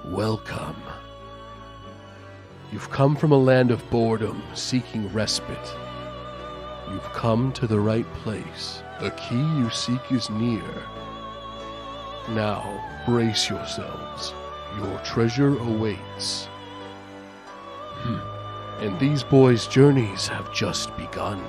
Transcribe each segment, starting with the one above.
Welcome. You've come from a land of boredom, seeking respite. You've come to the right place. The key you seek is near. Now, brace yourselves. Your treasure awaits. And these boys' journeys have just begun.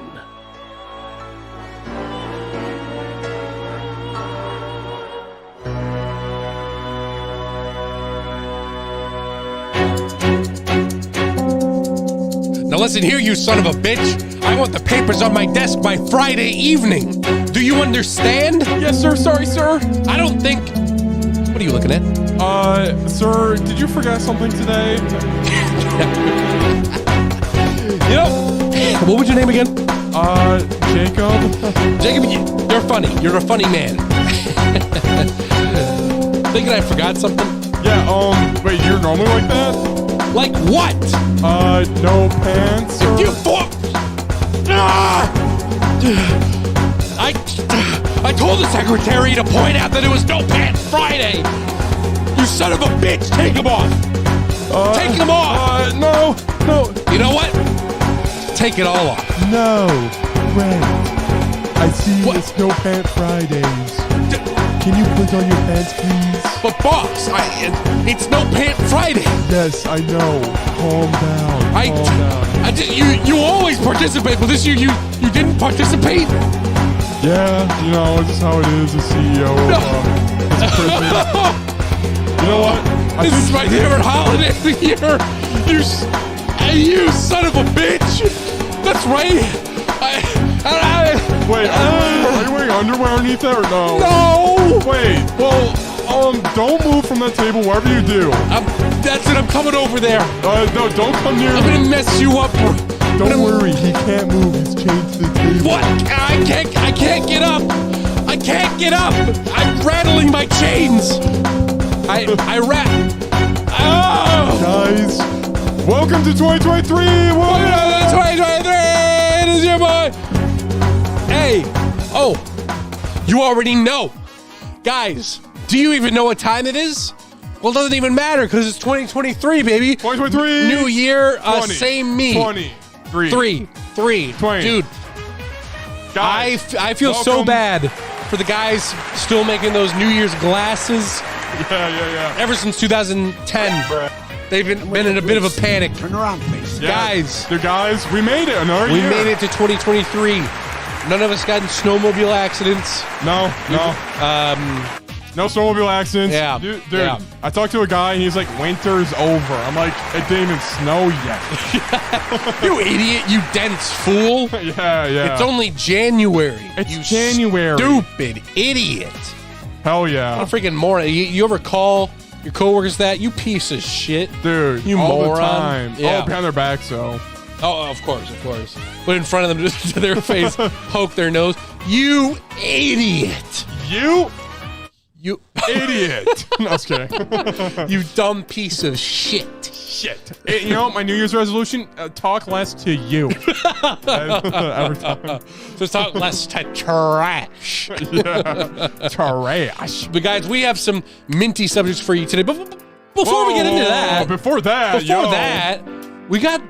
Now listen here, you son of a bitch. I want the papers on my desk by Friday evening. Do you understand? Yes, sir. Sorry, sir. I don't think... What are you looking at? Sir, did you forget something today? You know, what was your name again? Jacob. Jacob, you're funny. You're a funny man. Thinking I forgot something? Yeah, wait, you're normally like that? Like what? No pants, or... You I told the secretary to point out that it was no pants Friday. You son of a bitch, take them off. Take them off. No. You know what? Take it all off. No, wait. I see it's no pant Fridays. Can you put on your pants, please? But boss, it's no pant Friday. Yes, I know. Calm down. You always participate, but this year you didn't participate. Yeah, you know, this is how it is as CEO. You know what? This is my favorite holiday of the year. You son of a bitch. That's right. Wait, are you wearing underwear underneath that or no? No. Wait, well, don't move from that table, whatever you do. That's it, I'm coming over there. No, don't come near me. I'm gonna mess you up. Don't worry, he can't move. He's chained to the table. What? I can't get up. I can't get up. I'm rattling my chains. Oh! Guys, welcome to 2023. 2023. It is your boy. Hey. Oh, you already know. Guys, do you even know what time it is? Well, it doesn't even matter because it's 2023, baby. 2023. New year, 20, same me. 23. 3. 20. Dude, guys, I feel so bad for the guys still making those New Year's glasses. Yeah. Ever since 2010, they've been in a bit of a panic. Turn around, please. Yeah, guys, we made it another year. We made it to 2023. None of us got in snowmobile accidents. No. No snowmobile accidents. Yeah. Dude, yeah. I talked to a guy and he's like, winter's over. I'm like, it didn't even snow yet. You idiot, you dense fool. Yeah. It's only January. It's January. Stupid idiot. Hell yeah. What a freaking moron. You ever call your coworkers that? You piece of shit. Dude, you all moron. the time. Yeah. Oh, behind their back, so. Oh, of course. But in front of them, just to their face, poke their nose. You idiot. You idiot. No, I was kidding. You dumb piece of shit. Hey, you know what? My New Year's resolution, talk less to you. Every time. Just talk less to trash. Yeah. Trash. But guys, we have some minty subjects for you today. But before we get into that. Before that, we got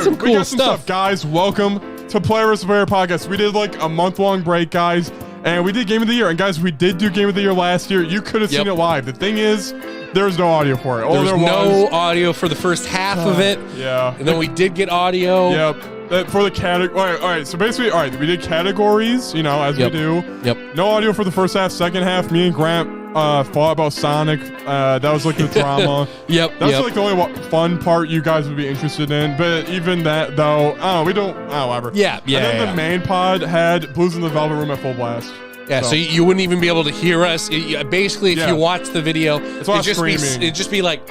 some cool stuff. Guys, welcome to Player vs. Player Podcast. We did like a month-long break, guys. And we did Game of the Year. And guys, we did do Game of the Year last year. You could have seen it live. The thing is, there's no audio for it. There was no audio for the first half of it. Yeah. And then we did get audio. Yep. For the category. All right. So basically, we did categories, you know, as we do. Yep. No audio for the first half. Second half, me and Grant fought about Sonic. That was like the drama. Yep. That's like the only fun part you guys would be interested in. But even that, though, we don't. Whatever. Yeah. And then the main pod had Blues in the Velvet Room at full blast. Yeah, so you wouldn't even be able to hear us. Basically, if you watch the video, it'd just be like...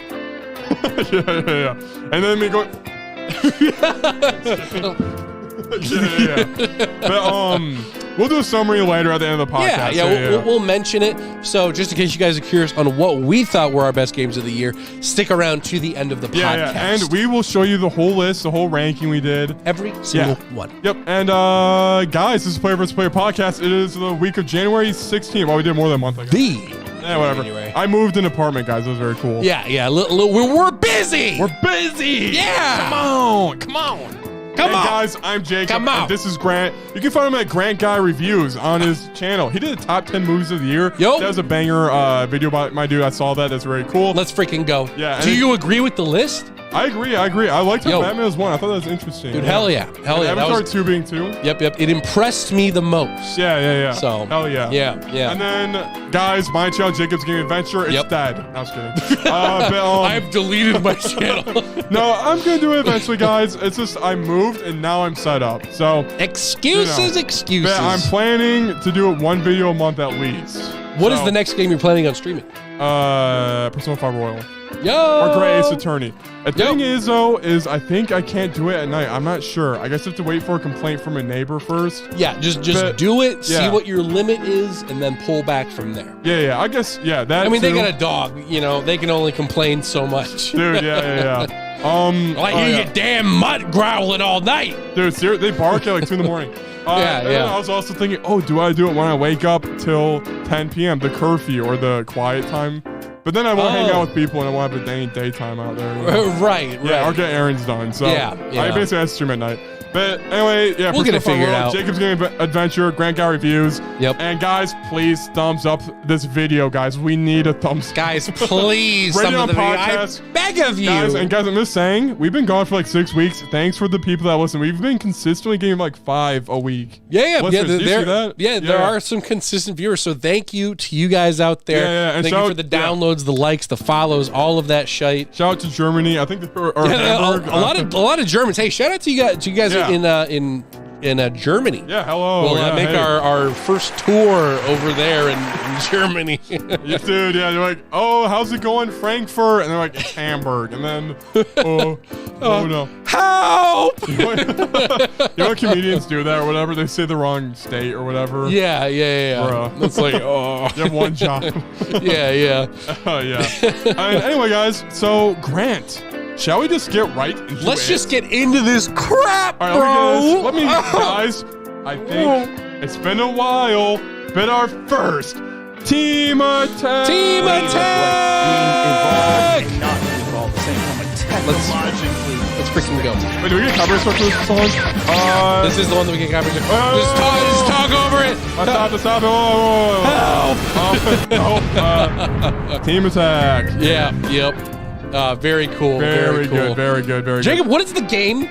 yeah. And then me going... yeah. But we'll do a summary later at the end of the podcast. We'll mention it. So just in case you guys are curious on what we thought were our best games of the year, stick around to the end of the podcast. Yeah, and we will show you the whole list, the whole ranking we did. Every single one. Yep. And guys, this is Player vs. Player Podcast. It is the week of January 16th. Well, we did more than a month ago. Yeah, whatever. Anyway. I moved an apartment, guys. It was very cool. Yeah, yeah. We're busy. We're busy. Yeah. Come on. Come on. Guys, I'm Jacob. Come on. And this is Grant. You can find him at Grant Guy Reviews on his channel. He did the top 10 movies of the year. Yo. That was a banger video by my dude. I saw that. That's very cool. Let's freaking go. Yeah. Do you agree with the list? I agree. I liked how Yo. Batman was one. I thought that was interesting. Dude, hell yeah. Hell yeah. And That Avatar was, 2 being 2. yep. It impressed me the most. Yeah. So, hell yeah. Yeah. And then, guys, my channel, Jacob's Gaming Adventure, it's Yep. dead. No, I was kidding. But, I've deleted my channel. no, I'm going to do it eventually, guys. It's just I moved, and now I'm set up. So, Excuses. but I'm planning to do it one video a month at least. What is the next game you're planning on streaming? Persona 5 Royal. Yo. Or Gray Ace Attorney. The thing is, though, I think I can't do it at night. I'm not sure. I guess I have to wait for a complaint from a neighbor first. Yeah, just do it, see what your limit is, and then pull back from there. Yeah. I guess, that I mean, too. they got a dog. You know, they can only complain so much. Dude, yeah. I hear your damn mutt growling all night. Dude, seriously, they bark at like 2 in the morning. And then I was also thinking, do I do it when I wake up till 10 p.m., the curfew or the quiet time? But then I won't hang out with people and I won't have any daytime out there. You know? Right. Or get errands done. So I basically have to stream at night. But anyway, we'll get it figured out. Jacob's Gaming Adventure, Grant Guy Reviews. Yep. And guys, please thumbs up this video, guys. We need a thumbs up. Guys, please. Some of the podcast. I beg of you. Guys, I'm just saying, we've been gone for like 6 weeks. Thanks for the people that listen. We've been consistently getting like 5 a week. Yeah. Did you see that? There are some consistent viewers. So thank you to you guys out there. Yeah. And thank you for the downloads, the likes, the follows, all of that shite. Shout out to Germany. I think or Hamburg. A lot of Germans. Hey, shout out to you guys in Germany. Yeah, hello. We'll make our first tour over there in Germany. Yeah, dude, they're like, oh, how's it going, Frankfurt? And they're like, it's Hamburg. And then, oh no. Help! You know what comedians do that or whatever? They say the wrong state or whatever. Yeah. Bruh. It's like, oh. You have one job. Yeah. Anyway, guys, so Grant, shall we just get right into it? Let's just get into this crap, all bro. Let me guys, I think it's been a while, but our first team attack. Let's freaking go. Wait, do we get copyright struck for this song? This is the one that we get copyright struck. Just talk over it. Stop it. Help. Team attack. Yeah. Yep. Very cool. Very good. Jacob, what is the game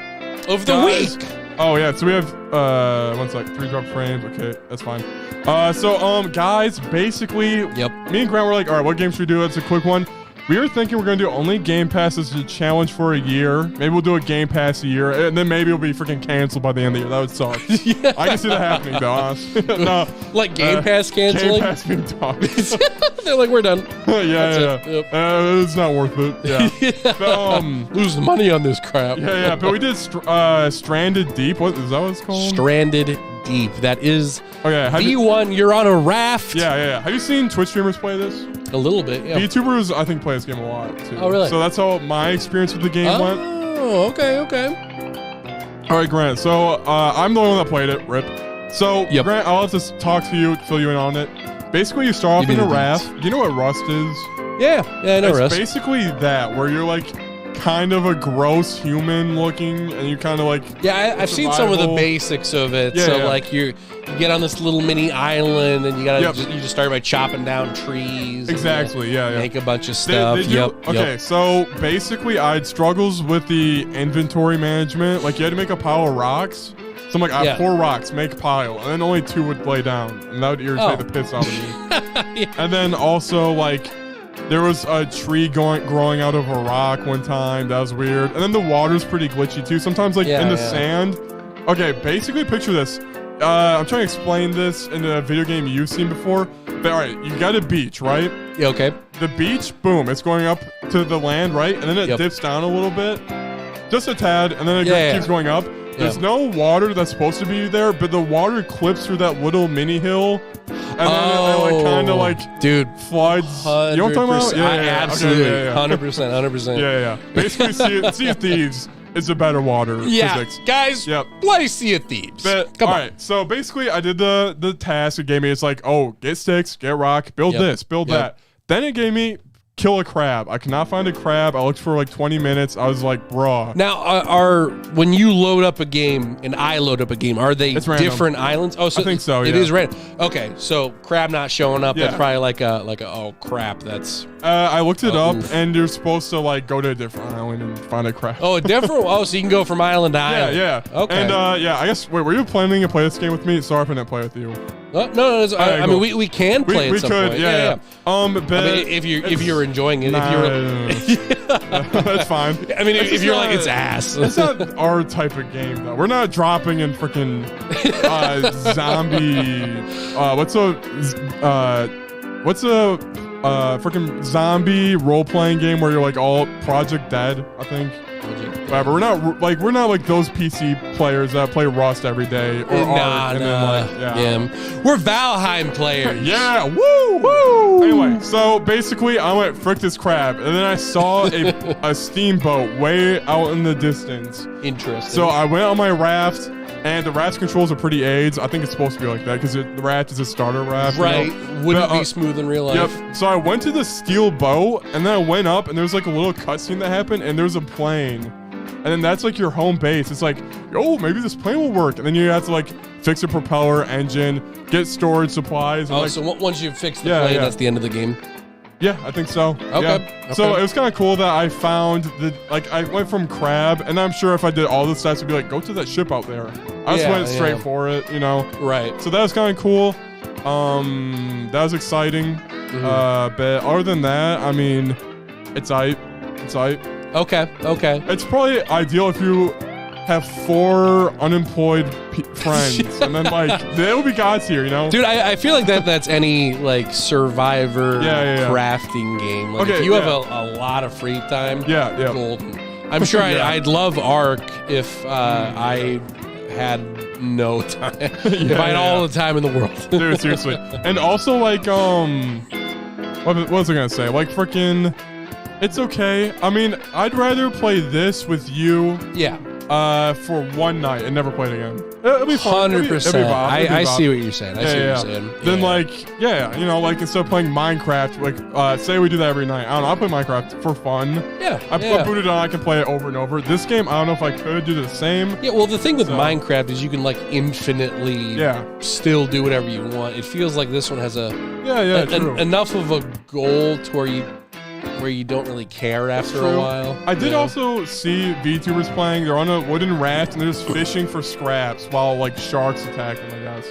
of the week? Oh yeah, so we have 3 drop frames. Okay, that's fine. Guys, basically, me and Grant were like, all right, what game should we do? That's a quick one. We were thinking we're gonna do only Game Pass as a challenge for a year. Maybe we'll do a Game Pass a year, and then maybe it'll be freaking canceled by the end of the year. That would suck. I can see that happening, though. Honestly. No, like Game Pass canceling. Game Pass being done. They're like, we're done. Yeah. Yep. It's not worth it. Yeah. But, losing money on this crap. Yeah. But we did Stranded Deep. What is that? What it's called? Stranded Deep. That is. Okay. V1. You're on a raft. Yeah. Have you seen Twitch streamers play this? A little bit. Yeah. YouTubers, I think, play this game a lot too. Oh, really? So that's how my experience with the game went. Oh, okay. All right, Grant. So I'm the one that played it. Rip. So Grant, I'll have to talk to you, fill you in on it. Basically, you start off in a raft. Do you know what Rust is? Yeah, I know Rust. It's basically that, where you're like kind of a gross human looking, and you kind of like I've seen some of the basics of it. Like you get on this little mini island, and you just start by chopping down trees. Exactly. Make a bunch of stuff. Okay, so basically, I had struggles with the inventory management. Like you had to make a pile of rocks. So I'm like, I have 4 rocks, make a pile, and then only 2 would lay down, and that would irritate the piss out of me. And then also like, there was a tree growing out of a rock one time. That was weird. And then the water's pretty glitchy too. Sometimes like in the sand. Okay, basically picture this. I'm trying to explain this in a video game you've seen before. But all right, you got a beach, right? Yeah, okay. The beach, boom, it's going up to the land, right? And then it dips down a little bit. Just a tad, and then it keeps going up. There's no water that's supposed to be there, but the water clips through that little mini hill. And then it kind of like floods. 100%. You know what I'm talking about? Absolutely. 100%. Yeah. Basically, Sea of Thieves is a better water physics. Guys, play Sea of Thieves. But, all right, so basically I did the task it gave me. It's like, get sticks, get rock, build this, build that. Then it gave me kill a crab. I could not find a crab. I looked for like 20 minutes. I was like, bruh. Now, when you load up a game and I load up a game, are they different islands? Oh, so I think so. It is random. Okay, so crab not showing up. Yeah. That's probably like a oh crap. That's. I looked it up, and you're supposed to like go to a different island and find a crab. Oh, a different. Oh, so you can go from island to island. Yeah. Okay. And yeah, I guess. Wait, were you planning to play this game with me? Sorry if I didn't play with you. No. I mean, we can play at some point. We could. Yeah. But I mean, if you're enjoying it, that's fine. I mean, if you're like it's ass. It's not our type of game though. We're not dropping in freaking zombie. What's a freaking zombie role playing game where you're like all Project Dead? I think. Whatever. We're not like those PC players that play Rust every day or Ark, and then like we're Valheim players. Yeah, woo. Anyway, so basically I went frick this crab, and then I saw a steamboat way out in the distance. Interesting. So I went on my raft, and the raft controls are pretty AIDS. I think it's supposed to be like that because the raft is a starter raft. Right. You know? Wouldn't be smooth in real life. Yep. So I went to the steel boat, and then I went up, and there was like a little cutscene that happened, and there was a plane. And then that's like your home base. It's like, oh, maybe this plane will work. And then you have to like fix a propeller, engine, get storage supplies. And so once you've fixed the plane, that's the end of the game? Yeah, I think so. Okay. Yeah. So it was kind of cool that I found I went from crab, and I'm sure if I did all the steps, it'd be like, go to that ship out there. I just went straight for it, you know? Right. So that was kind of cool. That was exciting. But other than that, I mean, it's aight. Okay. It's probably ideal if you have 4 unemployed friends, and then like they'll be gods here, you know. Dude, I feel like that's any like survivor crafting game. Like, if you have a lot of free time, golden. I'm sure I'd love Ark if I had no time. If I had all the time in the world. Dude, seriously. And also like what was I gonna say? Like freaking. It's okay. I mean, I'd rather play this with you. Yeah. For one night and never play it again. It'll be fun. 100%. I see what you're saying. Then you know, like instead of playing Minecraft, like say we do that every night. I don't know. I play Minecraft for fun. Yeah. I boot it on. I can play it over and over. This game, I don't know if I could do the same. Yeah. Well, the thing with Minecraft is you can like infinitely still do whatever you want. It feels like this one has enough of a goal to where you don't really care after a while. I did also see VTubers playing. They're on a wooden raft and they're just fishing for scraps while like sharks attack them, I guess.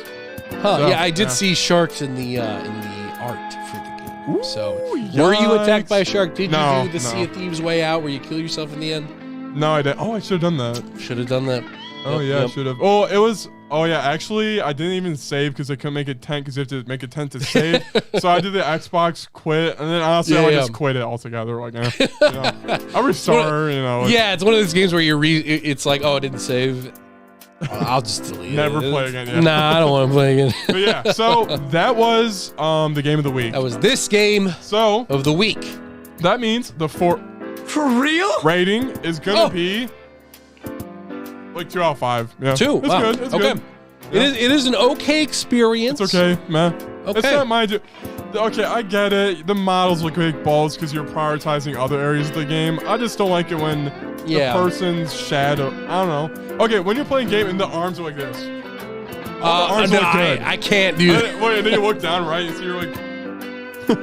So, I did see sharks in the art for the game. Ooh, so were you attacked by a shark? Did you do the Sea of Thieves way out where you kill yourself in the end? No, I didn't. Oh, I should have done that. Oh, I should have. Oh, it was. Oh, yeah. Actually, I didn't even save because I couldn't make a tent because you have to make a tent to save. So I did the Xbox quit, and then honestly, I just quit it altogether. Like, you know, I restart. You know. It's one of those games where it's like, oh, I didn't save. I'll just delete it. Never play again. Yeah. Nah, I don't want to play again. But yeah, so that was the game of the week. That was this game of the week. That means the For real? rating is gonna be like 2 out of 5. Yeah. 2. It's good. It's good. Yeah. It is an okay experience. It's okay, man. Okay. It's not my. Okay, I get it. The models look like balls because you're prioritizing other areas of the game. I just don't like it when the person's shadow. I don't know. Okay, when you're playing a game and the arms are like this. The arms look good. I can't do that. Wait, and then you look down, right? So you're like. You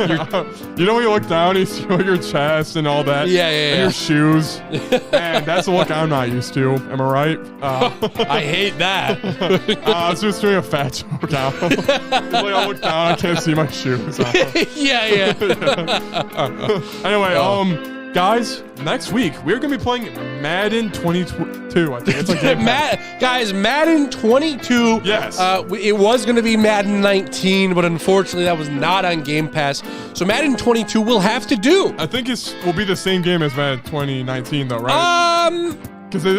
know when you look down, you see like your chest and all that. And your shoes. And that's a look I'm not used to. Am I right? I hate that. I was just doing a fat joke now. Like I look down, I can't see my shoes. Anyway, guys, next week we're gonna be playing Madden 22. I think it's like Madden 22. Yes. It was gonna be Madden 19, but unfortunately that was not on Game Pass. So Madden 22 will have to do. I think will be the same game as Madden 2019 though, right? Because they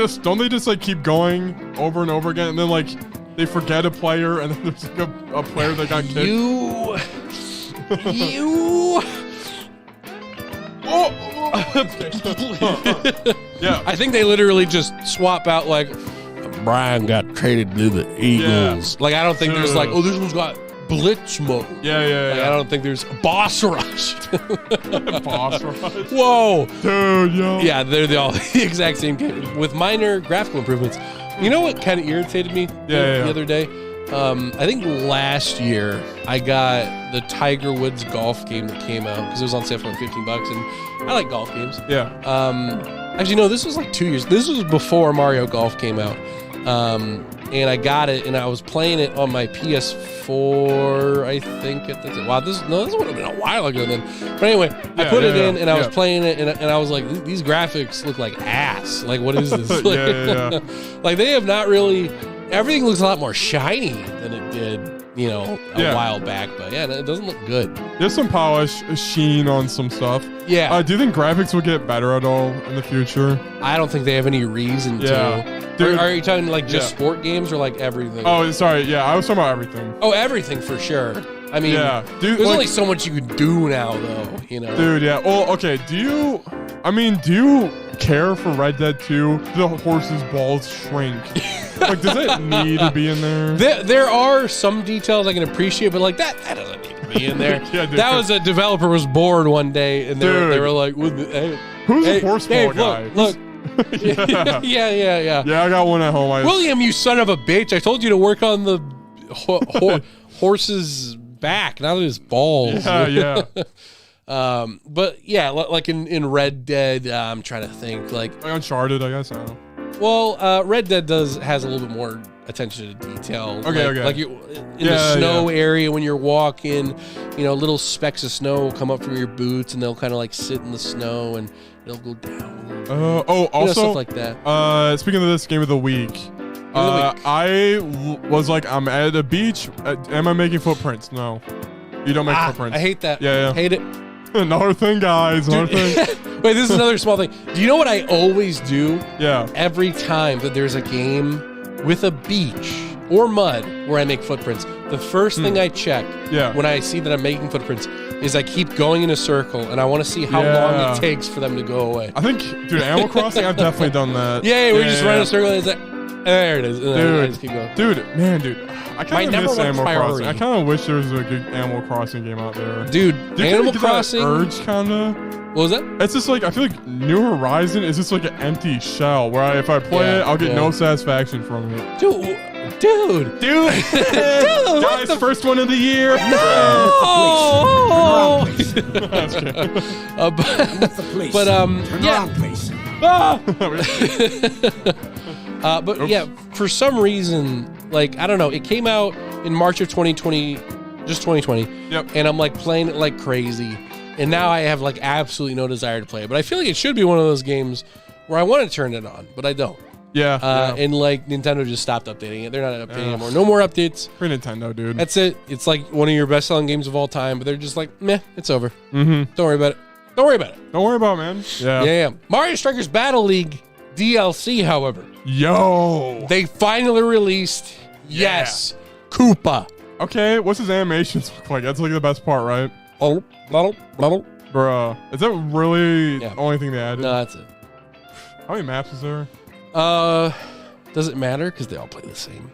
just like keep going over and over again, and then like they forget a player, and then there's like a player that got kicked. Yeah. I think they literally just swap out like Brian got traded to the Eagles. Like I don't think there's like, oh, this one's got Blitz mode. Yeah. I don't think there's boss rush. Boss rush. Whoa. Dude, yo. Yeah, they're all the exact same game with minor graphical improvements. You know what kind of irritated me the other day? I think last year I got the Tiger Woods golf game that came out because it was on sale for like $15, and I like golf games. Yeah. Actually, no, this was like 2 years. This was before Mario Golf came out. And I got it, and I was playing it on my PS4, I think. At the time. Wow, this would have been a while ago then. But anyway, I put it in, and I was playing it, and I was like, these graphics look like ass. Like, what is this? Like, like, they have not really... Everything looks a lot more shiny than it did, a while back. But, yeah, it doesn't look good. There's some polish, sheen on some stuff. Yeah. Do you think graphics will get better at all in the future? I don't think they have any reason to. Dude, are you talking like just sport games or like everything? Oh, sorry. Yeah, I was talking about everything. Oh, everything for sure. I mean, dude, there's only so much you can do now, though. Dude, yeah. Well, okay. Do you care for Red Dead 2? The horse's balls shrink. Like, does it need to be in there? There are some details I can appreciate, but like that doesn't need to be in there. Dude, that was a developer was bored one day, and they were like, "Hey, who's the horse ball guy? Look." Yeah, I got one at home. William, you son of a bitch! I told you to work on the horse's back, not his balls. Yeah. But yeah, like in Red Dead, I'm trying to think like Uncharted, I guess. I don't know. Well, Red Dead has a little bit more attention to detail. Okay. Like you in the snow area when you're walking, little specks of snow will come up from your boots, and they'll kind of like sit in the snow, and it'll go down. Also stuff like that. Speaking of this game of the week. I was like, I'm at a beach. Am I making footprints? No, you don't make footprints. I hate that. Yeah. Hate it. Another thing, guys. Another thing. Wait, this is another small thing. Do you know what I always do? Yeah. Every time that there's a game with a beach or mud where I make footprints, the first thing I check when I see that I'm making footprints is I keep going in a circle, and I want to see how long it takes for them to go away. I think, dude, Animal Crossing, I've definitely done that. Yeah, we just run in a circle, and it's like, there it is. And then I just keep going. Dude. I kind of miss Animal Crossing. I kind of wish there was a good Animal Crossing game out there. Dude, Animal Crossing. Urge, kind of. What was that? It's just like, I feel like New Horizon is just like an empty shell where if I play it, I'll get no satisfaction from it. Dude. Guys, first one of the year. No. That's good. But but yeah, for some reason, like, I don't know, it came out in March of 2020, just 2020. Yep. And I'm like playing it like crazy. And now I have like absolutely no desire to play it. But I feel like it should be one of those games where I want to turn it on, but I don't. Yeah. And like Nintendo just stopped updating it. They're not updating anymore. No more updates. For Nintendo, dude. That's it. It's like one of your best selling games of all time, but they're just like, meh, it's over. Mm-hmm. Don't worry about it. Don't worry about it. Don't worry about it, man. Yeah. Mario Strikers Battle League DLC, however. Yo. They finally released, Koopa. Okay, what's his animations look like? That's like the best part, right? Bruh. Is that really the only thing they added? No, that's it. How many maps is there? Does it matter? Because they all play the same.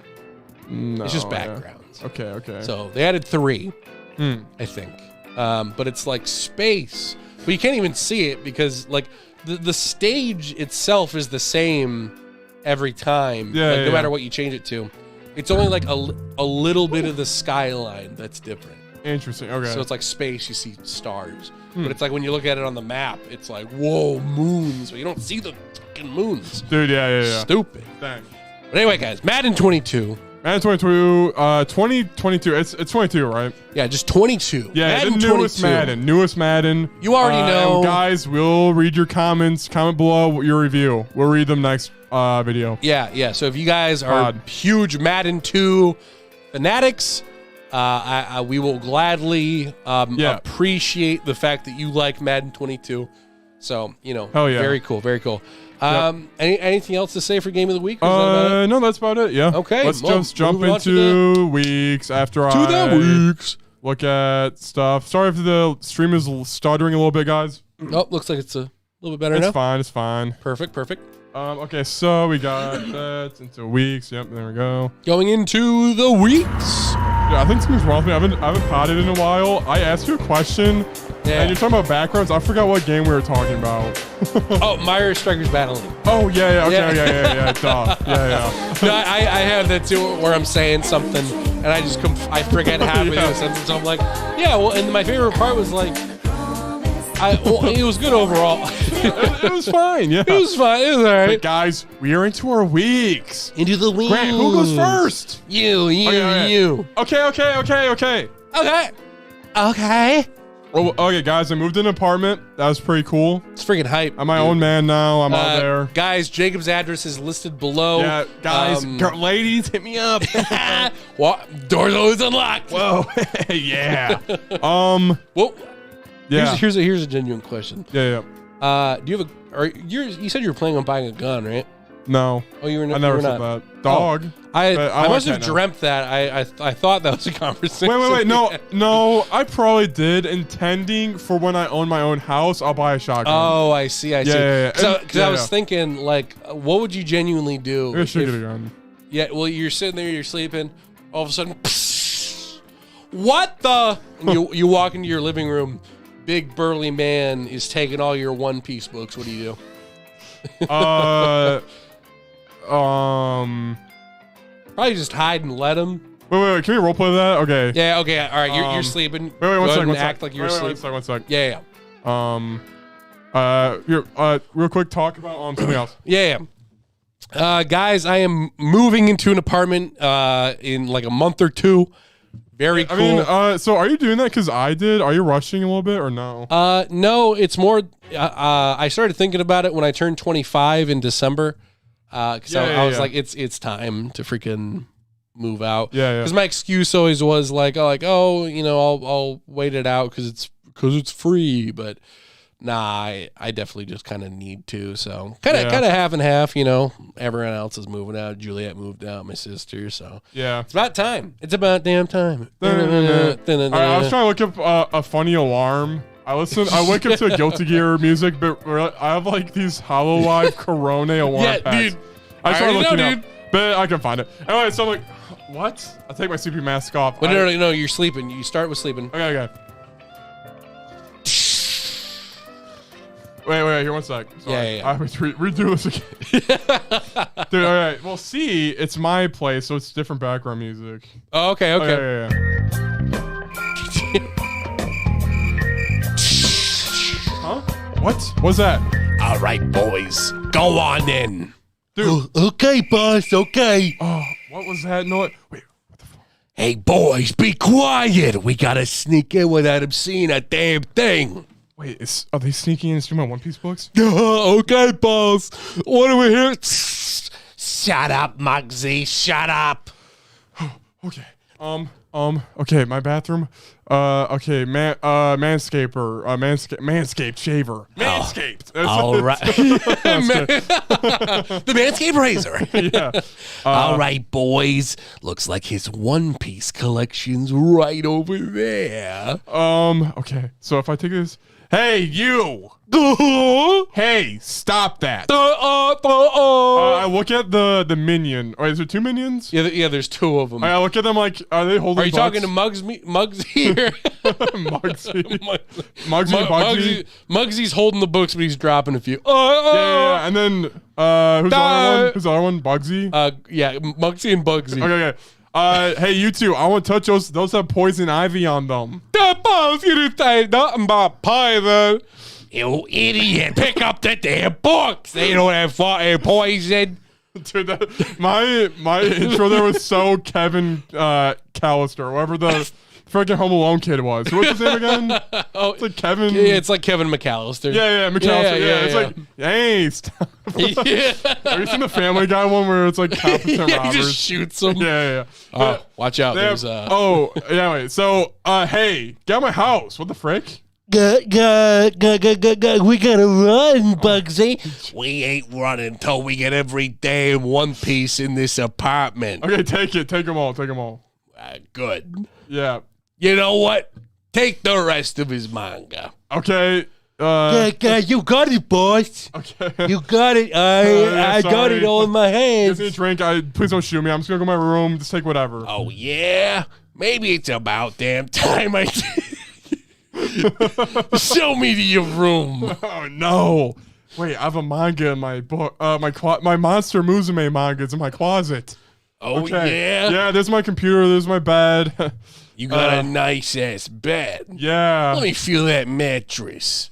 No. It's just backgrounds. Okay. So they added 3, I think. But it's like space. But you can't even see it because like the stage itself is the same every time. No matter what you change it to. It's only like a little bit of the skyline that's different. Interesting. Okay. So it's like space, you see stars. But it's like when you look at it on the map, it's like, whoa, moons. But you don't see the fucking moons. Dude, yeah. Stupid. Dang. But anyway, guys, Madden 22. Madden 22, 2022. It's 22, right? Yeah, just 22. Yeah, Madden the newest Madden. You already know. Guys, we'll read your comments. Comment below your review. We'll read them next video. Yeah. So if you guys are huge Madden 2 fanatics, we will gladly appreciate the fact that you like Madden 22. So, very cool. Anything else to say for Game of the Week? No, that's about it. Yeah. Okay. Let's just jump into weeks after weeks. Look at stuff. Sorry if the stream is stuttering a little bit, guys. Oh, looks like it's a little bit better now. It's fine. Perfect. Okay, so we got that into weeks. Yep, there we go. Going into the weeks. Yeah, I think something's wrong with me. I haven't potted in a while. I asked you a question, and you're talking about backgrounds. I forgot what game we were talking about. Oh, Meyer Strikers Battling. Oh, yeah, okay, yeah, duh. Yeah. No, I have that too, where I'm saying something, and I forget half of the sentence, so I'm like, yeah, well, and my favorite part was like, it was good overall. It was fine, yeah. It was fine. It was all right. But guys, we are into our weeks. Into the weeks. Grant, who goes first? You. Okay. Okay. Well, okay, guys, I moved in an apartment. That was pretty cool. It's freaking hype. I'm my own man now. I'm out there. Guys, Jacob's address is listed below. Yeah, guys, ladies, hit me up. What? Door's always unlocked. Whoa. Yeah. Well, yeah. Here's a genuine question. Yeah. Do you have you said you were planning on buying a gun, right? No. Oh, you were. I never said that. Dog. Oh. I must have dreamt that. I thought that was a conversation. Wait. No. I probably did, intending for when I own my own house, I'll buy a shotgun. Oh, I see. Yeah. Because I was thinking, like, what would you genuinely do? I should get a gun. Yeah. Well, you're sitting there, you're sleeping. All of a sudden, what the? And you walk into your living room. Big burly man is taking all your One Piece books. What do you do? Probably just hide and let him. Wait. Can we roleplay that? Okay. Yeah. Okay. All right. You're sleeping. Wait. One second. Act like you're asleep. One sec. Yeah. Real quick, talk about something else. Yeah. Guys, I am moving into an apartment in like a month or two. Very cool. I mean, so are you doing that because I did? Are you rushing a little bit or no? No, it's more. I started thinking about it when I turned 25 in December. Because I was like, it's time to freaking move out. Yeah. Because my excuse always was like, I'll wait it out because it's free. But nah, I definitely just kind of need to. So kind of half and half. Everyone else is moving out. Juliet moved out. My sister. So yeah, it's about time. It's about damn time. All right, I was trying to look up a funny alarm. I wake up to Guilty Gear music, but I have like these HoloLive Corona alarm packs. Dude. I started looking up, but I can find it. Anyway, so I'm like, what? I take my sleeping mask off. But no, you're sleeping. You start with sleeping. Okay. Wait, here, one sec. Sorry. Yeah. I have to redo this again. Dude, all right. Well, see, it's my place, so it's different background music. Oh, okay. Yeah. Huh? What? What's that? All right, boys. Go on in. Dude. Okay, boss. Okay. Oh, what was that noise? Wait, what the fuck? Hey, boys, be quiet. We gotta sneak in without him seeing a damn thing. Wait, are they sneaking in and stealing my One Piece books? Okay, boss. What do we hear? Shut up, Muggsy. Shut up. Okay. Okay, my bathroom. Okay, manscaper. Manscaped shaver. Manscaped. All right. The Manscaped razor. Yeah. All right, boys. Looks like his One Piece collection's right over there. Okay. So if I take this, hey, you. Hey, stop that. I look at the minion. Or is there two minions? Yeah, there's two of them. I look at them like, are they holding? Are you talking to Muggsy here? Muggsy. Muggsy's holding the books, but he's dropping a few. Yeah. And then who's the other one? Who's the other one? Bugsy. Yeah, Muggsy and Bugsy. Okay. Hey, you two. I want to touch those. Those have poison ivy on them. Boss, you didn't say nothing about poison. You idiot! Pick up the damn books. They don't have fucking poison. Dude, my intro there was so Kevin Callister, whoever the freaking Home Alone kid was. What's his name again? It's like Kevin. Yeah, it's like Kevin McAllister. Yeah, McAllister. Yeah, it's like, hey, stop. Have you seen the Family Guy one where it's like competent robbers? He just shoots them. Yeah. Watch out. There's wait. So, hey, get out of my house. What the frick? We gotta run, Bugsy. We ain't running until we get every damn One Piece in this apartment. Okay, take it. Take them all. Good. Yeah. You know what? Take the rest of his manga. Okay. You got it, boss. Okay. You got it. I got it all in my hands. Give me a drink. Please don't shoot me. I'm just gonna go to my room. Just take whatever. Oh yeah. Maybe it's about damn time I show me to your room. Oh no. Wait, I have a manga in my book. My Monster Musume manga is in my closet. Oh yeah. Yeah, there's my computer. There's my bed. You got a nice ass bed. Yeah. Let me feel that mattress.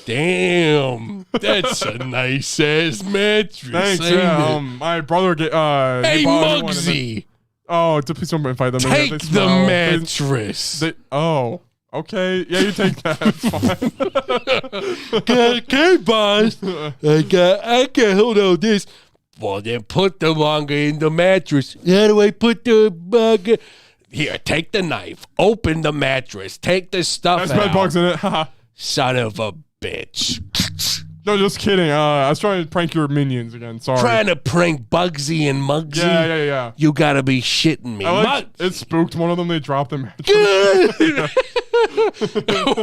Damn, that's a nice ass mattress. Thanks. Yeah. My brother hey, Muggsy. Oh, please don't invite them. Take the mattress. Oh, okay. Yeah, you take that. Fine. Okay, boss. I can't hold on this. Well, then put the manga in the mattress. How do I put the manga? Here, take the knife. Open the mattress. Take the stuff out. There's bed bugs in it. Son of a bitch. No, just kidding. I was trying to prank your minions again. Sorry. Trying to prank Bugsy and Muggsy? Yeah. You gotta be shitting me. It spooked one of them. They dropped the mattress.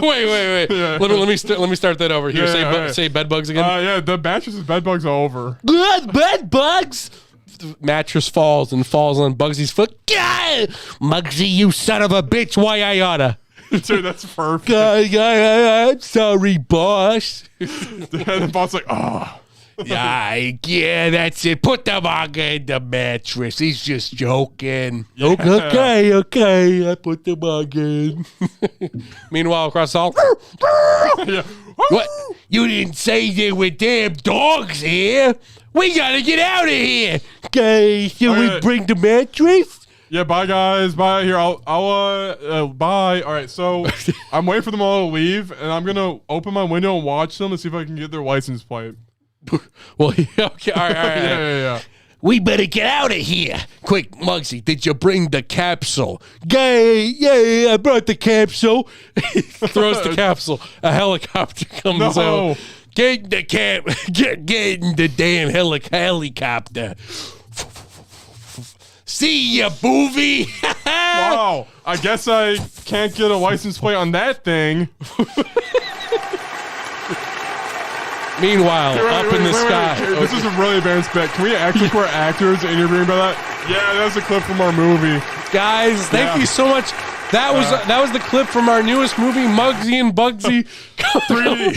Wait. Yeah. Let me start that over. Here, say bed bugs again. Yeah, the mattress is bed bugs all over. Good bed bugs. The mattress falls on Bugsy's foot. Muggsy, you son of a bitch! Why I oughta? Dude, that's perfect. I'm sorry, boss. The boss like, oh. Yeah, that's it. Put the manga in the mattress. He's just joking. Yeah. Okay. I put the manga in. Meanwhile, across the hall. Yeah. What? You didn't say there were damn dogs here. We gotta get out of here. Okay, should we bring the mattress? Yeah, bye guys. Bye. Here, I'll bye. All right, so I'm waiting for them all to leave, and I'm gonna open my window and watch them and see if I can get their license plate. Well, okay, all right. Yeah. We better get out of here. Quick, Muggsy, did you bring the capsule? Yeah, I brought the capsule. He throws the capsule. A helicopter comes out. Get in the damn helicopter. See ya, boovie. Wow. I guess I can't get a license plate on that thing. Meanwhile, up in the sky. Wait. This is a really advanced bit. Can we actually put actors interviewing about that? Yeah, that was a clip from our movie. Guys, thank you so much. That was the clip from our newest movie, Muggsy and Bugsy. 3D.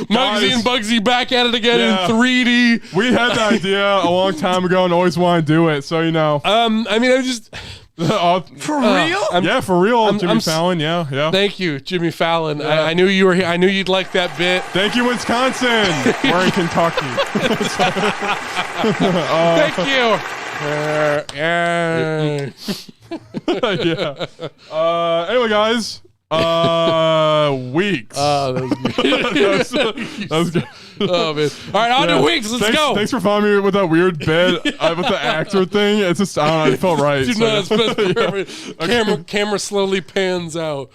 Muggsy and Bugsy back at it again in 3D. We had the idea a long time ago and always wanted to do it, so you know. I mean, I'm just... For real? Yeah, for real, Jimmy Fallon. Yeah. Thank you, Jimmy Fallon. Yeah. I knew you were here. I knew you'd like that bit. Thank you, Wisconsin. We're in Kentucky. Thank you. Yeah. Anyway, guys. Weeks. Oh, that was good. that was good. Oh man! All right, on to Weeks. Let's go. Thanks for following me with that weird bit with the actor thing. It's just I don't know. It felt right. Camera slowly pans out.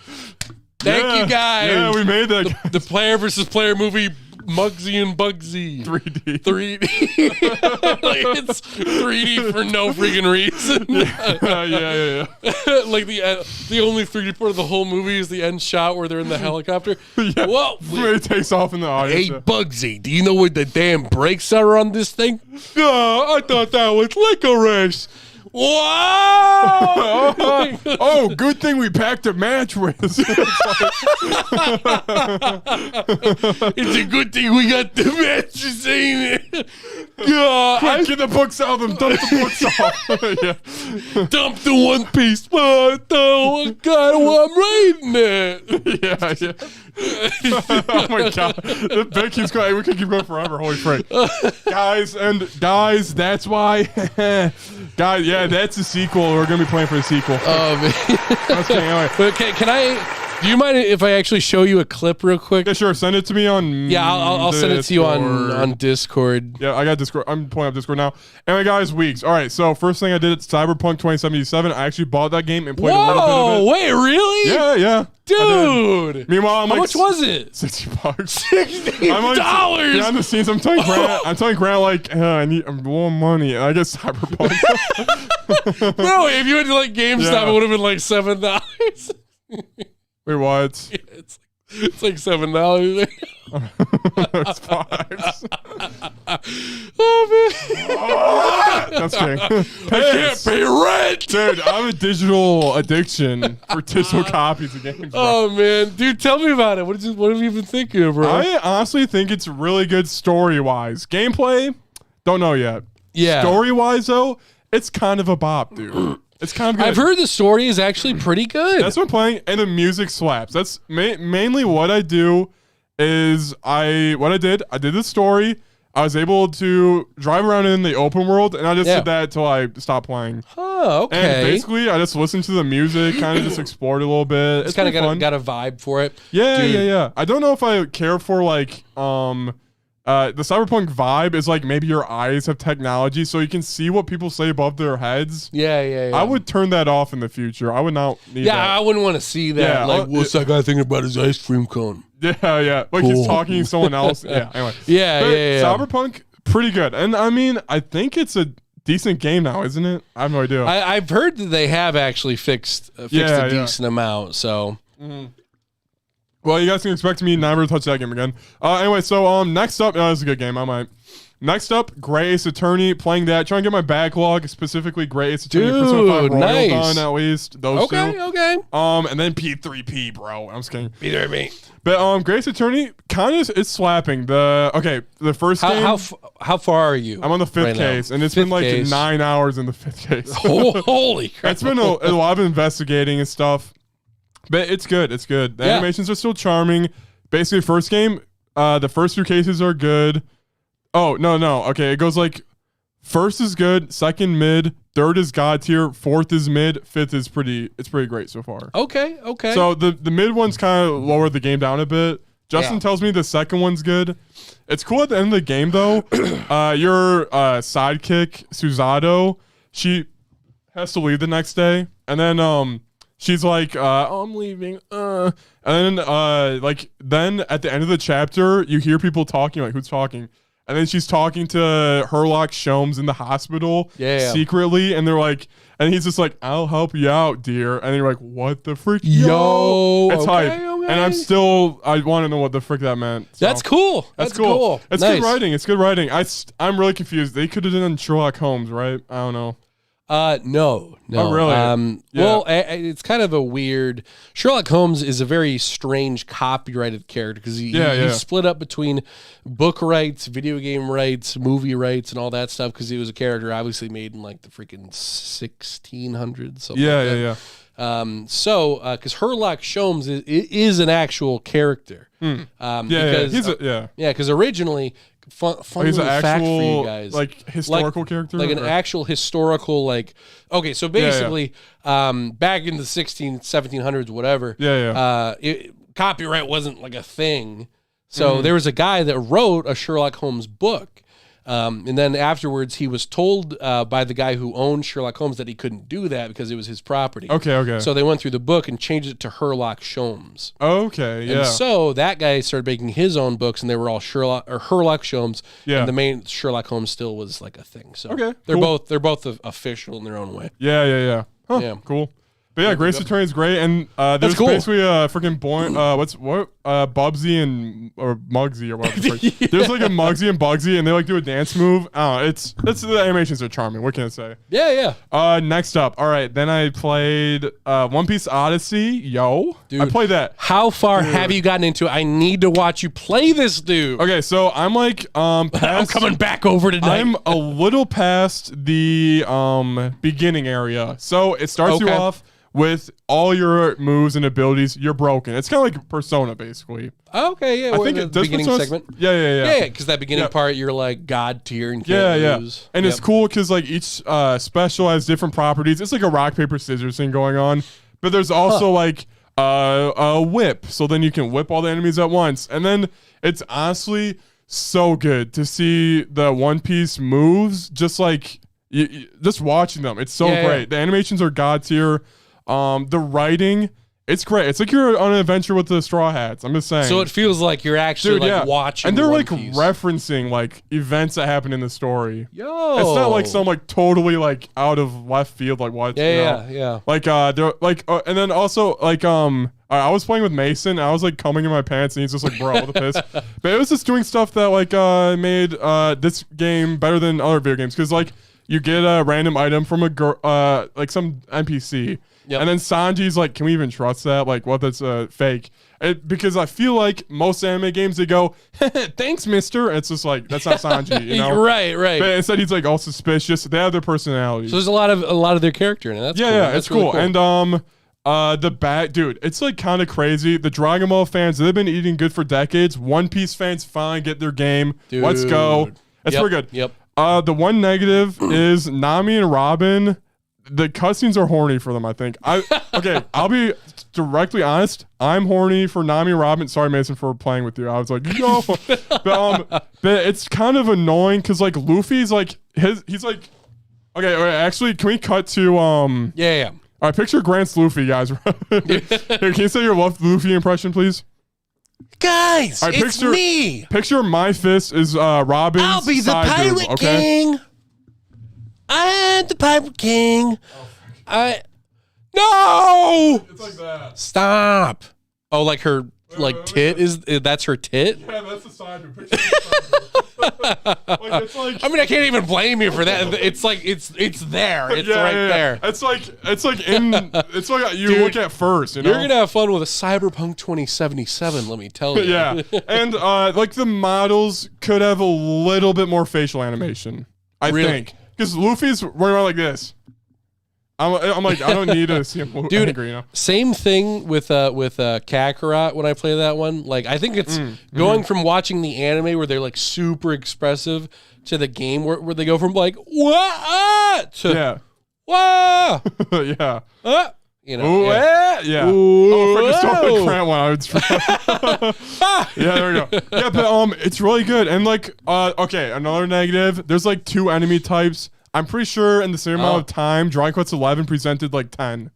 Thank you guys. Yeah, we made that. The player versus player movie. Muggsy and Bugsy 3D. It's 3D for no freaking reason. Yeah. Like the only 3D part of the whole movie is the end shot where they're in the helicopter. Yeah. Whoa! It takes off in the audience. Hey Bugsy, do you know where the damn brakes are on this thing? I thought that was licorice. Wow! Oh, good thing we packed a mattress. It's a good thing we got the mattress, ain't it? Quick, get the books out of them. Dump the books off. Yeah. Dump the One Piece. What I'm reading it. Yeah. Oh my god. The bit keeps going. We could keep going forever. Holy frick. Guys, that's why. Guys, yeah, that's the sequel. We're going to be playing for the sequel. Oh, man. Anyway. Okay, do you mind if I actually show you a clip real quick? Yeah, sure. Send it to me on I'll send it to you on Discord. Yeah, I got Discord. I'm pulling up Discord now. Anyway, guys, Weeks. All right, so first thing I did at Cyberpunk 2077, I actually bought that game and played a little bit of it. Wait, really? Yeah. Dude. Meanwhile, how much was it? $60. $60. Behind the scenes, I'm telling Grant, like, I need more money. And I get Cyberpunk. Bro, if you went to like GameStop, it would have been like $7. Wait, what? Yeah, it's like $7. It's fives. Oh man, That's kidding. pay rent, dude. I have a digital addiction for digital copies of games. Bro. Oh man, dude, tell me about it. What have you been thinking of, bro? I honestly think it's really good story wise. Gameplay, don't know yet. Yeah. Story wise though, it's kind of a bop, dude. It's kind of good. I've heard the story is actually pretty good. That's what I'm playing, and the music slaps. That's mainly what I do. I did the story. I was able to drive around in the open world, and I just did that until I stopped playing. Oh, okay. And basically, I just listened to the music, kind of just explored a little bit. It's kind of fun. got a vibe for it. Yeah, Dude. yeah. I don't know if I care for like the cyberpunk vibe is like maybe your eyes have technology so you can see what people say above their heads. Yeah. I would turn that off in the future. I would not need that. I wouldn't want to see that. Yeah, like, what's that guy thinking about his ice cream cone? Yeah. Like he's talking to someone else. Yeah, anyway. Yeah. Cyberpunk, pretty good. And I mean, I think it's a decent game now, isn't it? I have no idea. I've heard that they have actually fixed a decent amount, so... Mm-hmm. Well, you guys can expect me never to touch that game again. Anyway, so next up, this is a good game. I might. Next up, Gray Ace Attorney. Playing that, trying to get my backlog, specifically Gray Ace Attorney. Dude, nice. Done at least those two. Okay. And then P3P, bro. I'm just kidding. P3P. But Gray Ace Attorney kind of is slapping. The first game. How far are you? I'm on the fifth case, and it's been like 9 hours in the fifth case. Holy crap! It's been a lot of investigating and stuff. But it's good. It's good. The animations are still charming. Basically, first game, the first two cases are good. Oh, no. Okay, it goes like first is good, second mid, third is god tier, fourth is mid, fifth is pretty great so far. Okay. So the mid one's kind of lowered the game down a bit. Justin tells me the second one's good. It's cool at the end of the game though. Your sidekick, Susato, she has to leave the next day. And then she's like, I'm leaving. And then then at the end of the chapter, you hear people talking, like, who's talking? And then she's talking to Herlock Sholmes in the hospital secretly. And they're like, and he's just like, I'll help you out, dear. And you're like, what the frick? Yo. It's hype. And I want to know what the frick that meant. So. That's cool. That's cool. It's good writing. It's good writing. I'm really confused. They could have done Sherlock Holmes, right? I don't know. No. Oh, really? Well, it's kind of a weird. Sherlock Holmes is a very strange copyrighted character because he's split up between book rights, video game rights, movie rights, and all that stuff because he was a character obviously made in like the freaking 1600s. Yeah. Because Herlock Sholmes is an actual character. Because originally. Fun he's an fact actual for you guys. like historical character, like an actual historical okay. So basically, back in the 1700s, whatever. Copyright wasn't like a thing. So there was a guy that wrote a Sherlock Holmes book. And then afterwards, he was told by the guy who owned Sherlock Holmes that he couldn't do that because it was his property. Okay. So they went through the book and changed it to Herlock Sholmes. Okay, yeah. And so that guy started making his own books, and they were all Herlock Sholmes. Yeah. And the main Sherlock Holmes still was like a thing. So they're cool. both official in their own way. Yeah. Huh, Yeah. Cool. But yeah, Grace Attorney is great, and there's basically a freaking Bubsy and or Mugsy or whatever. There's like a Mugsy and Bugsy, and they like do a dance move. It's the animations are charming. What can I say? Yeah. Next up, all right. Then I played One Piece Odyssey. Dude, I played that. How far have you gotten into it? I need to watch you play this, dude. Okay, so I'm like I'm coming back over tonight. I'm a little past the beginning area, so it starts you off with all your moves and abilities. You're broken. It's kind of like Persona, basically. Okay, yeah. I think the beginning segment. Yeah. Because that beginning part, you're like god tier and can't lose. And it's cool because like each special has different properties. It's like a rock paper scissors thing going on. But there's also like a whip, so then you can whip all the enemies at once. And then it's honestly so good to see the One Piece moves. Just like just watching them, it's so great. The animations are god tier. The writing It's great. It's like you're on an adventure with the Straw Hats. I'm just saying. So it feels like you're actually watching. And they're One like Piece. referencing like events that happen in the story. Yo, it's not like some like totally like out of left field like what. Yeah. Like they're like and then also like I was playing with Mason. And I was like coming in my pants, and he's just like, "Bro, what the piss?" But it was just doing stuff that like made this game better than other video games because like you get a random item from a girl, like some NPC. Yep. And then Sanji's like, can we even trust that? Like, what? That's fake. Because I feel like most anime games, they go, thanks, mister. And it's just like, that's not Sanji, you know? Right. But instead, he's like all suspicious. They have their personalities. So there's a lot of their character in it. That's cool. Yeah, that's it's really cool. And the bat, dude, it's like kind of crazy. The Dragon Ball fans, they've been eating good for decades. One Piece fans finally get their game. Dude. Let's go. It's pretty good. Yep. The one negative is Nami and Robin. The cutscenes are horny for them, I think. I'll be directly honest. I'm horny for Nami and Robin. Sorry, Mason, for playing with you. I was like, no. but it's kind of annoying because like Luffy's like he's like, okay, actually, can we cut to Yeah. All right, picture Grant's Luffy, guys. Here, can you say your Luffy impression, please? Guys, right, it's me. Picture my fist is Robin's. I'll be the side Pirate boob, okay? King. I'm the Pirate King. No! It's like that. Stop. Oh, like her tit is that's her tit? Yeah, that's the side boob. Picture it's like, I mean, I can't even blame you for that. It's like it's there. It's there. It's like you Dude, look at first, you know? You're gonna have fun with a Cyberpunk 2077, let me tell you. Yeah. And like the models could have a little bit more facial animation. I think. Because Luffy's running around like this. I'm like, I don't need to see him angry, you know? Same thing with Kakarot when I play that one. Like, I think it's going from watching the anime where they're like super expressive to the game where they go from like what to whoa yeah. You know, yeah. Oh, freaking stop the cramp one. Yeah, there we go. Yeah, but it's really good. And like, okay, another negative. There's like 2 enemy types. I'm pretty sure in the same amount of time, Dragon Quest 11 presented like 10.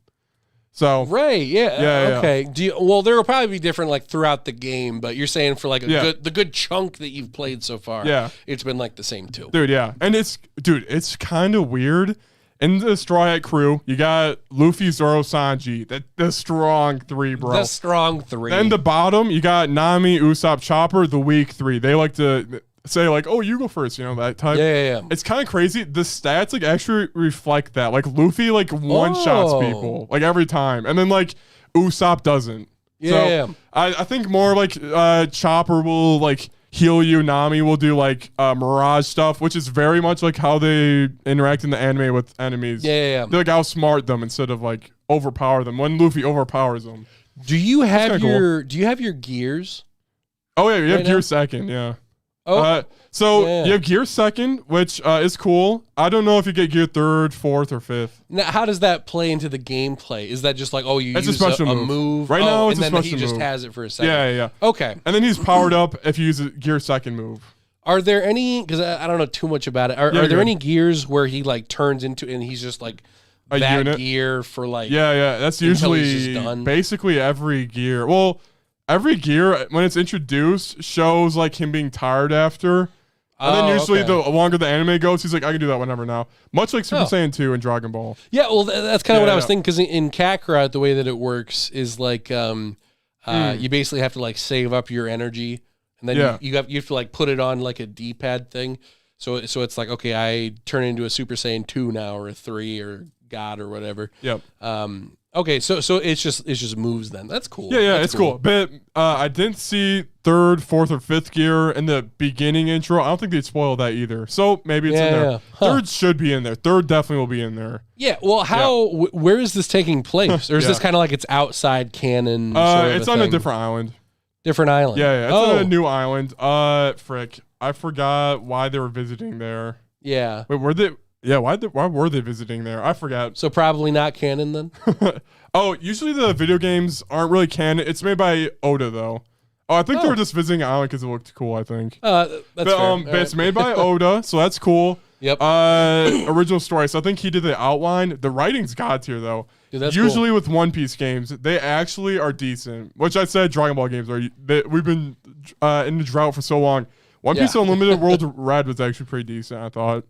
So yeah, okay. Well, there will probably be different like throughout the game, but you're saying for like the good chunk that you've played so far, it's been like the same too, dude. Yeah, and it's kind of weird. In the Straw Hat crew, you got Luffy, Zoro, Sanji, the strong 3, bro. The strong 3. Then the bottom, you got Nami, Usopp, Chopper, the weak 3. They like to say like, oh, you go first, you know, that type. Yeah. It's kind of crazy. The stats like actually reflect that. Like Luffy like one-shots people like every time, and then like Usopp doesn't. Yeah. So I think more like Chopper will like heal you. Nami will do like Mirage stuff, which is very much like how they interact in the anime with enemies. Yeah. They like outsmart them instead of like overpower them. When Luffy overpowers them. Do you have your gears? Oh yeah, you have gear second. Yeah. You have gear second, which is cool. I don't know if you get gear 3rd, 4th, or 5th. Now, how does that play into the gameplay? Is that just like, you it's use a special move? Right now, it's and a then special he just move. has it for a second. Yeah. Okay. And then he's powered up if you use a gear second move. Are there any? Because I don't know too much about it. Are there any gears where he like turns into and he's just like a that unit? Gear for like? Yeah. That's usually basically every gear. Well, every gear when it's introduced shows like him being tired after. And then usually the longer the anime goes, he's like, I can do that whenever now. Much like Super Saiyan 2 and Dragon Ball. Yeah, well, that's kind of what I was thinking, because in Kakarot, the way that it works is like you basically have to like save up your energy, and then you have to like put it on like a D-pad thing. So it's like, okay, I turn into a Super Saiyan 2 now, or a 3, or God, or whatever. Yep. Okay, so it's just moves then. That's cool. Yeah, it's cool. But I didn't see 3rd, 4th, or 5th gear in the beginning intro. I don't think they'd spoil that either. So maybe it's in there. Yeah. Huh. 3rd should be in there. 3rd definitely will be in there. Yeah. Well, where is this taking place? Or is this kind of like it's outside canon? It's on a different island. Different island. Yeah. It's on a new island. Frick. I forgot why they were visiting there. Yeah. Wait, were they? Yeah, why were they visiting there? I forgot. So probably not canon then? Usually the video games aren't really canon. It's made by Oda, though. Oh, I think they were just visiting an island because it looked cool, I think. That's fair. But it's made by Oda, so that's cool. Yep. Original story. So I think he did the outline. The writing's god tier though. Dude, that's usually cool. with One Piece games, they actually are decent. Which I said Dragon Ball games are. We've been in the drought for so long. One Piece Unlimited World Red was actually pretty decent, I thought.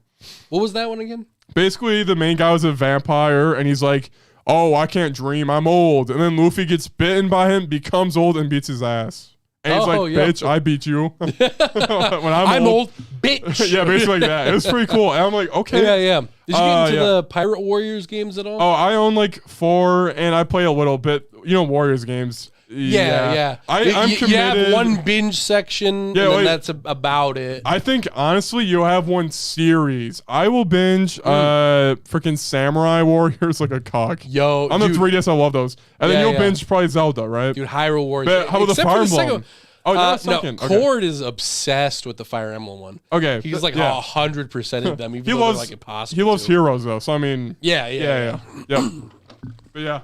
What was that one again? Basically, the main guy was a vampire, and he's like, "Oh, I can't dream. I'm old." And then Luffy gets bitten by him, becomes old, and beats his ass. And he's like, "Bitch, I beat you." When I'm old, bitch. Yeah, basically like that. It was pretty cool. And I'm like, okay. Yeah. Did you get into the Pirate Warriors games at all? Oh, I own like 4, and I play a little bit. Warriors games. Yeah. I'm committed. You have one binge section, and then that's about it. I think, honestly, you have one series. I will binge freaking Samurai Warriors like a cock. Yo, on the 3DS, I love those. And then you'll binge probably Zelda, right? Dude, Hyrule Warriors. But how about the Fire Emblem? No, Cord is obsessed with the Fire Emblem one. Okay. He's like 100% of them, even though they're like impossible. He loves Heroes, though, so I mean... Yeah. But yeah.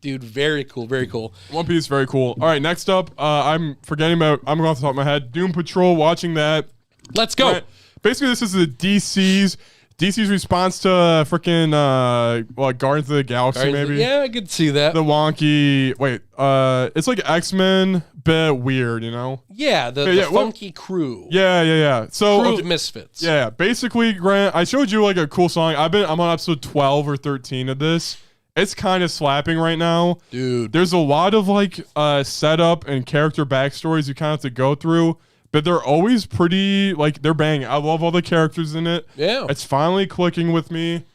Dude, very cool, very cool. One Piece, very cool. All right, next up, I'm forgetting about, I'm going off the top of my head, Doom Patrol, watching that. Let's go. Right. Basically, this is the DC's response to freaking, Guardians of the Galaxy, maybe? Yeah, I could see that. The wonky, it's like X-Men, but weird, you know? Yeah, the funky crew. Yeah. So, crew of misfits. Yeah, basically, Grant, I showed you like a cool song. I'm on episode 12 or 13 of this. It's kind of slapping right now. Dude. There's a lot of like setup and character backstories you kind of have to go through, but they're always pretty, like, they're banging. I love all the characters in it. Yeah. It's finally clicking with me.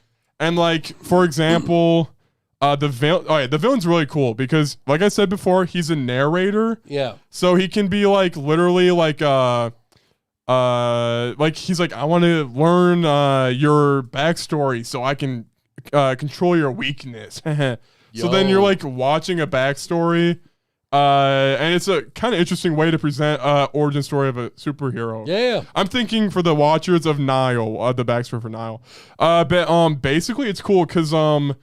And like, for example, the villain's really cool because, like I said before, he's a narrator. Yeah. So he can be like literally like he's like, I want to learn your backstory so I can control your weakness. So then you're like watching a backstory, and it's a kind of interesting way to present origin story of a superhero. Yeah. I'm thinking for the watchers of Nile, the backstory for Nile. But basically it's cool because in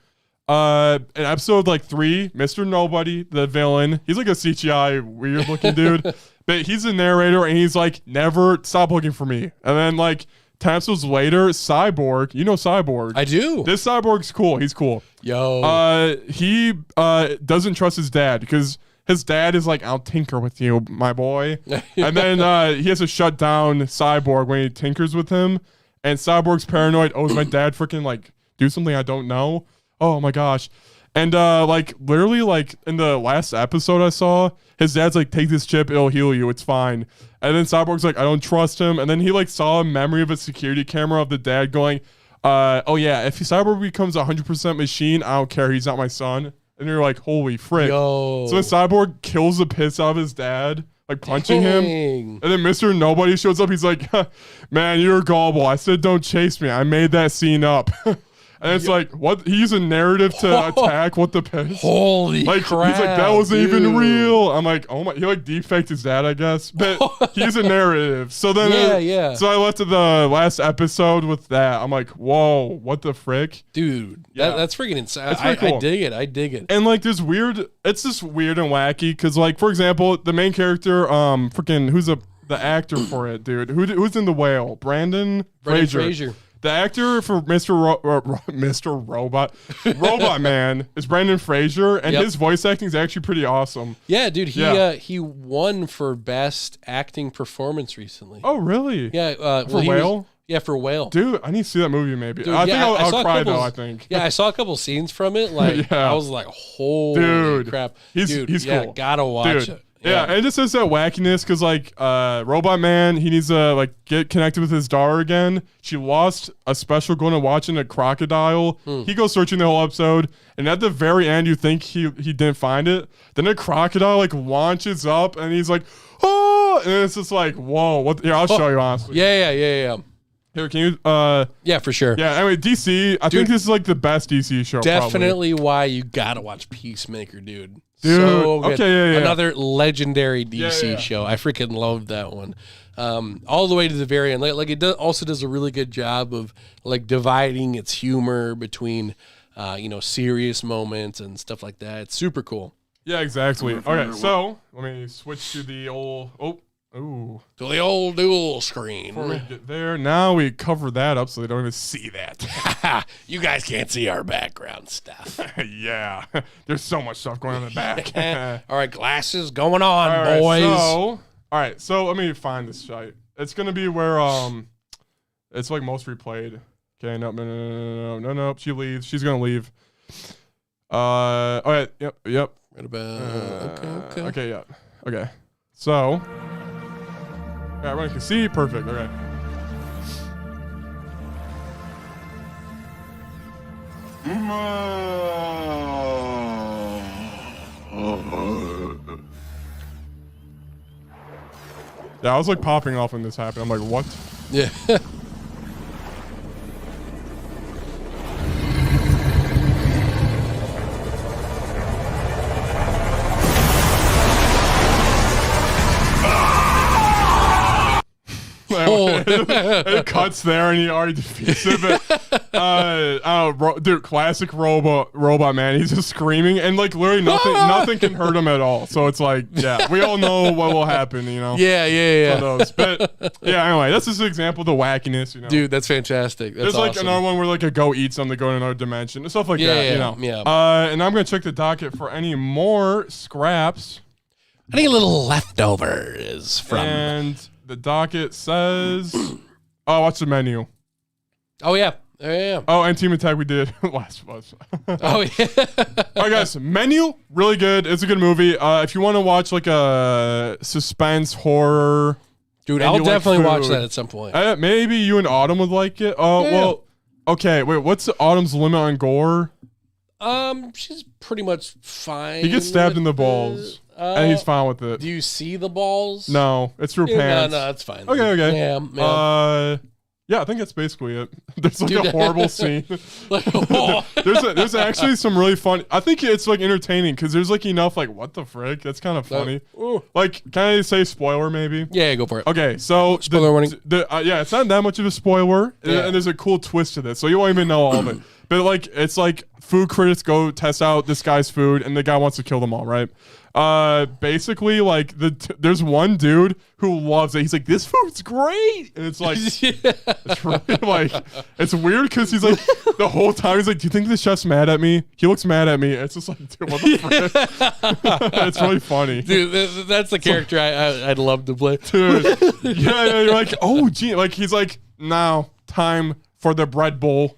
episode like 3, Mr. Nobody, the villain, he's like a CGI weird looking dude, but he's a narrator and he's like, never stop looking for me. And then like 10 episodes later, Cyborg, you know Cyborg. I do. This Cyborg's cool. He's cool. Yo. He doesn't trust his dad because his dad is like, I'll tinker with you, my boy. And then he has to shut down Cyborg when he tinkers with him. And Cyborg's paranoid. Oh, is my dad freaking like do something I don't know? Oh my gosh. And like literally like in the last episode I saw, his dad's like, take this chip, it'll heal you, it's fine. And then Cyborg's like, I don't trust him. And then he like saw a memory of a security camera of the dad going, oh yeah, if Cyborg becomes 100% machine, I don't care, he's not my son. And you're like, holy frick. Yo. So then Cyborg kills the piss out of his dad, like punching him. And then Mr. Nobody shows up, he's like, man, you're gullible. I said don't chase me. I made that scene up. And it's like, what? He used a narrative to attack what the piss. Holy like, crap. He's like, that wasn't even real. I'm like, oh my, he like defaked his dad, I guess. But he's a narrative. So then, So I left to the last episode with that. I'm like, whoa, what the frick? Dude, that's freaking insane. It's pretty cool. I dig it. And like this weird, it's just weird and wacky. Cause like, for example, the main character, freaking, who's the actor for it, dude? Who's in The Whale? Brandon Fraser. The actor for Mr. Robot Man is Brandon Fraser, and his voice acting is actually pretty awesome. Yeah, dude, he won for best acting performance recently. Oh, really? Yeah, for Whale. For Whale. Dude, I need to see that movie. Maybe dude, I think I'll cry though. I think. Yeah, I saw a couple scenes from it. Like I was like, holy crap, he's cool. Yeah, gotta watch it. Yeah, and it just has that wackiness because like Robot Man, he needs to like get connected with his daughter again. She lost a special going to watching a crocodile. He goes searching the whole episode, and at the very end, you think he didn't find it. Then a crocodile like launches up, and he's like, oh, and it's just like, whoa, what? Here, I'll show you honestly. Yeah. Here, can you? Yeah, for sure. Yeah. Anyway, DC. I think this is like the best DC show. Definitely probably. why you gotta watch Peacemaker, dude. Dude, so good. Okay, yeah. Another legendary DC show. I freaking loved that one. All the way to the very end. Like it also does a really good job of like dividing its humor between, serious moments and stuff like that. It's super cool. Yeah, exactly. Okay, so let me switch to the old. Oh, Ooh. To the old dual screen. Before we get there, now we cover that up so they don't even see that. You guys can't see our background stuff. Yeah. There's so much stuff going on in the back. All right, glasses going on, boys. All right, so let me find this site. It's going to be where it's like most replayed. Okay, no. She leaves. She's going to leave. All right, yep. Right about, okay, yeah. Okay. So, yeah, everyone can see. Perfect. Okay. Yeah, I was like popping off when this happened. I'm like, what? Yeah. It cuts there and he already defeats it. But dude, classic robot man. He's just screaming and like literally nothing can hurt him at all. So it's like, yeah, we all know what will happen, you know. Yeah. But yeah, anyway, that's just an example of the wackiness, you know. Dude, that's fantastic. That's There's like awesome. another one where like a go eat something, go to another dimension, and stuff like that, you know. Yeah. And I'm gonna check the docket for any more scraps. Any little leftovers from. And the docket says, oh, what's the menu? Oh, yeah. Oh, and Team Attack we did last month. Oh, yeah. All right, guys. Menu, really good. It's a good movie. If you want to watch like a suspense horror. Dude, I'll definitely watch that at some point. Maybe you and Autumn would like it. Oh, well, okay. Wait, what's Autumn's limit on gore? She's pretty much fine. He gets stabbed in the balls. And he's fine with it. Do you see the balls? No, it's through pants. No, it's fine. Okay. Yeah. Yeah, I think that's basically it. There's like a horrible scene. Oh. There's actually some really fun. I think it's like entertaining because there's like enough like what the frick. That's kind of funny. Like, can I say spoiler maybe? Yeah, go for it. Okay, so spoiler warning. Yeah, it's not that much of a spoiler, and there's a cool twist to this, so you won't even know all of it. But like, it's like food critics go test out this guy's food, and the guy wants to kill them all, right? Basically, like there's one dude who loves it. He's like, this food's great, and it's like, it's really like, it's weird because he's like, the whole time he's like, do you think the chef's mad at me? He looks mad at me. It's just like, dude, what the frick? It's really funny, dude. That's the character I'd love to play, dude. Yeah, you're like, oh gee, like he's like, now time for the bread bowl,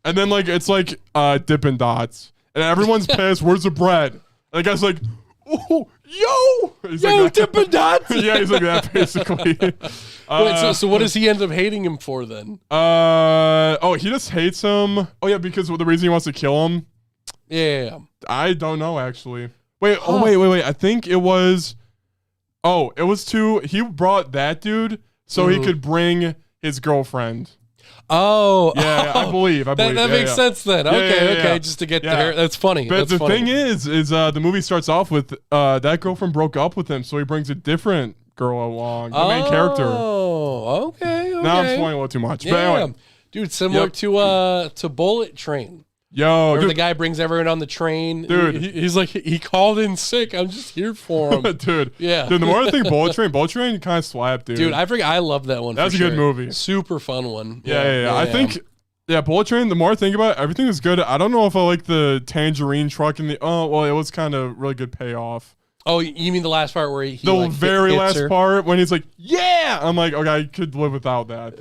and then like it's like Dippin' Dots, and everyone's pissed. Where's the bread? And the guy's like, oh, he's yo, like Dippin' Dots. Yeah, he's like that basically. Wait, so what does he end up hating him for then? He just hates him. Oh yeah, because the reason he wants to kill him. Yeah. I don't know actually. Wait. I think it was. Oh, it was he brought that dude so he could bring his girlfriend. Oh, yeah, I believe. That makes sense then. Okay, just to get there. That's funny. But the thing is the movie starts off with that girlfriend broke up with him, so he brings a different girl along, the main character. Oh, okay. Now I'm spoiling a little too much. Yeah, but anyway. dude, similar to Bullet Train. Yo, dude, the guy brings everyone on the train. Dude, he's like, he called in sick. I'm just here for him. Dude. Yeah. Dude, the more I think Bullet Train kind of slapped, dude. Dude, I love that one. That's a good movie. Super fun one. Yeah. I think, Bullet Train, the more I think about it, everything is good. I don't know if I like the tangerine truck and it was kind of really good payoff. Oh, you mean the last part where he the very last part when he's like, yeah, I'm like, okay, I could live without that.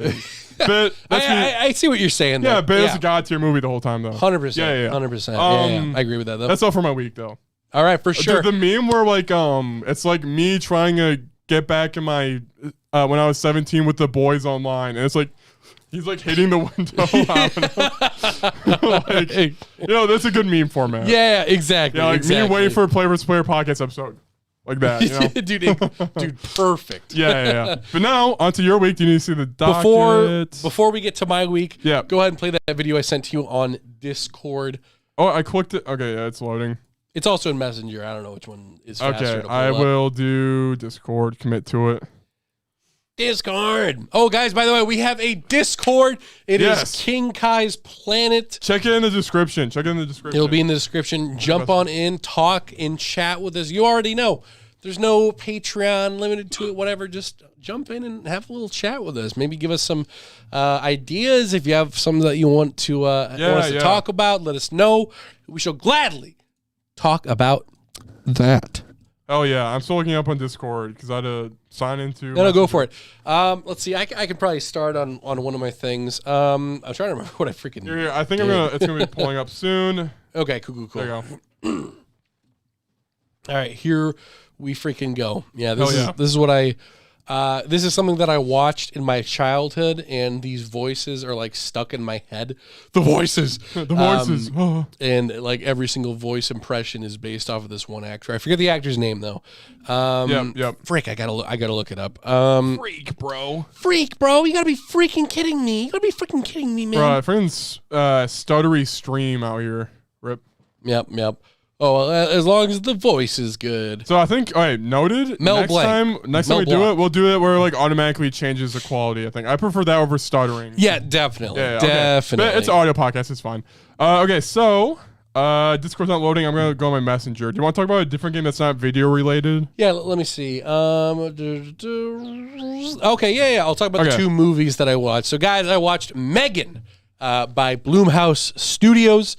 But I see what you're saying. Yeah, but it's a god tier movie the whole time though. 100%. Yeah, 100%. Yeah, I agree with that though. That's all for my week though. All right, for sure. The meme where like it's like me trying to get back in my when I was 17 with the boys online, and it's like he's like hitting the window. Like, that's a good meme format. Yeah, exactly. Yeah, like me waiting for a Player vs. Player podcast episode. Like that, you know? dude, perfect. Yeah. But now, onto your week. Do you need to see the docket? Before we get to my week, go ahead and play that video I sent to you on Discord. Oh, I clicked it. Okay, yeah, it's loading. It's also in Messenger. I don't know which one is faster to pull I up. will do Discord. Commit to it. Discord. Oh, guys, by the way, we have a Discord. It is King Kai's Planet. Check it in the description. It'll be in the description. Jump on in, talk and chat with us. You already know. There's no Patreon limited to it, whatever. Just jump in and have a little chat with us. Maybe give us some ideas. If you have some that you want to to talk about, let us know. We shall gladly talk about that. Oh, yeah. I'm still looking up on Discord because I had to sign into... No, go for it. Let's see. I can probably start on one of my things. I'm trying to remember what I freaking... Here, I think it's going to be pulling up soon. Okay, cool. There you go. All right, here we freaking go. Yeah, this is what this is something that I watched in my childhood, and these voices are like stuck in my head. The voices. And like every single voice impression is based off of this one actor. I forget the actor's name though. Yep. Frick, I gotta look it up. Freak, bro. You gotta be freaking kidding me. You gotta be freaking kidding me, man. Bro, friends, stuttery stream out here. Rip. Yep. Oh, well, as long as the voice is good. So I think, all right, noted. Next time we do it, we'll do it where it like automatically changes the quality. I think I prefer that over stuttering. Yeah, definitely. Yeah, definitely. Okay. But it's an audio podcast. It's fine. Okay, so Discord's not loading. I'm going to go on my messenger. Do you want to talk about a different game that's not video related? Yeah, let me see. Okay, yeah. I'll talk about the two movies that I watched. So, guys, I watched Megan by Blumhouse Studios.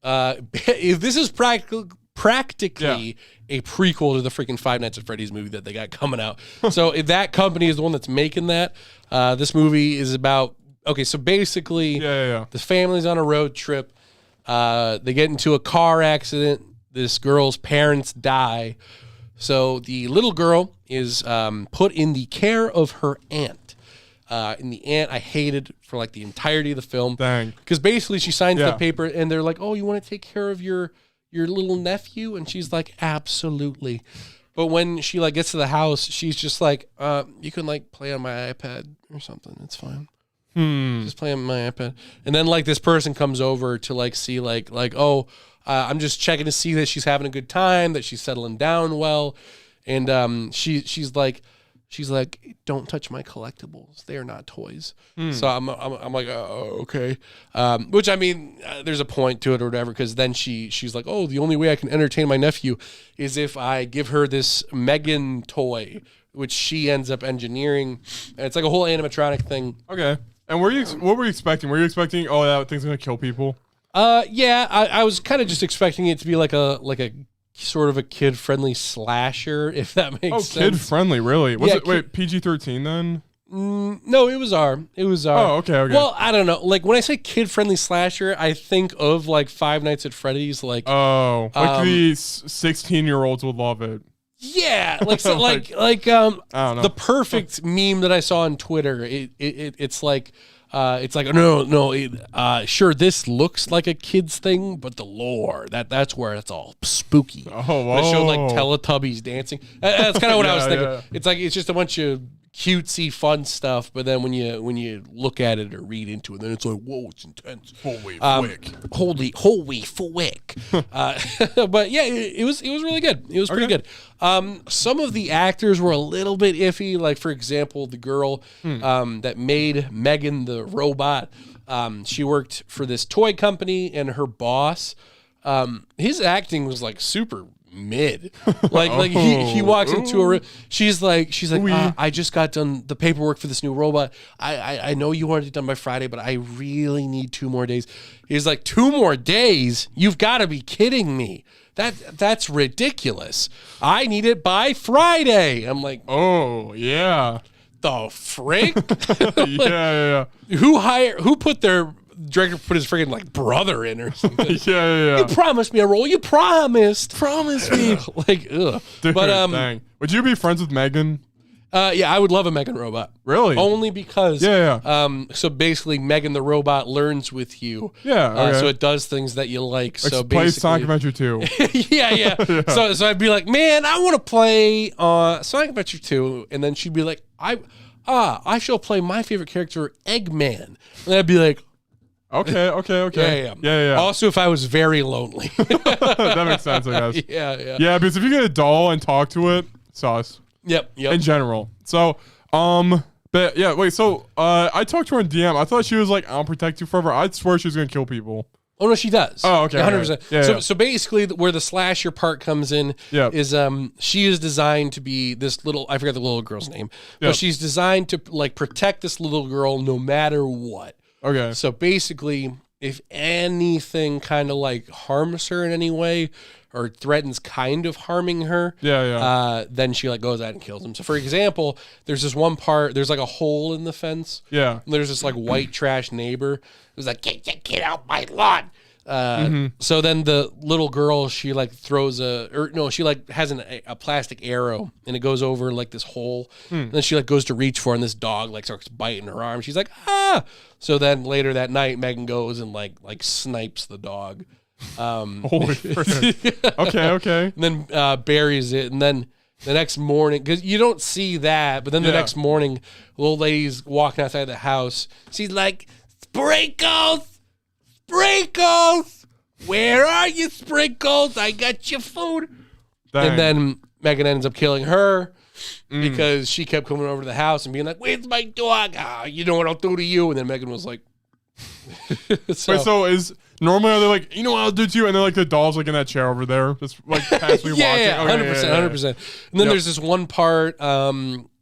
This is practically a prequel to the freaking Five Nights at Freddy's movie that they got coming out. So that company is the one that's making that. This movie is about, so basically this family's on a road trip. They get into a car accident. This girl's parents die. So the little girl is put in the care of her aunt. And the aunt I hated for like the entirety of the film. Dang. Because basically she signs the paper and they're like, oh, you want to take care of your little nephew? And she's like, absolutely. But when she like gets to the house, she's just like, you can like play on my iPad or something. It's fine. Just play on my iPad. And then like this person comes over to like see I'm just checking to see that she's having a good time, that she's settling down well. And she's like, don't touch my collectibles. They are not toys. So I'm like, oh, okay. Which I mean, there's a point to it or whatever. Because then she's like, oh, the only way I can entertain my nephew is if I give her this Megan toy, which she ends up engineering. And it's like a whole animatronic thing. Okay. And what were you expecting? Were you expecting, that thing's gonna kill people? Yeah. I was kind of just expecting it to be like a sort of a kid-friendly slasher, if that makes sense. Oh, kid-friendly, really? Wait, PG-13 then? No, it was R. Oh, okay. Well, I don't know. Like, when I say kid-friendly slasher, I think of, like, Five Nights at Freddy's, like... Oh, like these 16-year-olds would love it. Yeah, like, so, I don't know. The perfect meme that I saw on Twitter, it's like... sure, this looks like a kid's thing, but the lore, that's where it's all spooky. Oh, wow. It showed like Teletubbies dancing. That's kind of what I was thinking. Yeah. It's like, it's just a bunch of cutesy fun stuff, but then when you look at it or read into it, then it's like, whoa, it's intense. Holy frick. But yeah, it was really good. It was pretty good. Some of the actors were a little bit iffy. Like, for example, the girl that made Megan the robot, she worked for this toy company, and her boss, his acting was like super mid. Like he walks into a room. She's like, I just got done the paperwork for this new robot. I know you wanted it done by Friday, but I really need 2 more days. He's like, 2 more days? You've got to be kidding me. That's ridiculous. I need it by Friday. I'm like, oh yeah. The frick? Yeah. Who put their director put his freaking like brother in or something? Yeah. You promised me a role. You promised. Promise me. Like, ugh. Dude, but dang. Would you be friends with Megan? Yeah, I would love a Megan robot. Really? Only because so basically Megan the robot learns with you. Yeah. Okay. So it does things that you like. So play basically Sonic Adventure 2. yeah. So I'd be like, man, I want to play Sonic Adventure 2, and then she'd be like, I shall play my favorite character, Eggman. And I'd be like, Okay. Yeah. Also, if I was very lonely. That makes sense, I guess. Yeah. Yeah, because if you get a doll and talk to it, sauce. Yep. In general. So, but yeah, wait, so I talked to her in DM. I thought she was like, I'll protect you forever. I'd swear she was gonna kill people. Oh no, she does. Oh, okay. 100%. Yeah, so basically, where the slasher part comes in is she is designed to be this little. I forgot the little girl's name, but she's designed to like protect this little girl no matter what. Okay. So basically, if anything kind of like harms her in any way or threatens kind of harming her, then she like goes out and kills him. So for example, there's this one part. There's like a hole in the fence. Yeah. And there's this like white trash neighbor who's like, get out my lawn. So then the little girl, she like throws she like has a plastic arrow and it goes over like this hole. And then she like goes to reach for it, and this dog like starts biting her arm. She's like, ah. So then later that night, Megan goes and like snipes the dog. Holy frick. Okay. And then buries it. And then the next morning, because you don't see that, but then the next morning, the little lady's walking outside the house. She's like, Sprinkles! Sprinkles! Where are you, Sprinkles? I got your food. Dang. And then Megan ends up killing her because she kept coming over to the house and being like, where's my dog? You know what I'll do to you. And then Megan was like... so is... Normally, are they like, you know what I'll do to you? And then like the doll's like in that chair over there. Just like passively watching. Yeah, 100%. And then there's this one part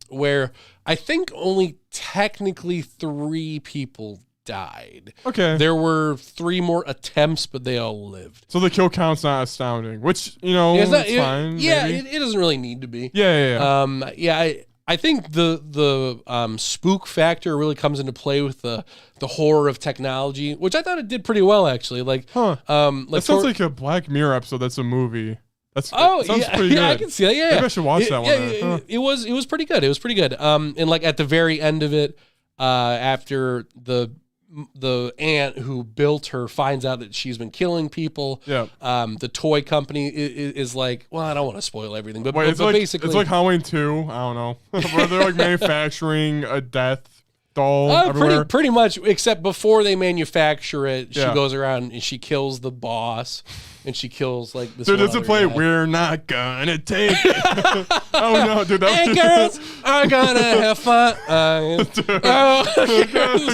where I think only technically 3 people died. Okay. There were 3 more attempts, but they all lived. So the kill count's not astounding, which, you know, it's fine. Yeah, it doesn't really need to be. Yeah. I think the spook factor really comes into play with the horror of technology, which I thought it did pretty well actually. Like, that sounds like a Black Mirror episode. That's a movie. That sounds pretty good. I can see that. Yeah, maybe I should watch that one. It was pretty good. It was pretty good. And like at the very end of it, after the aunt who built her finds out that she's been killing people. Yeah. The toy company is like, well, I don't want to spoil everything, but, but like, basically, it's like Halloween 2. I don't know, where they're like manufacturing a death doll. Pretty much, except before they manufacture it, she goes around and she kills the boss. And she kills like this. Dude, there's a play. We're not gonna take it. Oh no, dude! Hey girls, are gonna have fun.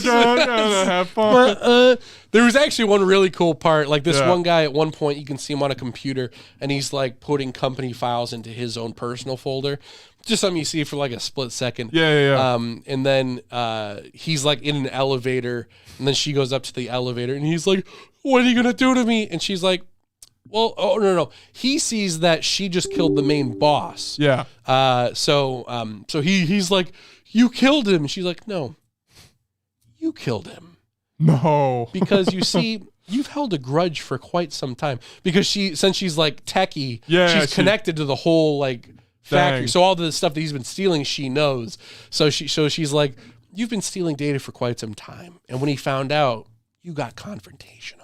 Gonna have fun. There was actually one really cool part. Like this one guy at one point, you can see him on a computer, and he's like putting company files into his own personal folder. Just something you see for like a split second. Yeah. And then he's like in an elevator, and then she goes up to the elevator, and he's like, "What are you gonna do to me?" And she's like, well, no. He sees that she just killed the main boss. Yeah. So he's like, you killed him. And she's like, no, you killed him. No. Because you see, you've held a grudge for quite some time. Because since she's like techie, she's connected to the whole like factory. So all the stuff that he's been stealing, she knows. So she's like, you've been stealing data for quite some time. And when he found out, you got confrontational.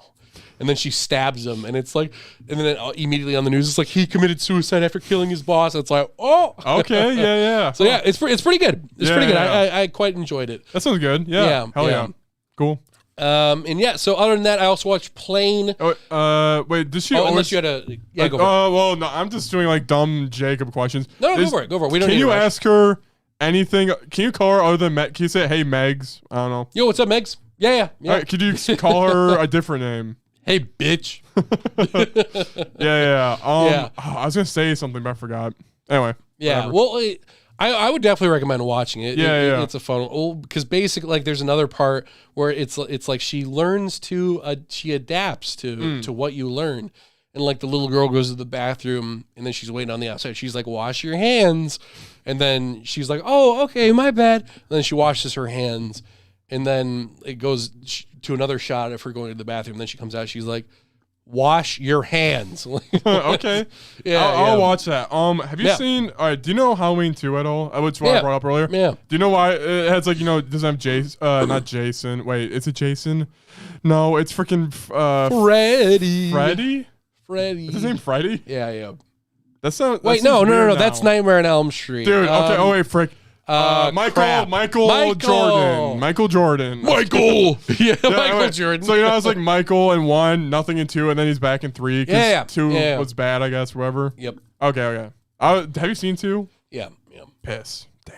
And then she stabs him, and it's like, and then immediately on the news, it's like he committed suicide after killing his boss. It's like, oh, okay, yeah. So yeah, it's pretty good. It's pretty good. I quite enjoyed it. That sounds good. Yeah, hell yeah, cool. And yeah, so other than that, I also watched Plane. Wait, did she? Unless you had a go for it. Well, no, I'm just doing like dumb Jacob questions. No, go for it. We don't. Can you ask her anything? Can you call her other than Meg? Can you say, "Hey, Megs"? I don't know. Yo, what's up, Megs? Yeah. All right, could you call her a different name? Hey, bitch. Yeah. I was gonna say something, but I forgot. Anyway. Yeah. Whatever. Well, I would definitely recommend watching it. Yeah. It's a fun. Well, because basically, like, there's another part where it's like she learns she adapts to what you learn, and like the little girl goes to the bathroom, and then she's waiting on the outside. She's like, "Wash your hands," and then she's like, "Oh, okay, my bad." And then she washes her hands. And then it goes to another shot of her going to the bathroom. Then she comes out. She's like, "Wash your hands." Okay. I'll watch that. Have you seen? All right. Do you know Halloween 2 at all? Which one I brought up earlier. Yeah. Do you know why it has like doesn't have Jason? Not Jason. Wait, is it Jason? No, it's freaking Freddy. Is his name Freddy? Yeah. That's not. Wait, no. That's Nightmare on Elm Street, dude. Okay. Oh wait, frick. Michael Jordan. Michael. Yeah, Michael Jordan. So I was like Michael in 1, nothing in 2, and then he's back in 3 because 2 was bad, I guess. Whatever. Yep. Okay. Have you seen 2? Yeah. Piss. Damn.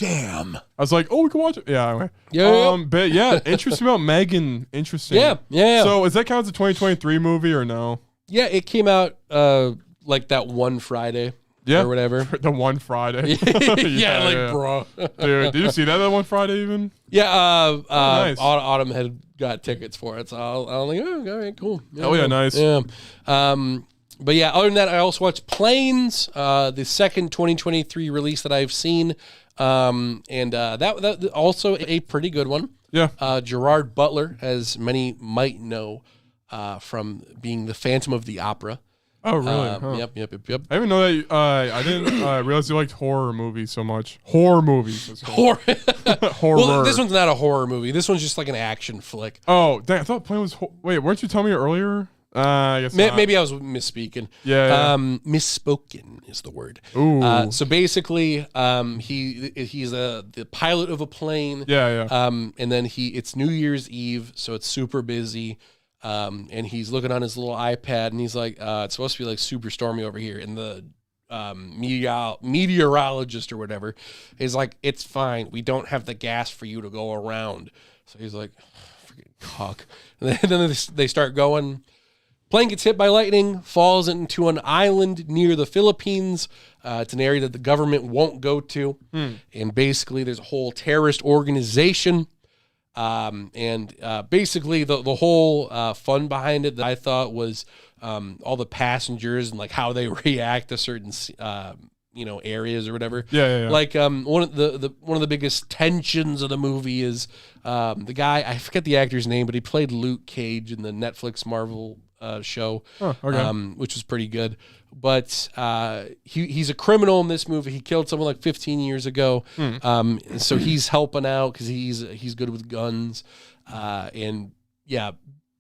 Damn. I was like, oh, we can watch it. Yeah, anyway. Yeah. But yeah, interesting about Megan. Interesting. Yeah. So is that count as a 2023 movie or no? Yeah, it came out like that one Friday. Yeah. Or whatever. The one Friday. Bro. Dude, did you see that one Friday even? Yeah, nice. Autumn had got tickets for it, so I was like, oh, all right, cool. Yeah, nice. Yeah. But yeah, other than that, I also watched Planes, the second 2023 release that I've seen, and that also a pretty good one. Yeah. Gerard Butler, as many might know, from being the Phantom of the Opera. Oh, really? Yep. I didn't know that. I didn't realize you liked horror movies so much. Horror movies. Horror. Horror. Well, this one's not a horror movie. This one's just like an action flick. Oh, dang, I thought Plane was. Wait, weren't you telling me earlier? I guess maybe I was misspeaking. Yeah. Misspoken is the word. Ooh. So basically, he's the pilot of a plane. Yeah. And then it's New Year's Eve, so it's super busy. And he's looking on his little iPad, and he's like, "It's supposed to be like super stormy over here." And the meteorologist or whatever is like, "It's fine. We don't have the gas for you to go around." So he's like, "Freaking cock." And then they start going. Plane gets hit by lightning, falls into an island near the Philippines. It's an area that the government won't go to. And basically, there's a whole terrorist organization. Basically the whole fun behind it that I thought was all the passengers and like how they react to certain areas or whatever. Yeah. Like one of the biggest tensions of the movie is the guy, I forget the actor's name, but he played Luke Cage in the Netflix Marvel show, which was pretty good. But he's a criminal in this movie. He killed someone like 15 years ago. So he's helping out because he's good with guns. And yeah,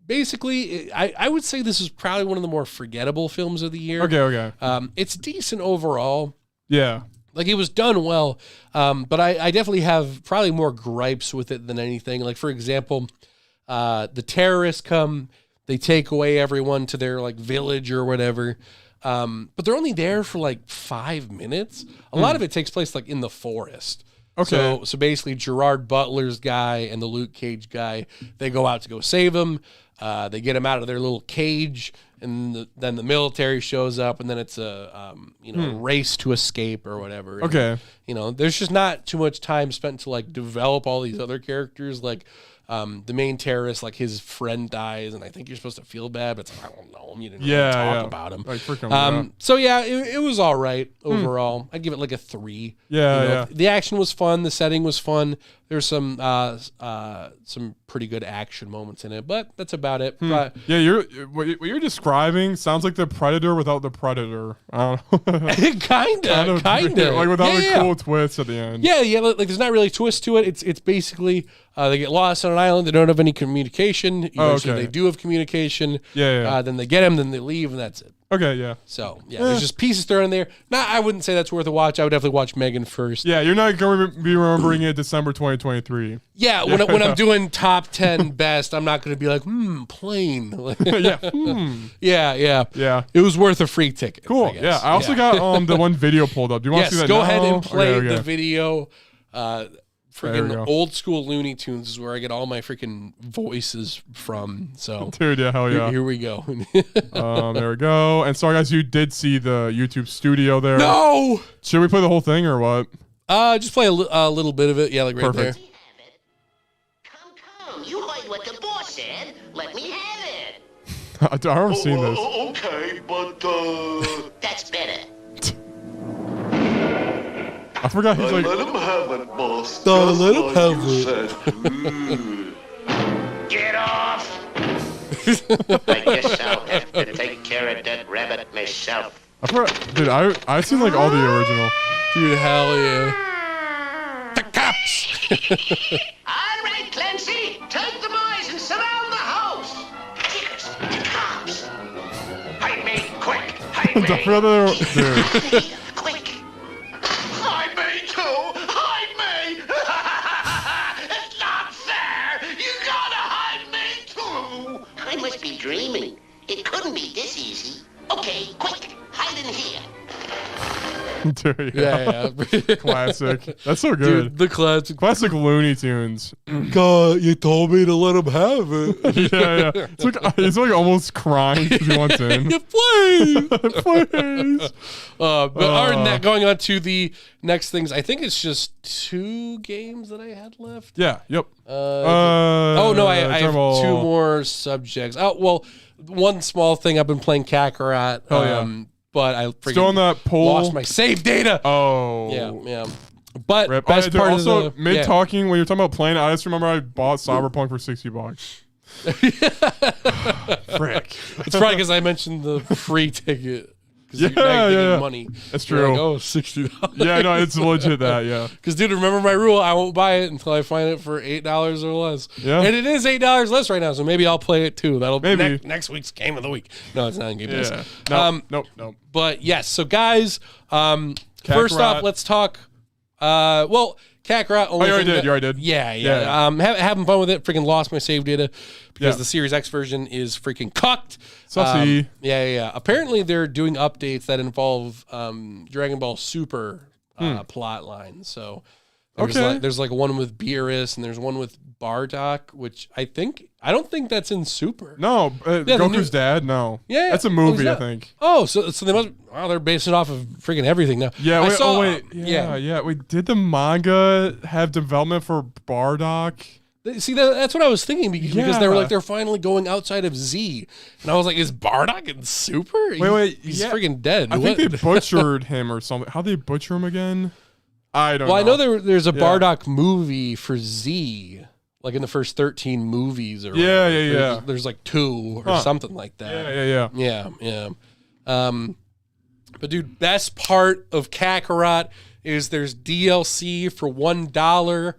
basically, I would say this is probably one of the more forgettable films of the year. Okay. It's decent overall. Yeah. Like, it was done well, but I definitely have probably more gripes with it than anything. Like, for example, the terrorists come, they take away everyone to their like village or whatever. But they're only there for like 5 minutes. A lot of it takes place like in the forest. Okay. So basically Gerard Butler's guy and the Luke Cage guy, they go out to go save him. They get him out of their little cage, and then the military shows up, and then it's a race to escape or whatever. Okay. And, there's just not too much time spent to like develop all these other characters. Like the main terrorist, like his friend dies, and I think you're supposed to feel bad, but it's like, I don't know him. You didn't really talk about him. Like, freaking, So yeah, it was all right overall. I'd give it like a 3. Yeah. The action was fun. The setting was fun. There's some pretty good action moments in it, but that's about it. But, yeah, what you're describing sounds like the Predator without the Predator. I don't know. Kinda. Like without the cool twist at the end. Yeah. Like there's not really a twist to it. It's basically they get lost on an island. They don't have any communication. Eventually they do have communication. Yeah. Then they get him. Then they leave, and that's it. Okay, yeah. So, there's just pieces thrown in there. Nah, I wouldn't say that's worth a watch. I would definitely watch Megan first. Yeah, you're not going to be remembering it December 2023. Yeah, when I'm doing top 10 best, I'm not going to be like, Plane. Yeah. It was worth a free ticket. Cool. Yeah, I also got the one video pulled up. Do you want to see that go now? ahead and play Okay. the video. Freaking old school Looney Tunes is where I get all my freaking voices from. So, dude, yeah, hell yeah. Here we go. There we go. And sorry, guys, you did see the YouTube studio there. No! Should we play the whole thing or what? Just play a little bit of it. Yeah, like right Perfect. there. Come, you heard what the boss said. Let me have it. I haven't seen this. Okay, but, That's better. I forgot he's like... Let him have it, boss. Let him have it. Get off! I guess I'll have to take care of that rabbit myself. I forgot... Dude, I've seen like all the original. Dude, hell yeah. The cops! All right, Clancy. Take the boys and surround the house. Jiggers, the cops. Hide me, quick. Hide me. I forgot that they were... Dude. Quick. Hide me, too. Hide me. It's not fair. You gotta hide me, too. I must be dreaming. It couldn't be this easy. Okay, quick. Hide in here. Dude, Yeah. Classic. That's so good. Dude, the Classic Looney Tunes. God, you told me to let him have it. Yeah. It's like almost crying because he wants in. Please. Please. But other than that, going on to the next things, I think it's just 2 games that I had left. Yeah. Yep. Oh no, I have 2 more subjects. Oh well, one small thing, I've been playing Kakarot. Oh yeah. But I freaking still on that poll. Lost my save data. Oh. Yeah. But Rip. best part also, of the mid talking when you're talking about playing, I just remember I bought Cyberpunk for $60. Frick. It's probably because I mentioned the free ticket. Yeah. Money. That's true. Like, oh, $60. Yeah, no, it's legit that, yeah. Because, dude, remember my rule. I won't buy it until I find it for $8 or less. Yeah. And it is $8 less right now, so maybe I'll play it too. That'll be maybe. next week's game of the week. No, it's not in Game Pass. Nope. But, yes, so, guys, first off, let's talk. Kakarot. You already did. Yeah. Having fun with it. Freaking lost my save data because the Series X version is freaking cucked. Sussy. Yeah. Apparently, they're doing updates that involve Dragon Ball Super plot lines. So there's like one with Beerus and there's one with Bardock, which I don't think that's in Super. No, Goku's dad. No. Yeah, that's a movie. I think. Oh, so they must. Oh, they're basing it off of freaking everything now. Yeah. Wait, did the manga have development for Bardock? See, that's what I was thinking because they were like, they're finally going outside of Z. And I was like, is Bardock in Super? He's freaking dead. I think they butchered him or something. How'd they butcher him again? I don't know. Well, I know there's a Bardock movie for Z, like in the first 13 movies. Or yeah. There's like 2 or something like that. Yeah. But, dude, best part of Kakarot is there's DLC for $1.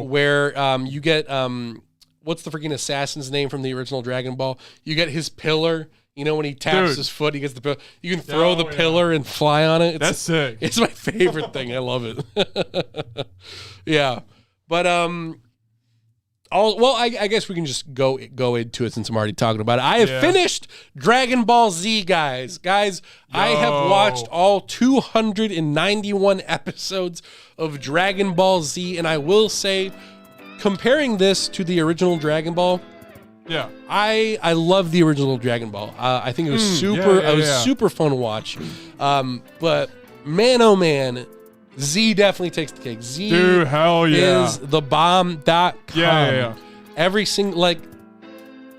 Where you get what's the freaking assassin's name from the original Dragon Ball? You get his pillar. You know, when he taps his foot, he gets the pillar. You can throw the pillar and fly on it. That's sick. It's my favorite thing. I love it. Yeah, but I guess we can just go into it since I'm already talking about it. I have finished Dragon Ball Z, guys. I have watched all 291 episodes of Dragon Ball Z, and I will say, comparing this to the original Dragon Ball, I love the original Dragon Ball. I think it was super fun to watch. But man, oh man, Z definitely takes the cake. Z Dude, hell yeah. is the bomb.com. Yeah. Every single,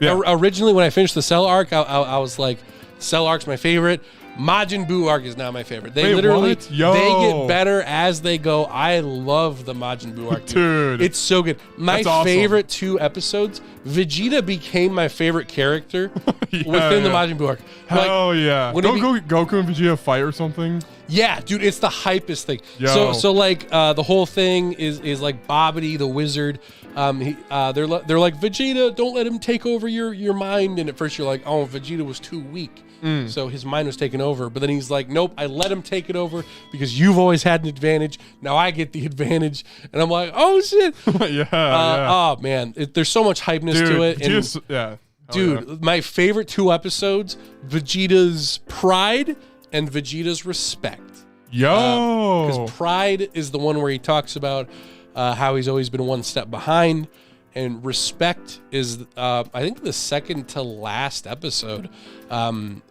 originally when I finished the Cell arc, I was like, Cell arc's my favorite. Majin Buu arc is now my favorite. They they get better as they go. I love the Majin Buu arc. Dude. It's so good. My favorite 2 episodes, Vegeta became my favorite character within the Majin Buu arc. Hell yeah. Goku and Vegeta fight or something? Yeah, dude, it's the hypest thing. So like the whole thing is like Bobbity the wizard. They're like, Vegeta, don't let him take over your mind. And at first you're like, oh, Vegeta was too weak. So his mind was taken over. But then he's like, nope, I let him take it over because you've always had an advantage. Now I get the advantage. And I'm like, oh, shit. Oh, man. There's so much hypeness to it. Dude, my favorite 2 episodes, Vegeta's pride and Vegeta's respect. Because pride is the one where he talks about how he's always been one step behind. And respect is, I think, the second to last episode of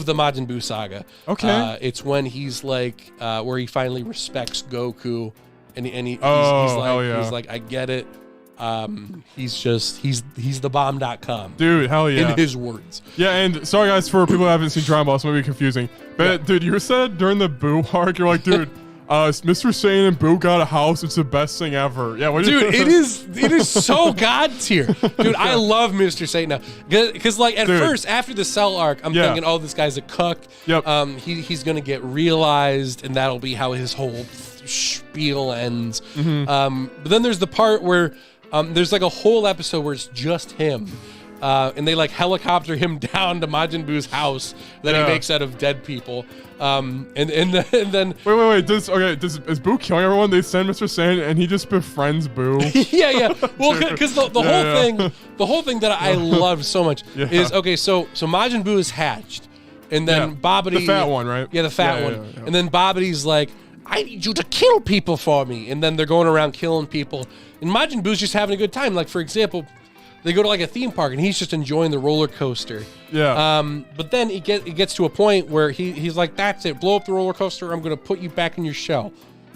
the Majin Buu saga. Okay. It's when he's like, where he finally respects Goku, and he's like, I get it. He's the bomb.com. Dude, hell yeah. In his words. Yeah, and sorry guys for people who haven't seen Dragon Ball, this might be confusing. But dude, you said during the Buu arc, you're like, dude, Mr. Satan and Boo got a house. It's the best thing ever. Yeah, dude, it is so god tier, dude. I love Mr. Satan now because like at first after the Cell arc, I'm thinking, oh, this guy's a cuck. Yep. He's gonna get realized, and that'll be how his whole spiel ends. But then there's the part where there's like a whole episode where it's just him. And they like helicopter him down to Majin Buu's house that he makes out of dead people. And then wait. Is Buu killing everyone? They send Mr. Satan and he just befriends Buu. yeah. Well, because the whole thing that I love so much is so Majin Buu is hatched. And then Bobbity, the fat one, right? Yeah, the fat one. Yeah. And then Bobbity's like, I need you to kill people for me. And then they're going around killing people. And Majin Buu's just having a good time. Like, for example, they go to like a theme park and he's just enjoying the roller coaster. Yeah. But then it gets to a point where he's like, that's it. Blow up the roller coaster. I'm going to put you back in your shell.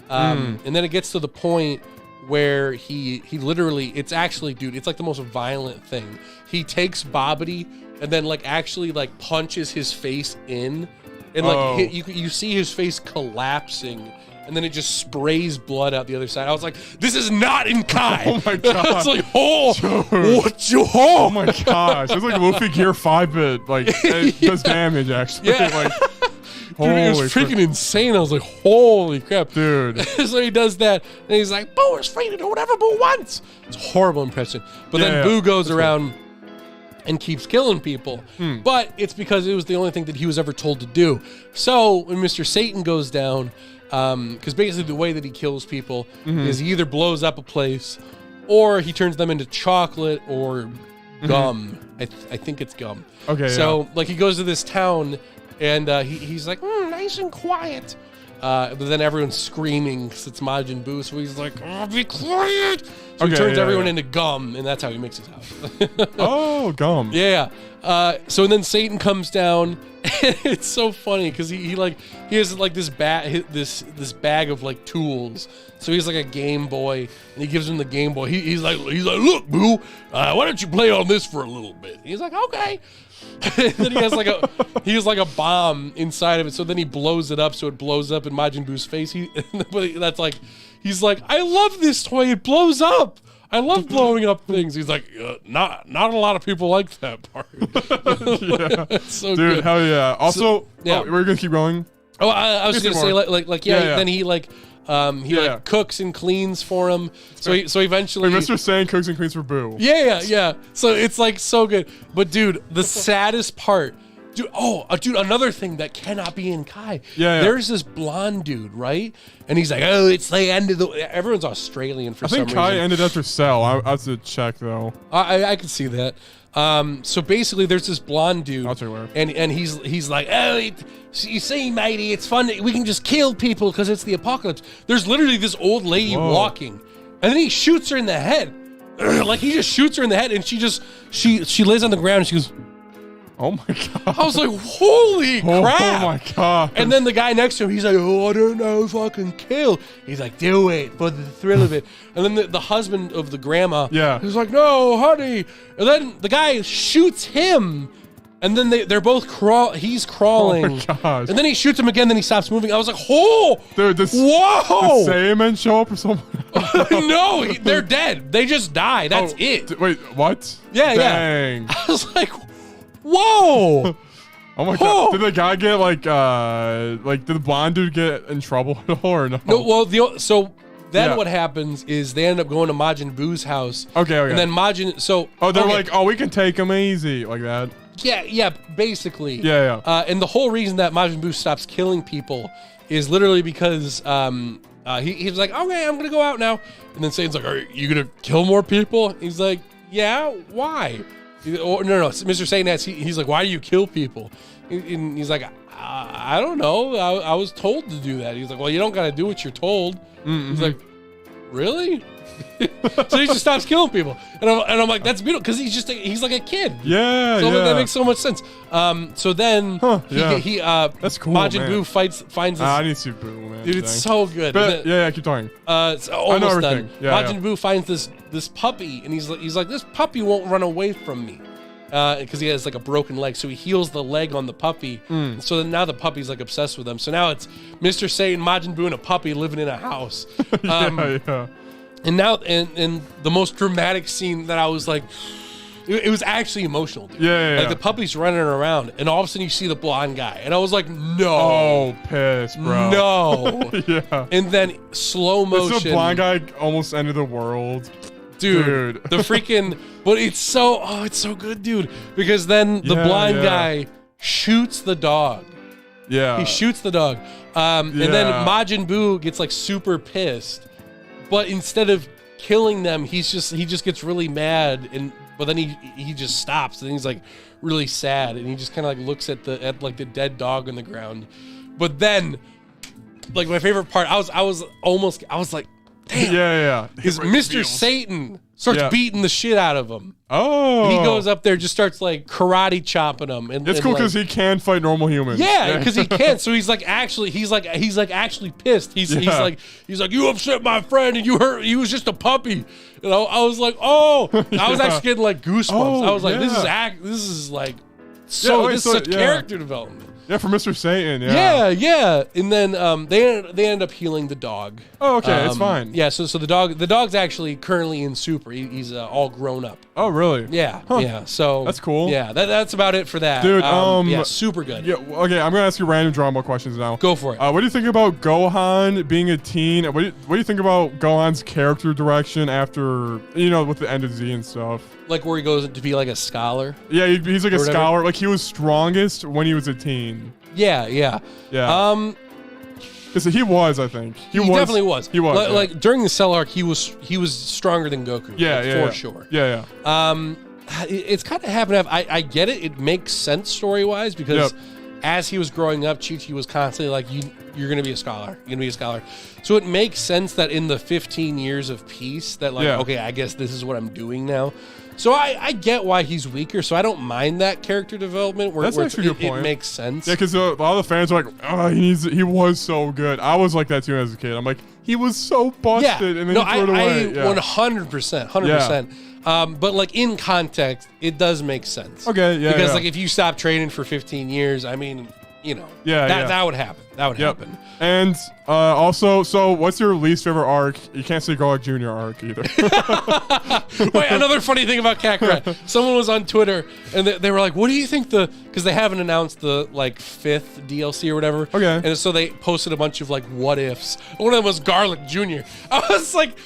And then it gets to the point where he literally, it's actually, dude, it's like the most violent thing. He takes Bobbity and then like actually like punches his face in. And like you see his face collapsing, and then it just sprays blood out the other side. I was like, "This is not in Kai." Oh my god! I was like, what you oh? Oh my gosh! It's like Luffy Gear 5-bit. Like it does damage actually. Yeah. Like, dude, it was freaking insane. I was like, "Holy crap, dude!" So he does that, and he's like, "Boo is free to do whatever Boo wants." It's a horrible impression. But then Boo goes around and keeps killing people. But it's because it was the only thing that he was ever told to do. So when Mr. Satan goes down, because basically the way that he kills people is he either blows up a place or he turns them into chocolate or gum. I think it's gum. Okay. So like he goes to this town and he's like, nice and quiet. But then everyone's screaming because it's Majin Buu, so he's like, oh, be quiet. So he turns everyone into gum, and that's how he makes his house. Oh, gum. Yeah. So then Satan comes down, and it's so funny because he has like this bag of like tools. So he's like a Game Boy, and he gives him the Game Boy. He's like, look, Boo, why don't you play on this for a little bit? He's like, okay. And then he has like a bomb inside of it. So then he blows it up, so it blows up in Majin Buu's face. He's like, I love this toy. It blows up. I love blowing up things. He's like, not a lot of people like that part. Yeah, it's so dude, good. hell yeah. Also, yeah, we're gonna keep going. Oh, I was gonna say like then he like cooks and cleans for him. So eventually, Mr. Satan cooks and cleans for Boo. Yeah. So it's like so good. But dude, the saddest part, dude. Another thing that cannot be in Kai. Yeah. There's this blonde dude, right? And he's like, oh, it's the end of the. Everyone's Australian for some reason. I think Kai ended after Cell. I have to check though. I can see that. So basically, there's this blonde dude, I'll tell you where. and he's like, oh, you see, matey, it's fun. We can just kill people because it's the apocalypse. There's literally this old lady walking, and then he shoots her in the head. Like he just shoots her in the head, and she lays on the ground. And she goes, oh my god! I was like, holy crap! Oh my god! And then the guy next to him, he's like, oh, I don't know if I can kill. He's like, do it for the thrill of it. And then the husband of the grandma, he's like, no, honey. And then the guy shoots him. And then they're both he's crawling. Oh my gosh. And then he shoots him again, then he stops moving. I was like, oh! Dude, whoa! Did Saiyaman show up or something? No, they're dead. They just die. That's it. Wait, what? Yeah, Dang. I was like, whoa! Oh my god. Did the guy get did the blonde dude get in trouble at all or no? No, well, then what happens is they end up going to Majin Buu's house. Okay. And then they're like, oh, we can take him easy, like that. Yeah, basically. Yeah. And the whole reason that Majin Buu stops killing people is literally because he was like, okay, I'm gonna go out now. And then Satan's like, are you gonna kill more people? He's like, yeah, why? No, Mr. Satan asks, he's like, why do you kill people? And he's like, I don't know. I was told to do that. He's like, well, you don't gotta do what you're told. Mm-hmm. He's like, really? So he just stops killing people, and I'm like, that's beautiful because he's like a kid. Yeah, so that makes so much sense. So then he that's cool. Majin Buu finds this. I need to see Buu, man. Dude, it's so good. But keep talking. It's almost I know everything. done. Yeah, Majin Buu finds this puppy, and he's like, this puppy won't run away from me. Because he has like a broken leg, so he heals the leg on the puppy. So then now the puppy's like obsessed with him. So now it's Mr. Satan, Majin Buu, and a puppy living in a house. Yeah. And now, and the most dramatic scene that I was like, it was actually emotional, dude. Yeah. Like the puppy's running around, and all of a sudden you see the blonde guy, and I was like, no. Oh, piss, bro. No. Yeah. And then slow motion. It's the blonde guy almost ended the world. Dude. The freaking, but it's so good, dude. Because then the blind guy shoots the dog. Yeah. He shoots the dog. And then Majin Buu gets like super pissed. But instead of killing them, he just gets really mad and But then he just stops, and he's like really sad, and he just kind of like looks at the dead dog on the ground. But then, like my favorite part, I was like, damn, yeah. Is Mr. Satan starts beating the shit out of him. Oh, and he goes up there, just starts like karate chopping him, and it's cool because he can fight normal humans. Yeah, because he can. So he's like actually pissed. He's like you upset my friend, and he was just a puppy. You know, I was like, oh, I was actually getting like goosebumps. I was like, this is like this is such character development. Yeah, for Mr. Satan. Yeah. And then they end up healing the dog. Oh, okay, it's fine. Yeah, so the dog's actually currently in Super. He's all grown up. Oh, really? Yeah, yeah. So that's cool. Yeah, that's about it for that, dude. Yeah, super good. Yeah. Okay, I'm gonna ask you random Dragon Ball questions now. Go for it. What do you think about Gohan being a teen? What do you think about Gohan's character direction after with the end of Z and stuff? Like where he goes to be like a scholar. Yeah, he's like a scholar. Like he was strongest when he was a teen. Yeah. Because he was, I think. He definitely was. He was. Like during the Cell arc, he was stronger than Goku. For sure. Yeah. It's kind of half and half. I get it. It makes sense story wise because as he was growing up, Chi-Chi was constantly like, you're gonna be a scholar. You're gonna be a scholar. So it makes sense that in the 15 years of peace, that okay, I guess this is what I'm doing now. So I get why he's weaker, so I don't mind that character development. That's actually a good point. It makes sense. Yeah, because a lot of the fans are like, oh, he was so good. I was like that too as a kid. I'm like, he was so busted, and then he threw it away. 100%. But like in context, it does make sense. Okay, yeah. Because like if you stop training for 15 years, I mean, that would happen. That would happen. And also, so what's your least favorite arc? You can't say Garlic Jr. arc either. Wait, another funny thing about Kakarot. Someone was on Twitter, and they were like, what do you think because they haven't announced the like 5th DLC or whatever. Okay. And so they posted a bunch of like what ifs. One of them was Garlic Jr. I was like,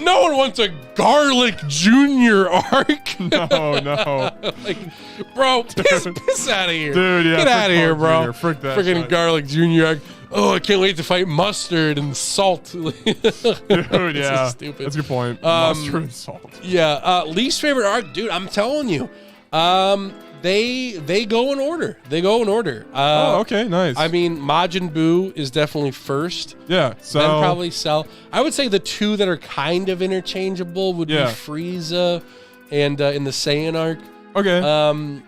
no one wants a Garlic Jr. arc. No. Like, bro, piss out of here. Dude, yeah. Get out of here, bro. Frick that Freaking shit. Garlic Jr. arc. Oh, I can't wait to fight Mustard and Salt. Dude, yeah. So stupid. That's a good point. Mustard and Salt. Yeah. Least favorite arc, dude, I'm telling you. They go in order. Okay, nice. I mean, Majin Buu is definitely first. Yeah, so then probably Cell. I would say the two that are kind of interchangeable would be Frieza and in the Saiyan arc. Okay. I mean,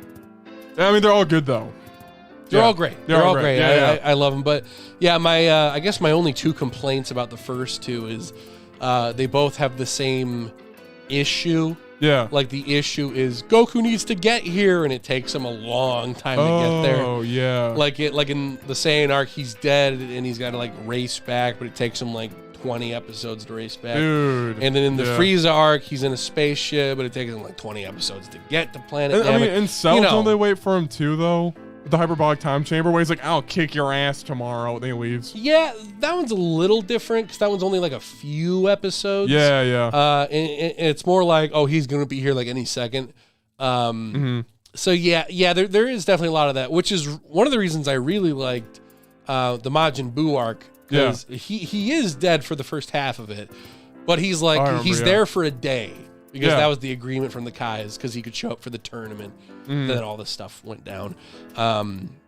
they're all good though. They're all great. They're all great. Yeah. I love them. But yeah, I guess my only two complaints about the first two is they both have the same issue. Yeah. Like the issue is Goku needs to get here, and it takes him a long time to get there. Oh yeah. Like in the Saiyan arc, he's dead and he's got to like race back, but it takes him like 20 episodes to race back. Dude. And then in the Frieza arc, he's in a spaceship, but it takes him like 20 episodes to get to planet. I mean, in Cell, don't they wait for him too though? The hyperbolic time chamber where he's like, I'll kick your ass tomorrow. Then he leaves. Yeah, that one's a little different because that one's only like a few episodes. Yeah. And it's more like, oh, he's going to be here like any second. So yeah, there is definitely a lot of that, which is one of the reasons I really liked the Majin Buu arc. Because he is dead for the first half of it, but he's like, he's there for a day. Because that was the agreement from the Kais, because he could show up for the tournament. Then all this stuff went down.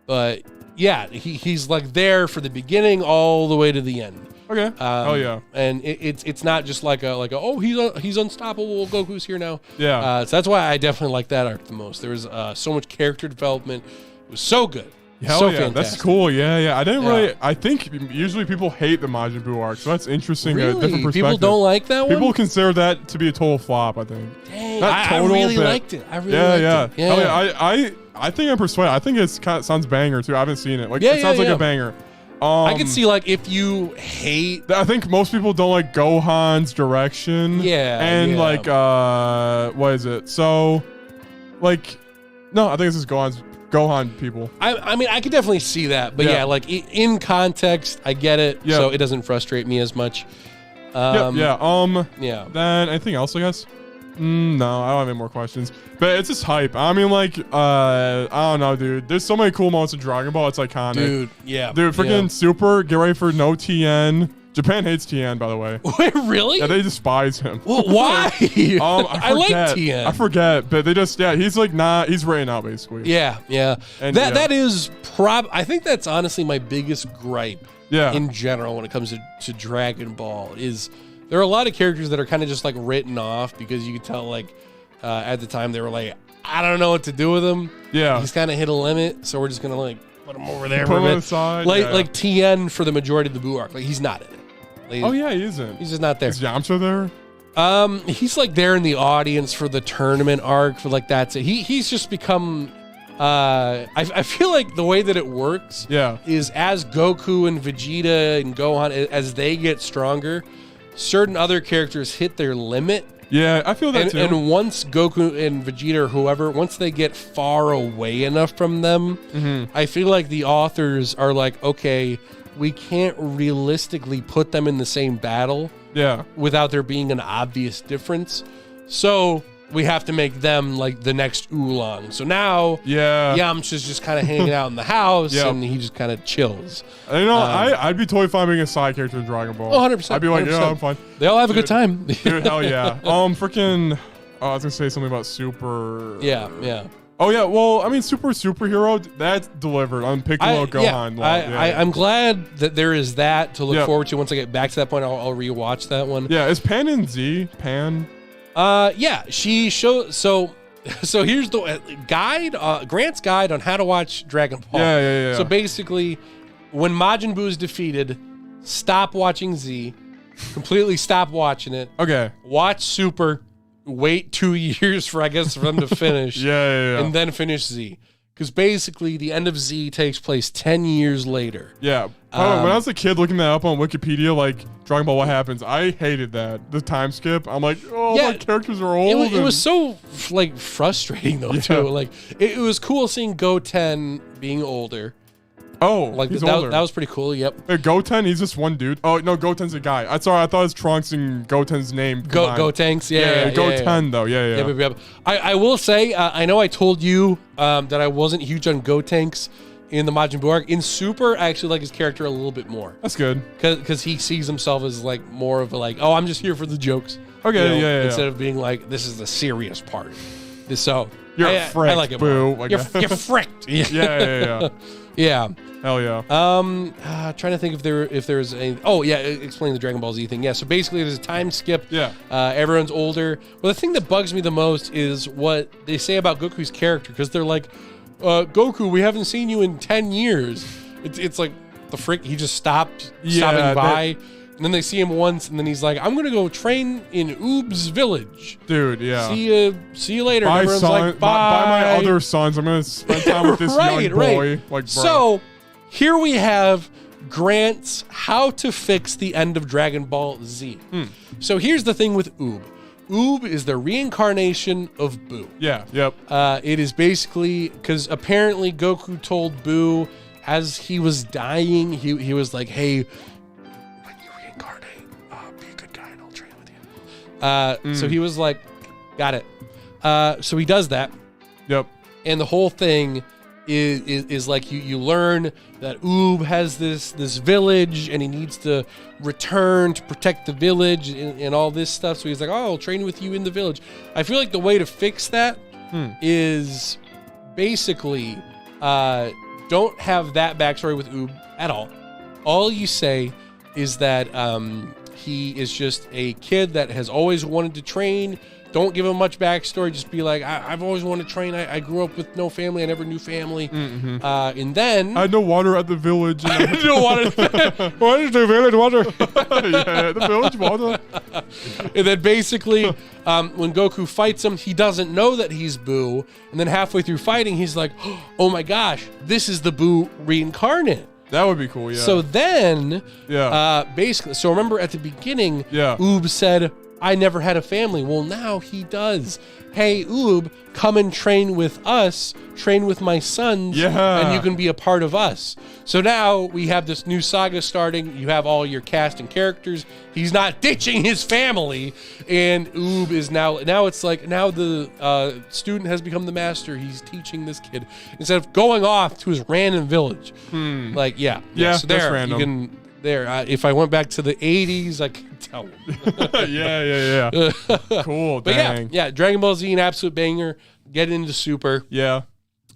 But yeah, he's like there for the beginning all the way to the end. Okay. Oh yeah. And it's not just like oh he's unstoppable. Goku's here now. Yeah. So that's why I definitely like that arc the most. There was so much character development. It was so good. Hell so yeah, fantastic. that's cool. Yeah. I didn't really. I think usually people hate the Majin Buu arc, so that's interesting. Really? A different perspective. People don't like that one. People consider that to be a total flop. I think. Dang, I really liked it. I really liked it. Yeah. Oh, yeah. I think I'm persuaded. I think it's kind of sounds banger too. I haven't seen it. Like it sounds like a banger. I can see like if you hate. I think most people don't like Gohan's direction. Yeah. And like what is it? So, like, no, I think this is Gohan people. I mean, I could definitely see that, but yeah, like in context, I get it. Yeah. So it doesn't frustrate me as much. Yeah. Yeah. Then anything else, I guess? No, I don't have any more questions. But it's just hype. I mean, like, I don't know, dude. There's so many cool moments in Dragon Ball. It's iconic. Dude, yeah. Dude, freaking Super. Get ready for no TN. Japan hates Tien, by the way. Wait, really? Yeah, they despise him. Well, why? I like Tien. I forget, but they just he's like he's written out basically. Yeah. And that is I think that's honestly my biggest gripe. Yeah. In general, when it comes to Dragon Ball, is there are a lot of characters that are kind of just like written off because you could tell like at the time they were like, I don't know what to do with him. Yeah. He's kind of hit a limit, so we're just gonna like put him over there Put for a him bit. aside. Like Tien for the majority of the Buu arc, like he's not in it. Like, Oh yeah, he isn't. he's just not there. Is Yamcha there? He's like there in the audience for the tournament arc for like that's it. He's just become. I feel like the way that it works is as Goku and Vegeta and Gohan as they get stronger, certain other characters hit their limit. Yeah, I feel that too. And once Goku and Vegeta or whoever, once they get far away enough from them, I feel like the authors are like, okay, we can't realistically put them in the same battle without there being an obvious difference. So we have to make them like the next Oolong. So now Yamcha's just kind of hanging out in the house and he just kind of chills. You know, I'd be totally fine being a side character in Dragon Ball. 100%. I'd be like, 100%. yeah, I'm fine. They all have a good time. Dude, hell yeah. Freaking, I was going to say something about Super. Yeah. Oh, yeah. Well, I mean, superhero, that's delivered on Piccolo Gohan. I'm glad that there is that to look forward to. Once I get back to that point, I'll rewatch that one. Yeah, is Pan in Z? Pan? She shows. So here's the guide, Grant's guide on how to watch Dragon Ball. Yeah. So basically, when Majin Buu is defeated, stop watching Z, completely stop watching it. Okay. Watch Super, wait 2 years for them to finish. Yeah. And then finish Z. Because basically, the end of Z takes place 10 years later. Yeah. When I was a kid looking that up on Wikipedia, like, Dragon Ball What Happens, I hated that. The time skip. I'm like, my characters are old. It was so, like, frustrating, though, too. Like, it was cool seeing Goten being older. Oh, like he's older. That was pretty cool, yep. Hey, Goten, he's just one dude. Oh, no, Goten's a guy. I thought it was Trunks and Goten's name. Gotenks, yeah. Goten, though, yeah. I will say, I know I told you that I wasn't huge on Gotenks in the Majin Buu arc. In Super, I actually like his character a little bit more. That's good. Because he sees himself as, like, more of a, like, oh, I'm just here for the jokes. Okay, yeah. Instead of being like, this is the serious part. So, you're a frick, I like it Boo. more. You're fricked. Yeah. Yeah. Hell yeah. Trying to think if there's a explain the Dragon Ball Z thing. Yeah, so basically there's a time skip. Yeah. Everyone's older. Well, the thing that bugs me the most is what they say about Goku's character, because they're like, Goku, we haven't seen you in 10 years. It's like the frick, he just stopping by. And then they see him once, and then he's like, I'm going to go train in Oob's village. Dude, yeah. See you later. Bye, and everyone's son. like, bye. Bye, my other sons. I'm going to spend time with this young boy. Right. Like, bro. So, here we have Grant's How to Fix the End of Dragon Ball Z. So, here's the thing with Oob. Oob is the reincarnation of Buu. Yeah, yep. It is basically, because apparently Goku told Buu as he was dying, he was like, hey, so he was like, got it. So he does that. Yep. And the whole thing is like you learn that Oob has this village and he needs to return to protect the village and all this stuff. So he's like, oh, I'll train with you in the village. I feel like the way to fix that is basically don't have that backstory with Oob at all. All you say is that he is just a kid that has always wanted to train. Don't give him much backstory. Just be like, I've always wanted to train. I grew up with no family. I never knew family. And then I had no water at the village. I had no water. What is the village water? Yeah, the village water. And then basically, when Goku fights him, he doesn't know that he's Buu. And then halfway through fighting, he's like, oh my gosh, this is the Buu reincarnate. That would be cool, yeah. So then, basically, so remember at the beginning, Oob said, I never had a family. Well, now he does. Hey, Oob, come and train with us, train with my sons, and you can be a part of us. So now we have this new saga starting. You have all your cast and characters. He's not ditching his family. And Oob is now it's like, now the student has become the master. He's teaching this kid instead of going off to his random village. Like, Yeah, so there, random. you can there. If I went back to the 80s, I could tell them. yeah. Cool. But dang. yeah, Dragon Ball Z, an absolute banger. Get into Super. Yeah.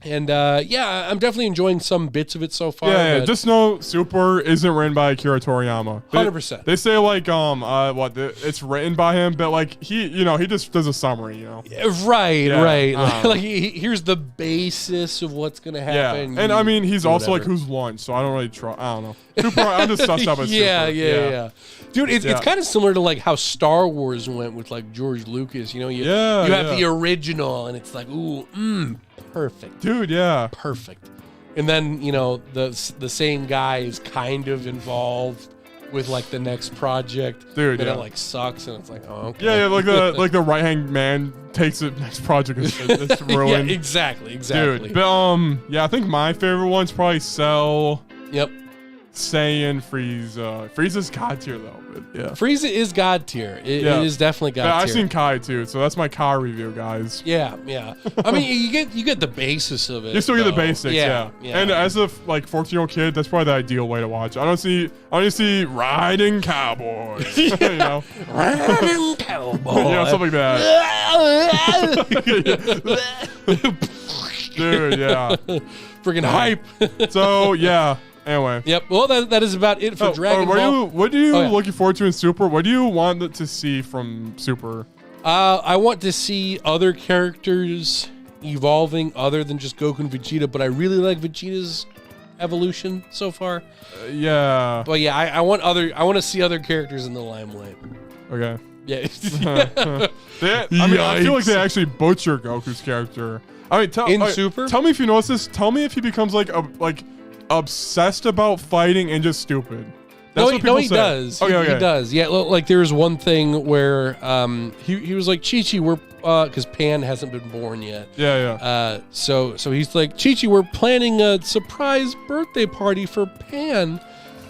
And I'm definitely enjoying some bits of it so far. Yeah, just know Super isn't written by Akira Toriyama. 100%. They say like it's written by him, but like he just does a summary, Right. Like here's the basis of what's gonna happen. Yeah, and I mean he's also like who's lunch, so I don't really try. I don't know. Super, I'm just sussed up at Super. Yeah. Dude, it's kind of similar to like how Star Wars went with like George Lucas. You have the original, and it's like perfect. Dude, yeah. Perfect. And then, the same guy is kind of involved with like the next project. Dude, it like sucks and it's like, oh, okay. Yeah, like the right hand man takes the next project it's ruined. Yeah, exactly. Dude, but I think my favorite one's probably Cell. Yep. Saiyan, Frieza. Frieza's God tier though. But yeah. Frieza is God tier. It is definitely God tier. I've seen Kai too, so that's my Kai review, guys. Yeah. I mean, you get the basis of it. You still get the basics, yeah. Yeah. And as a 14-year-old kid, that's probably the ideal way to watch. I want to see riding cowboys. Riding cowboys. Something like that. Dude, yeah. Freaking hype. So yeah. Anyway. Yep. Well, that is about it for Dragon Ball. What are you looking forward to in Super? What do you want to see from Super? I want to see other characters evolving other than just Goku and Vegeta, but I really like Vegeta's evolution so far. Yeah. But yeah, I want to see other characters in the limelight. Okay. Yeah. I feel like they actually butcher Goku's character. I mean, Super. Tell me if you notice this. Tell me if he becomes obsessed about fighting and just stupid. That's what people say. Does. Okay. He does. Yeah, like there was one thing where he was like, Chi-Chi, we're because Pan hasn't been born yet. Yeah. So he's like, Chi-Chi, we're planning a surprise birthday party for Pan.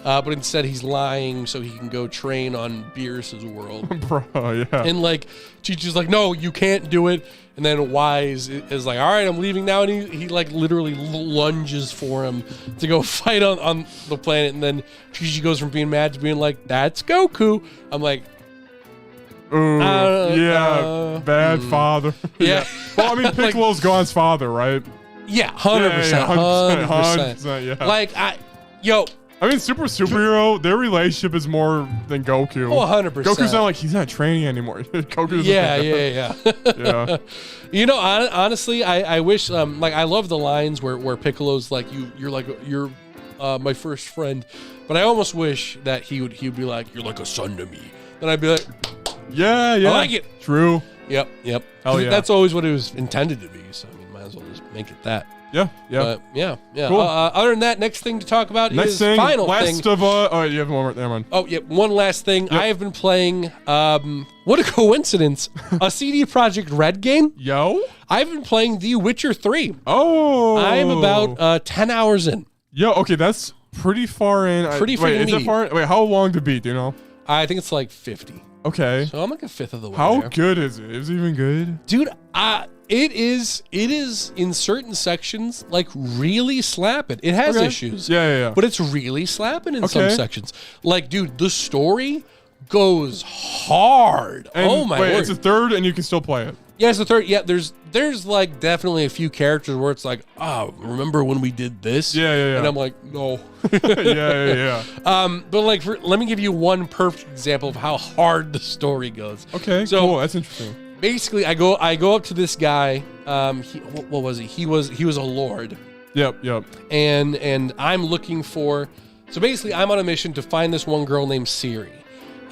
But instead he's lying so he can go train on Beerus's world. Bro, yeah. And like Chi-Chi's like, no, you can't do it. And then Wise is like, all right, I'm leaving now. And he like literally lunges for him to go fight on the planet. And then Chi-Chi goes from being mad to being like, that's Goku. I'm like, ooh, bad father. Yeah. Well, I mean, Piccolo's Gon's father, right? Yeah, 100%. 100%. Yeah. Like, I mean, superhero, their relationship is more than Goku. Oh, 100%. Goku's not like, he's not training anymore. Goku's yeah. Honestly, I wish, I love the lines where Piccolo's like, you're my first friend, but I almost wish that he'd be like, you're like a son to me. Then I'd be like, yeah. I like it. True. Yep. Hell yeah. That's always what it was intended to be. So, I mean, might as well just make it that. Yeah. But yeah. Cool. Other than that, next thing to talk about is final thing. You have one more. Never mind. Oh, yeah. One last thing. Yep. I have been playing, what a coincidence, a CD Projekt Red game. Yo. I've been playing The Witcher 3. Oh. I'm about 10 hours in. Yo, okay, that's pretty far in. Wait, is it far? Wait, how long to beat? Do you know? I think it's like 50. Okay. So I'm like a fifth of the way How there. good is it? Is it even good? Dude, it is in certain sections like really slapping. It has issues. Yeah. But it's really slapping in some sections. Like, dude, the story goes hard. And oh my word. word. It's a third and you can still play it. Yeah, it's the third. Yeah, there's like definitely a few characters where it's like, remember when we did this? Yeah. And I'm like, no. yeah. But like, let me give you one perfect example of how hard the story goes. Okay, so cool. That's interesting. Basically, I go up to this guy. What was he? He was a lord. Yep. And I'm looking for. So basically, I'm on a mission to find this one girl named Ciri.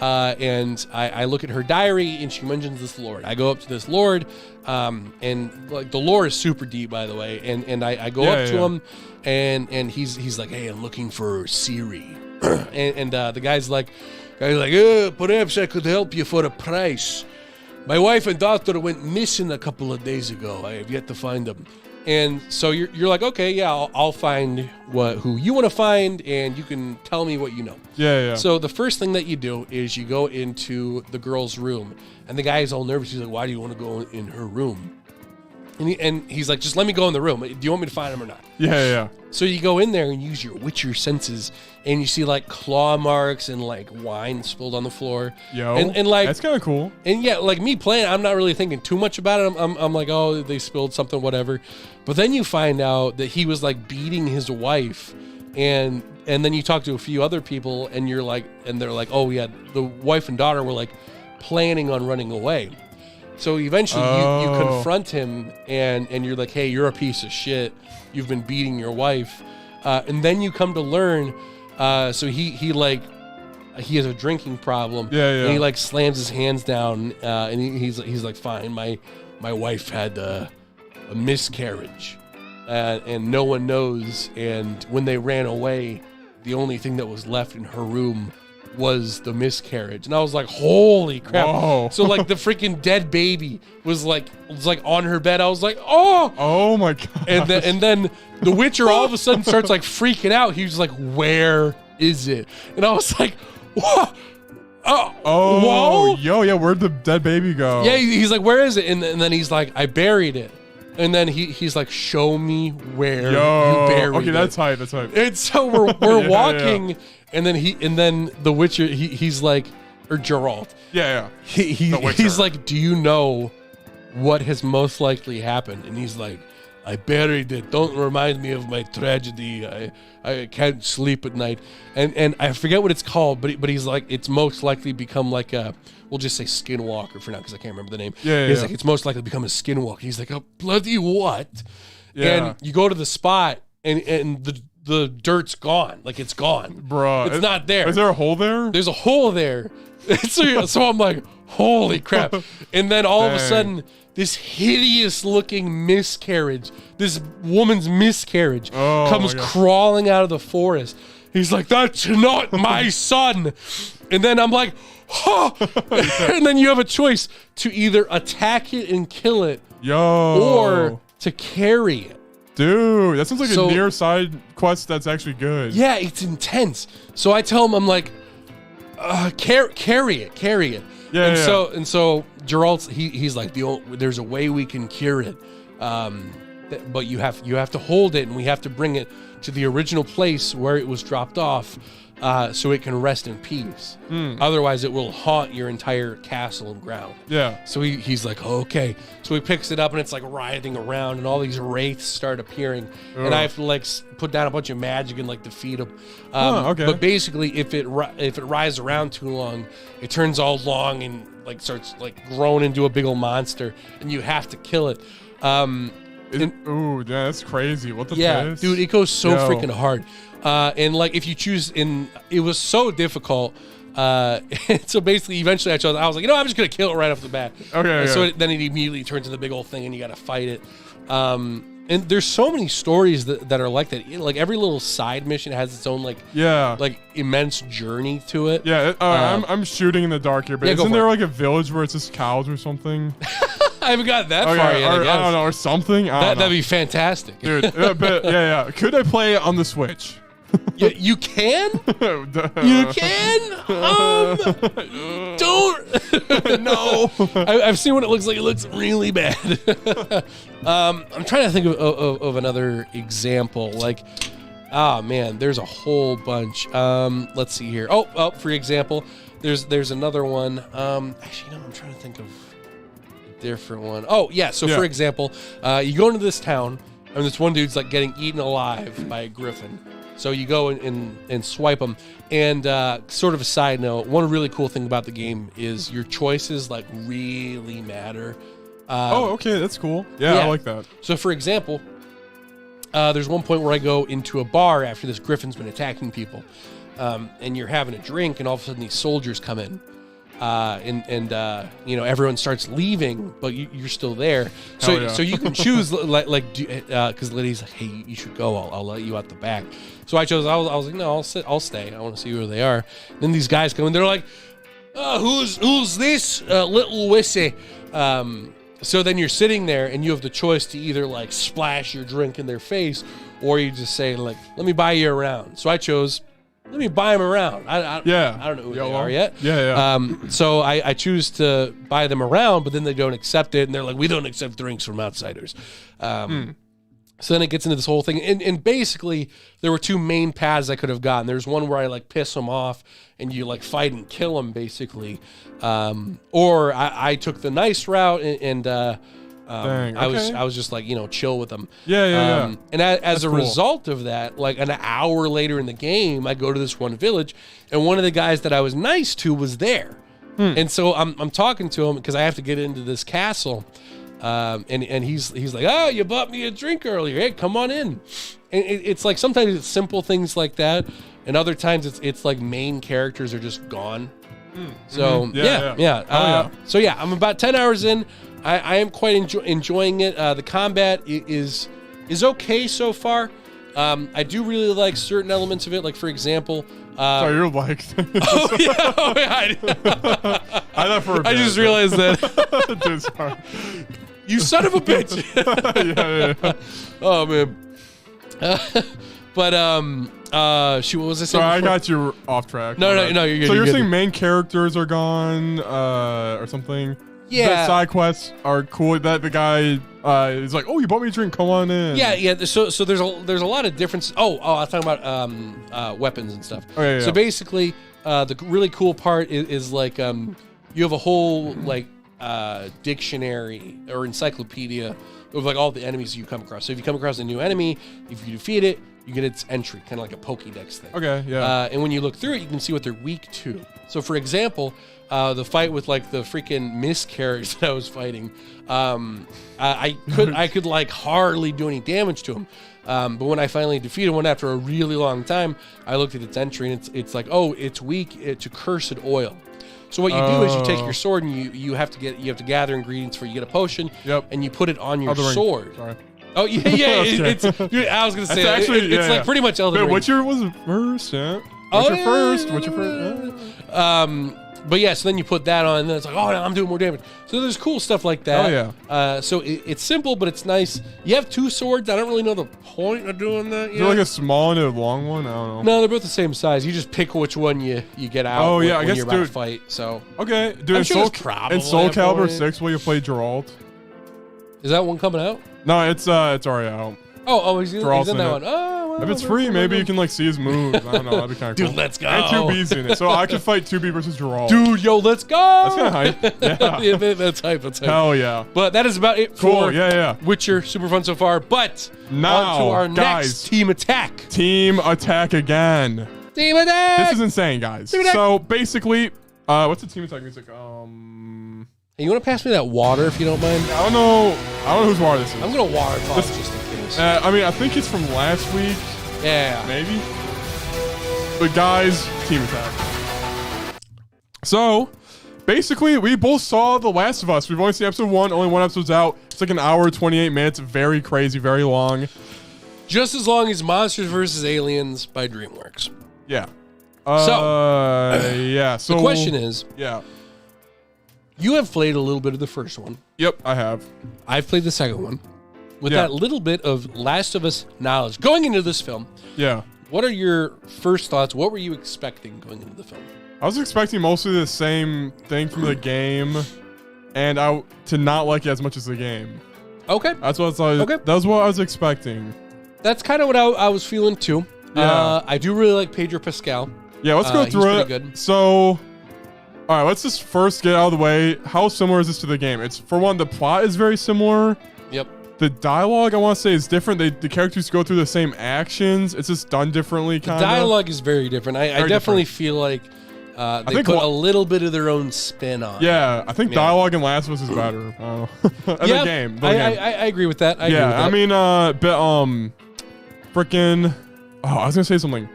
And I look at her diary and she mentions this lord. I go up to this lord, and like the lore is super deep, by the way. And I go up to him, and he's like, hey, I'm looking for Ciri. and the guy's like, perhaps I could help you for a price. My wife and daughter went missing a couple of days ago. I have yet to find them. And so you're like, okay, yeah, I'll find who you want to find, and you can tell me what you know. Yeah. So the first thing that you do is you go into the girl's room, and the guy is all nervous. He's like, why do you want to go in her room? And he's like, just let me go in the room. Do you want me to find him or not? Yeah. So you go in there and use your Witcher senses, and you see like claw marks and like wine spilled on the floor. And like that's kind of cool. And yeah, like me playing, I'm not really thinking too much about it. I'm like, oh, they spilled something, whatever. But then you find out that he was like beating his wife, and then you talk to a few other people, and you're like, and they're like, oh yeah, the wife and daughter were like planning on running away. So eventually you confront him and you're like, hey, you're a piece of shit. You've been beating your wife. And then you come to learn, so he has a drinking problem. Yeah. And he like slams his hands down and he's like, fine, my wife had a miscarriage and no one knows. And when they ran away, the only thing that was left in her room was the miscarriage. And I was like, holy crap. Whoa. So like the freaking dead baby was like on her bed. I was like, oh my god. And then the Witcher all of a sudden starts like freaking out. He was like, where is it? And I was like, what? Whoa. Yo, yeah, where'd the dead baby go? Yeah, he's like, where is it? And then he's like, I buried it. And then he's like, show me where you buried it. Okay, that's hype. That's hype. And so we're walking, and then the Witcher he's like, or Geralt. Yeah. He's like, do you know what has most likely happened? And he's like, I buried it. Don't remind me of my tragedy. I can't sleep at night. And I forget what it's called, but he's like, it's most likely become like a, we'll just say skinwalker for now because I can't remember the name. He's like, it's most likely to become a skinwalker. He's like, a bloody what? Yeah. And you go to the spot and the dirt's gone. Like it's gone. Bro. It's not there. Is there a hole there? There's a hole there. So I'm like, holy crap. And then all of a sudden, this hideous looking miscarriage, this woman's miscarriage comes crawling out of the forest. He's like, that's not my son. And then I'm like, and then you have a choice to either attack it and kill it or to carry it. Dude, that sounds like a near side quest that's actually good. Yeah, it's intense. So I tell him, I'm like, carry it. Yeah. And so Geralt's he's like, there's a way we can cure it, but you have to hold it, and we have to bring it to the original place where it was dropped off, so it can rest in peace. Otherwise, it will haunt your entire castle and ground. Yeah. So he's like, okay. So he picks it up, and it's like writhing around, and all these wraiths start appearing, and I have to like put down a bunch of magic and like defeat them. But basically, if it writhes around too long, it turns all long and like starts like growing into a big old monster, and you have to kill it. Ooh, yeah, that's crazy. What the piss? Dude, it goes so freaking hard. And like if you choose it was so difficult. So basically, eventually I was like, I'm just gonna kill it right off the bat. Okay. So then it immediately turns into a big old thing, and you gotta fight it. And there's so many stories that are like that. Like every little side mission has its own like immense journey to it. Yeah. I'm shooting in the dark here, but isn't there like a village where it's just cows or something? I haven't got that far yet. I don't know, or something. That'd be fantastic, dude. Yeah. Could I play it on the Switch? You can? You can? Don't. No. I've seen what it looks like. It looks really bad. I'm trying to think of another example. Like, man, there's a whole bunch. Let's see here. Oh, for example, there's another one. Actually, no, I'm trying to think of a different one. Oh, yeah. So, for example, you go into this town, and this one dude's like getting eaten alive by a griffin. So you go and swipe them. And sort of a side note, one really cool thing about the game is your choices like really matter. Okay, that's cool. Yeah, I like that. So for example, there's one point where I go into a bar after this griffin's been attacking people, and you're having a drink, and all of a sudden these soldiers come in. Everyone starts leaving, but you're still there. So you can choose because Liddy's like, hey, you should go. I'll let you out the back. So I chose. I was like, no, I'll stay. I want to see where they are. And then these guys come in. They're like, who's this little wissy? So then you're sitting there, and you have the choice to either like splash your drink in their face, or you just say like, let me buy you around. So I chose let me buy them around. I don't know who they are yet. So I choose to buy them around, but then they don't accept it, and they're like, we don't accept drinks from outsiders. So then it gets into this whole thing, and basically there were two main paths I could have gotten. There's one where I like piss them off, and you like fight and kill them basically, or I took the nice route and I was just like, chill with them. And as a result of that, like an hour later in the game, I go to this one village, and one of the guys that I was nice to was there, and so I'm talking to him because I have to get into this castle. And he's like, oh, you bought me a drink earlier. Hey, come on in. And it's like sometimes it's simple things like that, and other times it's like main characters are just gone. So so I'm about 10 hours in. I am quite enjoying it. The combat is okay so far. I do really like certain elements of it, like for example. Sorry, you're like. I thought for a bit. I just realized that. Dude, sorry. You son of a bitch. Oh man. What was I saying? Sorry, I got you off track. No, you're good. So you're saying main characters are gone, or something? Yeah. The side quests are cool. That the guy is like, oh, you bought me a drink. Come on in. Yeah. So there's a lot of difference. Oh, I was talking about weapons and stuff. Okay, so basically, the really cool part is like you have a whole like dictionary or encyclopedia of like all the enemies you come across. So if you come across a new enemy, if you defeat it, you get its entry, kind of like a Pokédex thing. Okay, yeah. And when you look through it, you can see what they're weak to. So for example, the fight with like the freaking miscarriage that I was fighting, I could like hardly do any damage to him. But when I finally defeated one after a really long time, I looked at its entry and it's like, oh, it's weak to cursed oil. So what you do is you take your sword and you have to gather ingredients you get a potion. Yep. And you put it on your sword. Sorry. Oh yeah. Dude, I was gonna say it's like pretty much Elden Ring. What's your first? Yeah. What's your first? But yeah, so then you put that on, and then it's like, oh, I'm doing more damage. So there's cool stuff like that. Oh yeah. So it's simple, but it's nice. You have two swords. I don't really know the point of doing that. Is there like a small and a long one? I don't know. No, they're both the same size. You just pick which one you get out. Oh yeah, when I guess you're about to fight. So okay, dude. I'm sure in Soul Calibur 6, will you play Geralt? Is that one coming out? No, it's already out. Oh, he's in that one. Oh, well, if it's free, maybe you can like see his moves. I don't know. That'd be kind of cool. Dude, let's go. And 2B's in it, so I could fight 2B versus Geralt. Dude, yo, let's go. That's kind of hype. Yeah. That's hype. Hell yeah. But that is about it for Witcher. Super fun so far. But now, on to our guys, next team attack. Team attack again. Team attack. This is insane, guys. So basically, what's the team attack music? Hey, you want to pass me that water if you don't mind? I don't know whose water this is. I'm gonna water toss just in case. I mean, I think it's from last week. Yeah. Maybe. But guys, team attack. So, basically, we both saw The Last of Us. We've only seen episode 1. Only one episode's out. It's like an hour, 28 minutes. Very crazy, very long. Just as long as Monsters vs. Aliens by DreamWorks. Yeah. So the question is, you have played a little bit of the first one. Yep, I have. I've played the second one. With that little bit of Last of Us knowledge going into this film, what are your first thoughts? What were you expecting going into the film? I was expecting mostly the same thing from the game, and to not like it as much as the game. Okay, that's what that was what I was expecting. That's kind of what I was feeling too. Yeah, I do really like Pedro Pascal. Yeah, let's go through it. Good. So, all right, let's just first get out of the way. How similar is this to the game? It's, for one, the plot is very similar. Yep. The dialogue, I want to say, is different. The characters go through the same actions. It's just done differently, kind of. The dialogue is very different. I definitely feel like they put a little bit of their own spin on it. Yeah, I think dialogue in Last of Us is better. The game. I agree with that. I mean, freaking... Oh, I was going to say something.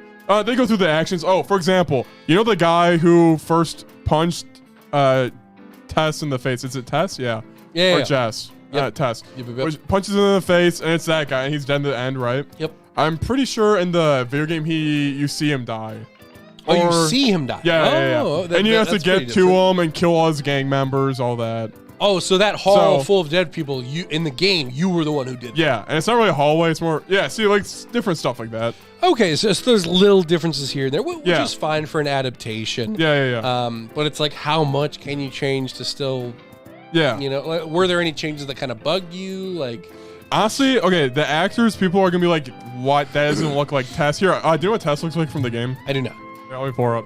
They go through the actions. Oh, for example, you know the guy who first punched Tess in the face? Is it Tess? Yeah. Or Jess. Tess. Yep. Punches him in the face, and it's that guy, and he's dead in the end, right? Yep. I'm pretty sure in the video game, you see him die. Oh, you see him die? Yeah. And you have to get to him and kill all his gang members, all that. Oh, so that hall full of dead people, you in the game, you were the one who did that. Yeah, and it's not really a hallway. It's more, see, like different stuff like that. Okay, so there's little differences here and there, which is fine for an adaptation. Yeah. But it's like, how much can you change to still... Yeah. You know, like, were there any changes that kind of bugged you? Like... Honestly, okay, the actors, people are going to be like, what? That doesn't look like Tess. Here, do you know what Tess looks like from the game? I do not. Yeah, let me pour up.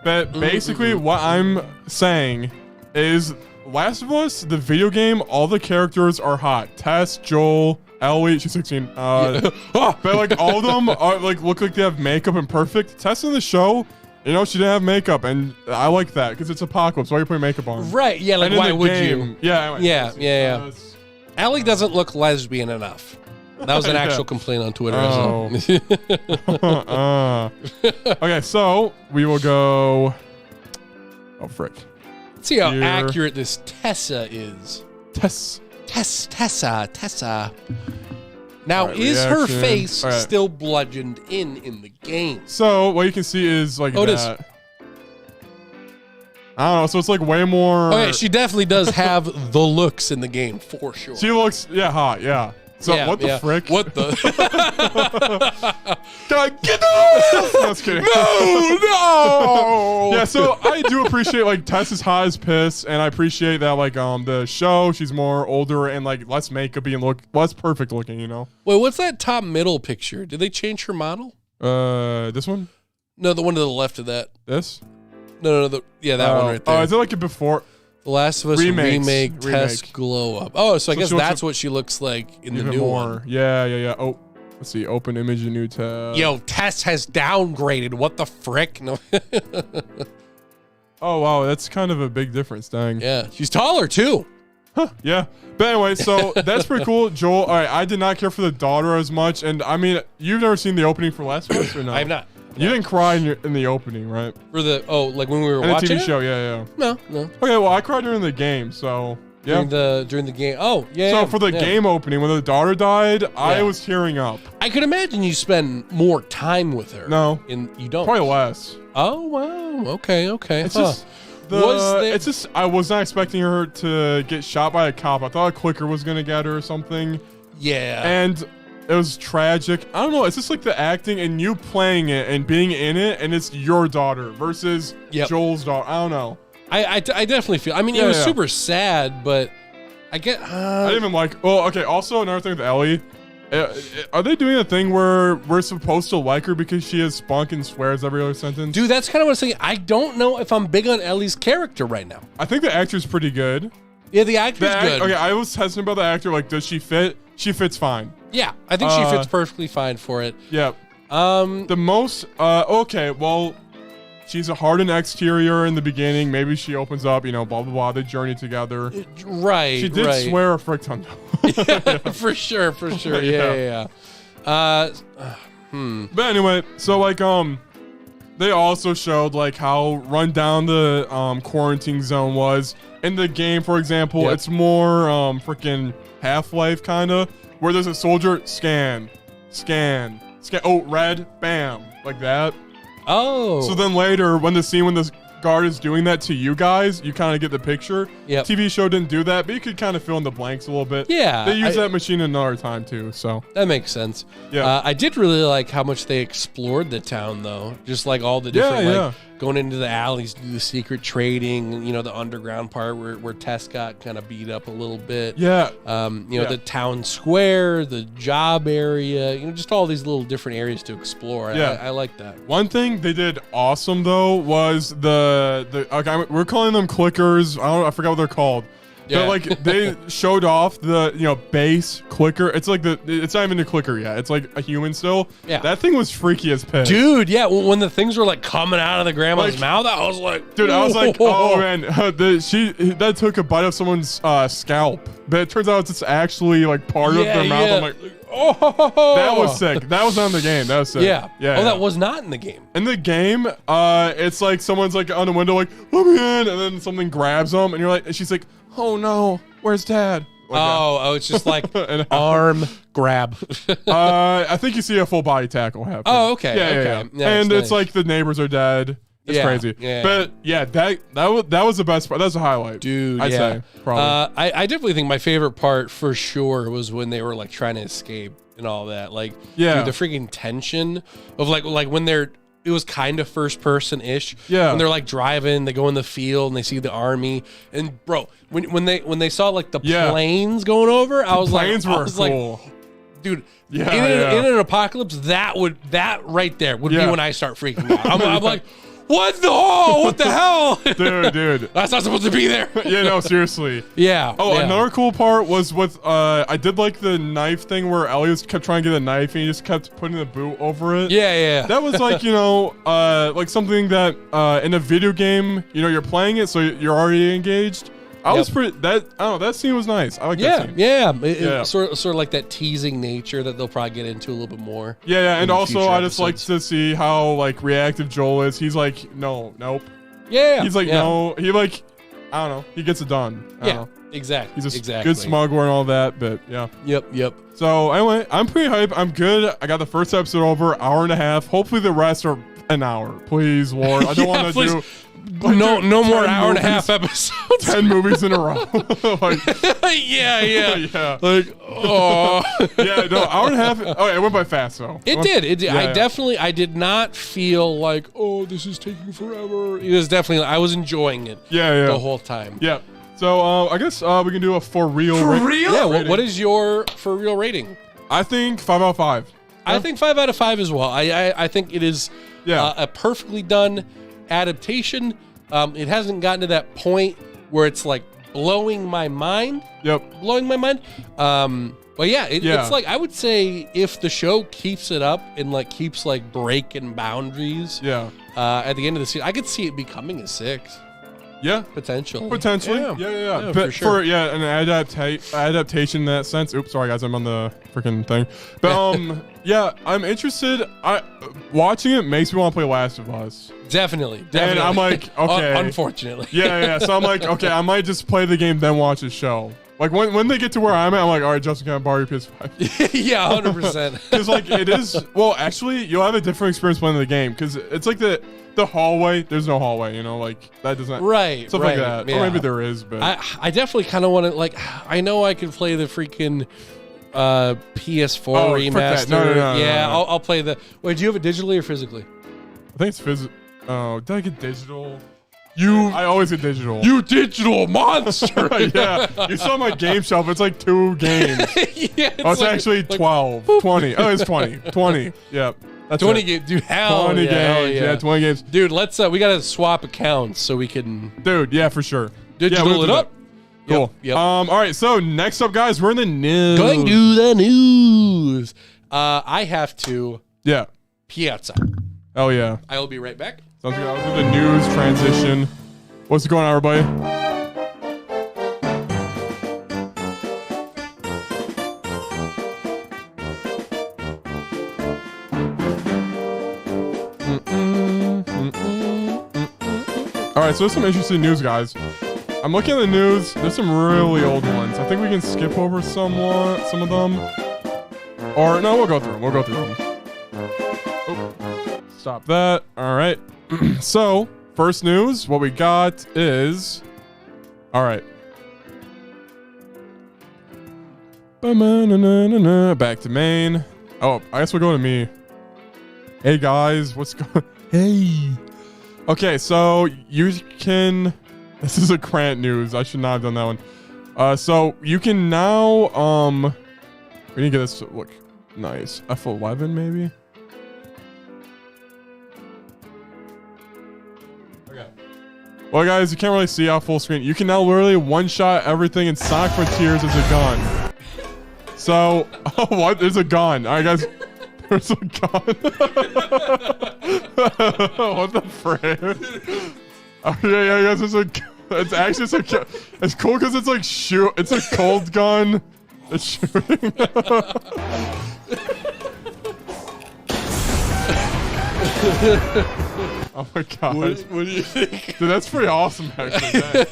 But basically, what I'm saying is Last of Us, the video game, all the characters are hot. Tess, Joel, Ellie, she's 16. But like all of them are like look like they have makeup and perfect. Tess in the show, she didn't have makeup, and I like that because it's Apocalypse. Why are you putting makeup on? Right? Yeah. Like, why would you? Yeah. Yeah. Ellie doesn't look lesbian enough. That was an actual complaint on Twitter. Oh. Okay, so we will go. Oh frick. Let's see how accurate this Tessa is. Tessa. Now, is her face still bludgeoned in the game? So what you can see is like that. I don't know. So it's like way more. Okay, she definitely does have the looks in the game for sure. She looks, hot, yeah. So what the frick? What the? God, get off! No, just kidding. No. Yeah, so I do appreciate like Tess is hot as piss, and I appreciate that like the show she's more older and like less makeup and look less perfect looking. Wait, what's that top middle picture? Did they change her model? This one? No, the one to the left of that. This? No, that one right there. Oh, is it like a before? The Last of Us remake Tess glow up. Oh, so I guess that's what she looks like in the new one. Yeah. Oh, let's see. Open image, a new tab. Yo, Tess has downgraded. What the frick? No. Oh, wow. That's kind of a big difference, dang. Yeah. She's taller, too. Huh, yeah. But anyway, so that's pretty cool. Joel, all right, I did not care for the daughter as much. And I mean, you've never seen the opening for Last of Us or not? I have not. You didn't cry in the opening, right? For like when we were watching the TV show, yeah. No. Okay, well, I cried during the game, so yeah. During the game. Oh, yeah. So for the game opening, when the daughter died, I was tearing up. I could imagine you spend more time with her. No, you don't. Probably less. Oh wow. Okay. It's just I was not expecting her to get shot by a cop. I thought a clicker was gonna get her or something. Yeah. And it was tragic. I don't know. It's just like the acting and you playing it and being in it, and it's your daughter versus Joel's daughter. I don't know. I definitely feel. I mean, it was super sad, but I get. I didn't even like. Oh, okay. Also, another thing with Ellie. Are they doing a thing where we're supposed to like her because she has spunk and swears every other sentence? Dude, that's kind of what I'm saying. I don't know if I'm big on Ellie's character right now. I think the actor's pretty good. Yeah, the actor's good. Okay, I was hesitant about the actor. Like, does she fit? She fits fine. Yeah, I think she fits perfectly fine for it. Yeah. Okay, well, she's a hardened exterior in the beginning. Maybe she opens up, blah, blah, blah. They journey together. Right, She did swear a frick ton. Yeah, for sure. Yeah. But anyway, so, like, they also showed, like, how run down the quarantine zone was. In the game, for example, it's more freaking Half-Life kind of, where there's a soldier, scan, oh, red, bam, like that. Oh. So then later, when the guard is doing that to you guys, you kind of get the picture. Yep. TV show didn't do that, but you could kind of fill in the blanks a little bit. Yeah. They use that machine another time too, so. That makes sense. Yeah. I did really like how much they explored the town, though. Just like all the different, like, going into the alleys, do the secret trading, the underground part where Tess got kind of beat up a little bit. Yeah. The town square, the job area, just all these little different areas to explore. Yeah. I like that. One thing they did awesome though was okay, we're calling them clickers. I forgot what they're called. Yeah. But like they showed off the base clicker. It's like it's not even a clicker yet. It's like a human still. Yeah. That thing was freaky as piss. Dude, yeah. When the things were like coming out of the grandma's mouth, I was like, dude, I was like, oh man, that took a bite of someone's scalp. But it turns out it's actually like part of their mouth. I'm like, oh, that was sick. That was not in the game. That was sick. Yeah. That was not in the game. In the game, it's like someone's like on the window, like, let me in, and then something grabs them, and you're like, and she's like, oh no, where's Dad? Like it's just like arm grab. I think you see a full body tackle happen. Oh, okay. Yeah. And it's like the neighbors are dead. It's crazy. Yeah. But yeah, that was the best part. That's a highlight, dude. I'd say probably. I definitely think my favorite part for sure was when they were like trying to escape and all that. Like, dude, the freaking tension of like when they're. It was kind of first person ish. Yeah. When they're like driving, they go in the field and they see the army. And bro, when they saw like the planes going over, I was like, cool. Dude, in an apocalypse, that right there would be when I start freaking out. I'm like, what the hell? Dude. That's not supposed to be there. Yeah, no, seriously. Yeah. Oh, another cool part was with, I did like the knife thing where Elliot kept trying to get a knife and he just kept putting the boot over it. Yeah. That was like, like something that in a video game, you're playing it, so you're already engaged. I was pretty, that scene was nice. I like that scene. Yeah. Sort of like that teasing nature that they'll probably get into a little bit more. Yeah, and also I just like to see how like reactive Joel is. He's like, nope. Yeah. He's like, no. He like, I don't know. He gets it done. I don't know. Exactly. He's a good smuggler and all that, but yeah. Yep. So anyway, I'm pretty hyped. I'm good. I got the first episode over, hour and a half. Hopefully the rest are an hour. Please, Lord. I don't want to do... Like no more hour and a half episodes. 10 movies in a row. Yeah. Like, oh. Yeah, no, hour and a half. Oh, it went by fast, though. It did. Yeah, I did not feel like, oh, this is taking forever. It was definitely, I was enjoying it the whole time. Yeah. So, I guess we can do a for real rating. Yeah, what is your for real rating? I think 5 out of 5. I think 5 out of 5 as well. I think it is a perfectly done adaptation. It hasn't gotten to that point where it's like blowing my mind. But yeah, it's like, I would say if the show keeps it up and like keeps like breaking boundaries. At the end of the season, I could see it becoming a 6. Yeah, potentially. Yeah. But for an adaptation in that sense. Oops, sorry guys, I'm on the freaking thing. But yeah, I'm interested. Watching it makes me want to play Last of Us. Definitely. And I'm like, okay. Unfortunately. Yeah. So I'm like, okay, I might just play the game then watch the show. Like when they get to where I'm at, I'm like, all right, Justin, can I borrow your PS5? Yeah, 100%. Because like it is. Well, actually, you'll have a different experience playing the game because it's like the hallway. There's no hallway, like that doesn't stuff like that. Yeah. Or maybe there is, but I definitely kind of want to like. I know I could play the freaking PS4 remaster. No. I'll play the. Wait, do you have it digitally or physically? I think it's physical. Oh, did I get digital? I always get digital. You digital monster. Yeah. You saw my game shelf. It's like 2 games. It's actually 12. 20. Oh, it's 20. 20. Yep. That's 20 games. Dude, hell 20 games. Yeah, 20 games. Dude, let's, we got to swap accounts so we can. Dude, yeah, for sure. Digital it up. Cool. Yep. All right. So next up, guys, we're in the news. Going to the news. I have to. Yeah. Pee outside. Oh, yeah. I will be right back. Sounds good. I'll do the news transition. What's going on, everybody? All right, so there's some interesting news, guys. I'm looking at the news. There's some really old ones. I think we can skip over some of them. Or, no, we'll go through them. Oh, stop that. All right. So, first news, what we got is... All right. Back to main. Oh, I guess we'll go to me. Hey, guys. What's going... Hey. Okay, so you can... This is a Grant news. I should not have done that one. So, you can now... We need to get this to look nice. F11, maybe? Well, guys, you can't really see out full screen. You can now literally one-shot everything in Sonic Frontiers as a gun. So, oh, what? There's a gun. All right, guys. There's a gun. What the frick? Oh, yeah, guys. There's a. It's actually it's cool because it's like It's a cold gun. It's shooting. Oh my god. What do you think? Dude, that's pretty awesome, actually. Guys,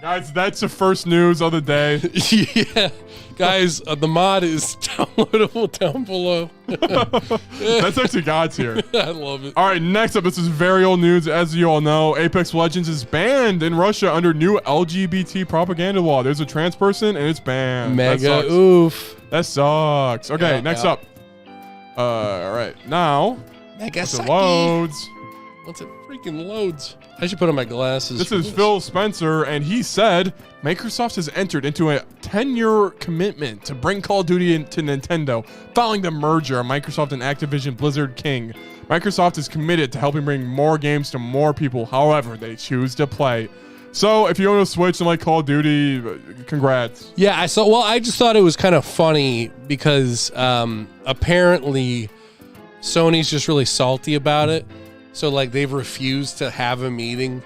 Guys, that's the first news of the day. Yeah. Guys, the mod is downloadable down below. That's actually God's here. I love it. All right, next up, this is very old news. As you all know, Apex Legends is banned in Russia under new LGBT propaganda law. There's a trans person and it's banned. Mega oof. That sucks. Okay, Yeah, next yeah. up. All right, now Mega once it loads. Once it freaking loads. I should put on my glasses. This is Phil Spencer, and he said Microsoft has entered into a 10-year commitment to bring Call of Duty to Nintendo following the merger of Microsoft and Activision Blizzard King. Microsoft is committed to helping bring more games to more people, however they choose to play. So if you own a Switch and like Call of Duty, congrats. Yeah, I saw. Well, I just thought it was kind of funny because apparently Sony's just really salty about it. So like they've refused to have a meeting.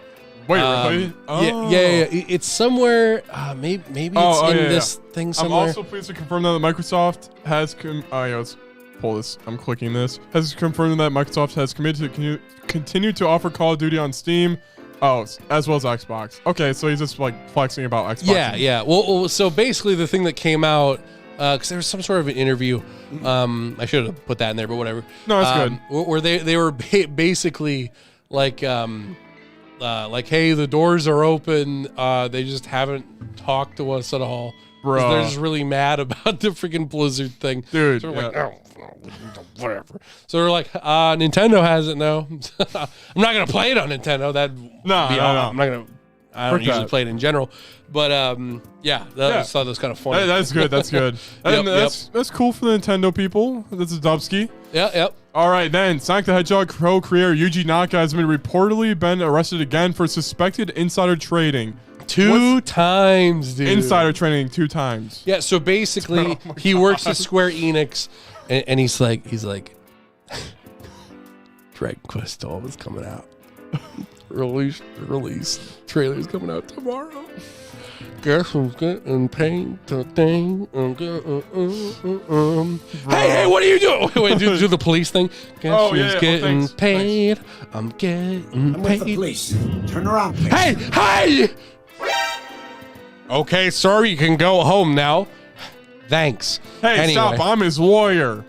Wait, really? Oh. Yeah. It's somewhere. Maybe it's in this thing somewhere. I'm also pleased to confirm that Microsoft has. Let's pull this. I'm clicking this. Has confirmed that Microsoft has committed to continue to offer Call of Duty on Steam. Oh, as well as Xbox. Okay, so he's just like flexing about Xbox. Yeah. Well, so basically the thing that came out, because there was some sort of an interview. I should have put that in there, but whatever. No, that's good. Where they were basically like, hey, the doors are open. They just haven't talked to us at all. Bro. They're just really mad about the freaking Blizzard thing. Dude, so we're like, oh, whatever. So they're like, Nintendo has it now. I'm not gonna play it on Nintendo. No. I'm not gonna. I don't usually play it in general, but I just thought that was kind of funny. That's good. That's good. And that's cool for the Nintendo people. That's a Dubsky. Yep. All right, then Sonic the Hedgehog co-creator Yuji Naka has reportedly been arrested again for suspected insider trading. Two times, dude. Insider trading 2 times. Yeah. So basically, he works at Square Enix, and he's like, Dragon Quest 12 is coming out. Release trailer's coming out tomorrow. Guess who's getting paid today? Hey, what are you doing? Wait, do the police thing. Guess who's getting paid? I'm getting I'm paid. with the police. Turn around, please. Hey! Okay, sir, you can go home now. Thanks. Hey, anyway. stop! I'm his lawyer.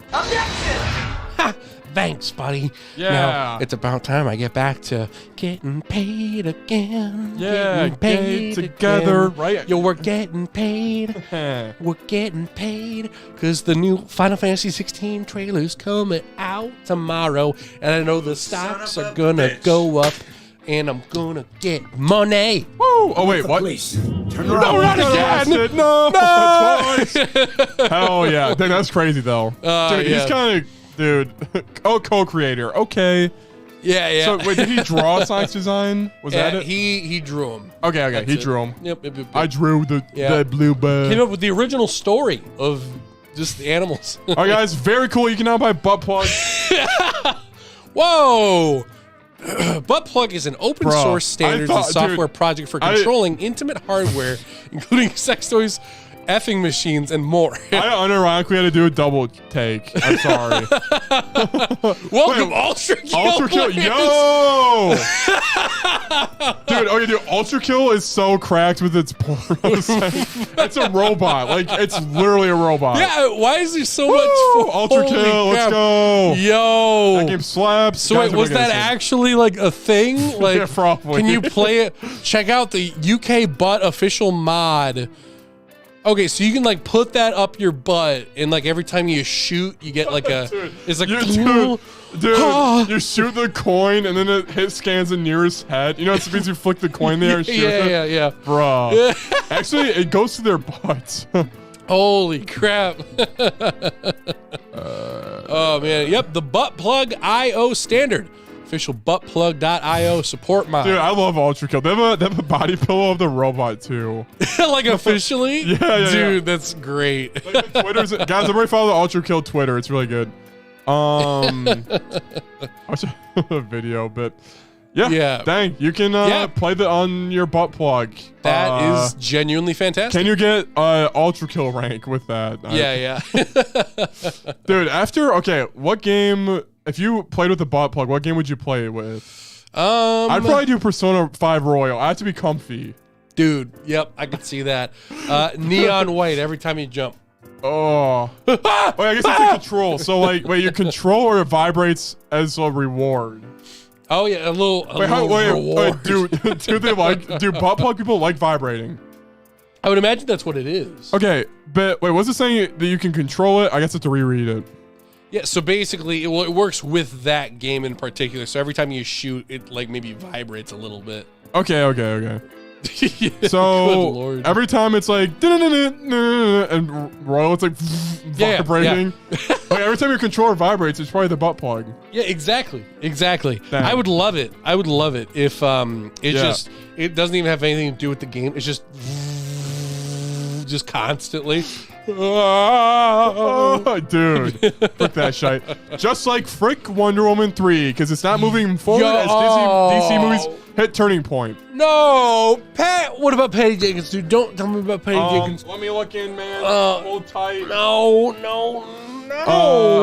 Thanks, buddy. Yeah. Now, it's about time I get back to getting paid again. Yeah, getting paid get it together, again. right? Yo, we're getting paid. We're getting paid because the new Final Fantasy 16 trailer's coming out tomorrow, and I know the stocks are gonna go up, and I'm gonna get money. Woo! Oh wait, what? Police. Turn No, around. not again. No! Twice. Hell yeah! Dude, that's crazy though. Dude, yeah. he's kind of co-creator. Okay. Yeah. So wait, did he draw Sonic's design? Was that it? He drew him. Okay. That's He it. drew him. Yep. I drew the blue bird. Came up with the original story of just the animals. All right, guys, very cool. You can now buy butt plugs. Whoa! Butt plug is an open Bro, source standards and software project for controlling intimate hardware, including sex toys, effing machines, and more. I unironically had to do a double take. I'm sorry. Welcome, Ultra Kill. Ultra Kill, players. yo! Dude, Ultra Kill is so cracked with its pornos. It's a robot. Like, it's literally a robot. Yeah, why is there so Woo! much? Ultra Holy Kill, let's crap. go. Yo. That game slaps. So Guys wait, are was gonna that say- actually like a thing? Like, Yeah, probably. Can you play it? Check out the UK butt official mod. Okay, so you can like put that up your butt, and like every time you shoot, you get like a. Dude, it's like dude, you shoot the coin, and then it scans the nearest head. You know, it's means you flick the coin there and shoot it. Yeah. Bro. Actually, it goes to their butts. Holy crap. Oh, man. Yep, the butt plug IO standard. Official buttplug.io support mod. Dude, I love Ultra Kill. They have a body pillow of the robot, too. Like officially? Yeah. Dude, that's great. Like the Twitter's, guys, everybody follow the Ultra Kill Twitter. It's really good. I watched a video, but yeah. Dang, you can play that on your butt plug. That is genuinely fantastic. Can you get Ultra Kill rank with that? Yeah. Dude, what game, if you played with the butt plug, what game would you play with? I'd probably do Persona 5 Royal. I have to be comfy. Dude, yep, I could see that. Neon white every time you jump. Oh. Wait, I guess it's a control. So, like, wait, you control or it vibrates as a reward? Oh, yeah, a little reward. Dude, do butt plug people like vibrating? I would imagine that's what it is. Okay, but wait, what's it saying that you can control it? I guess I have to reread it. Yeah, so basically, it works with that game in particular. So every time you shoot, it like maybe vibrates a little bit. Okay. So every time it's like and Royal, it's like vibrating. Yeah. Like every time your controller vibrates, it's probably the butt plug. Yeah, exactly. Dang. I would love it. If it doesn't even have anything to do with the game. It's just constantly. Oh, dude, frick that shite. Just like frick Wonder Woman 3, because it's not moving forward as DC movies hit turning point. No, what about Patty Jenkins, dude? Don't tell me about Patty Jenkins. Let me look in, man. Hold tight. No.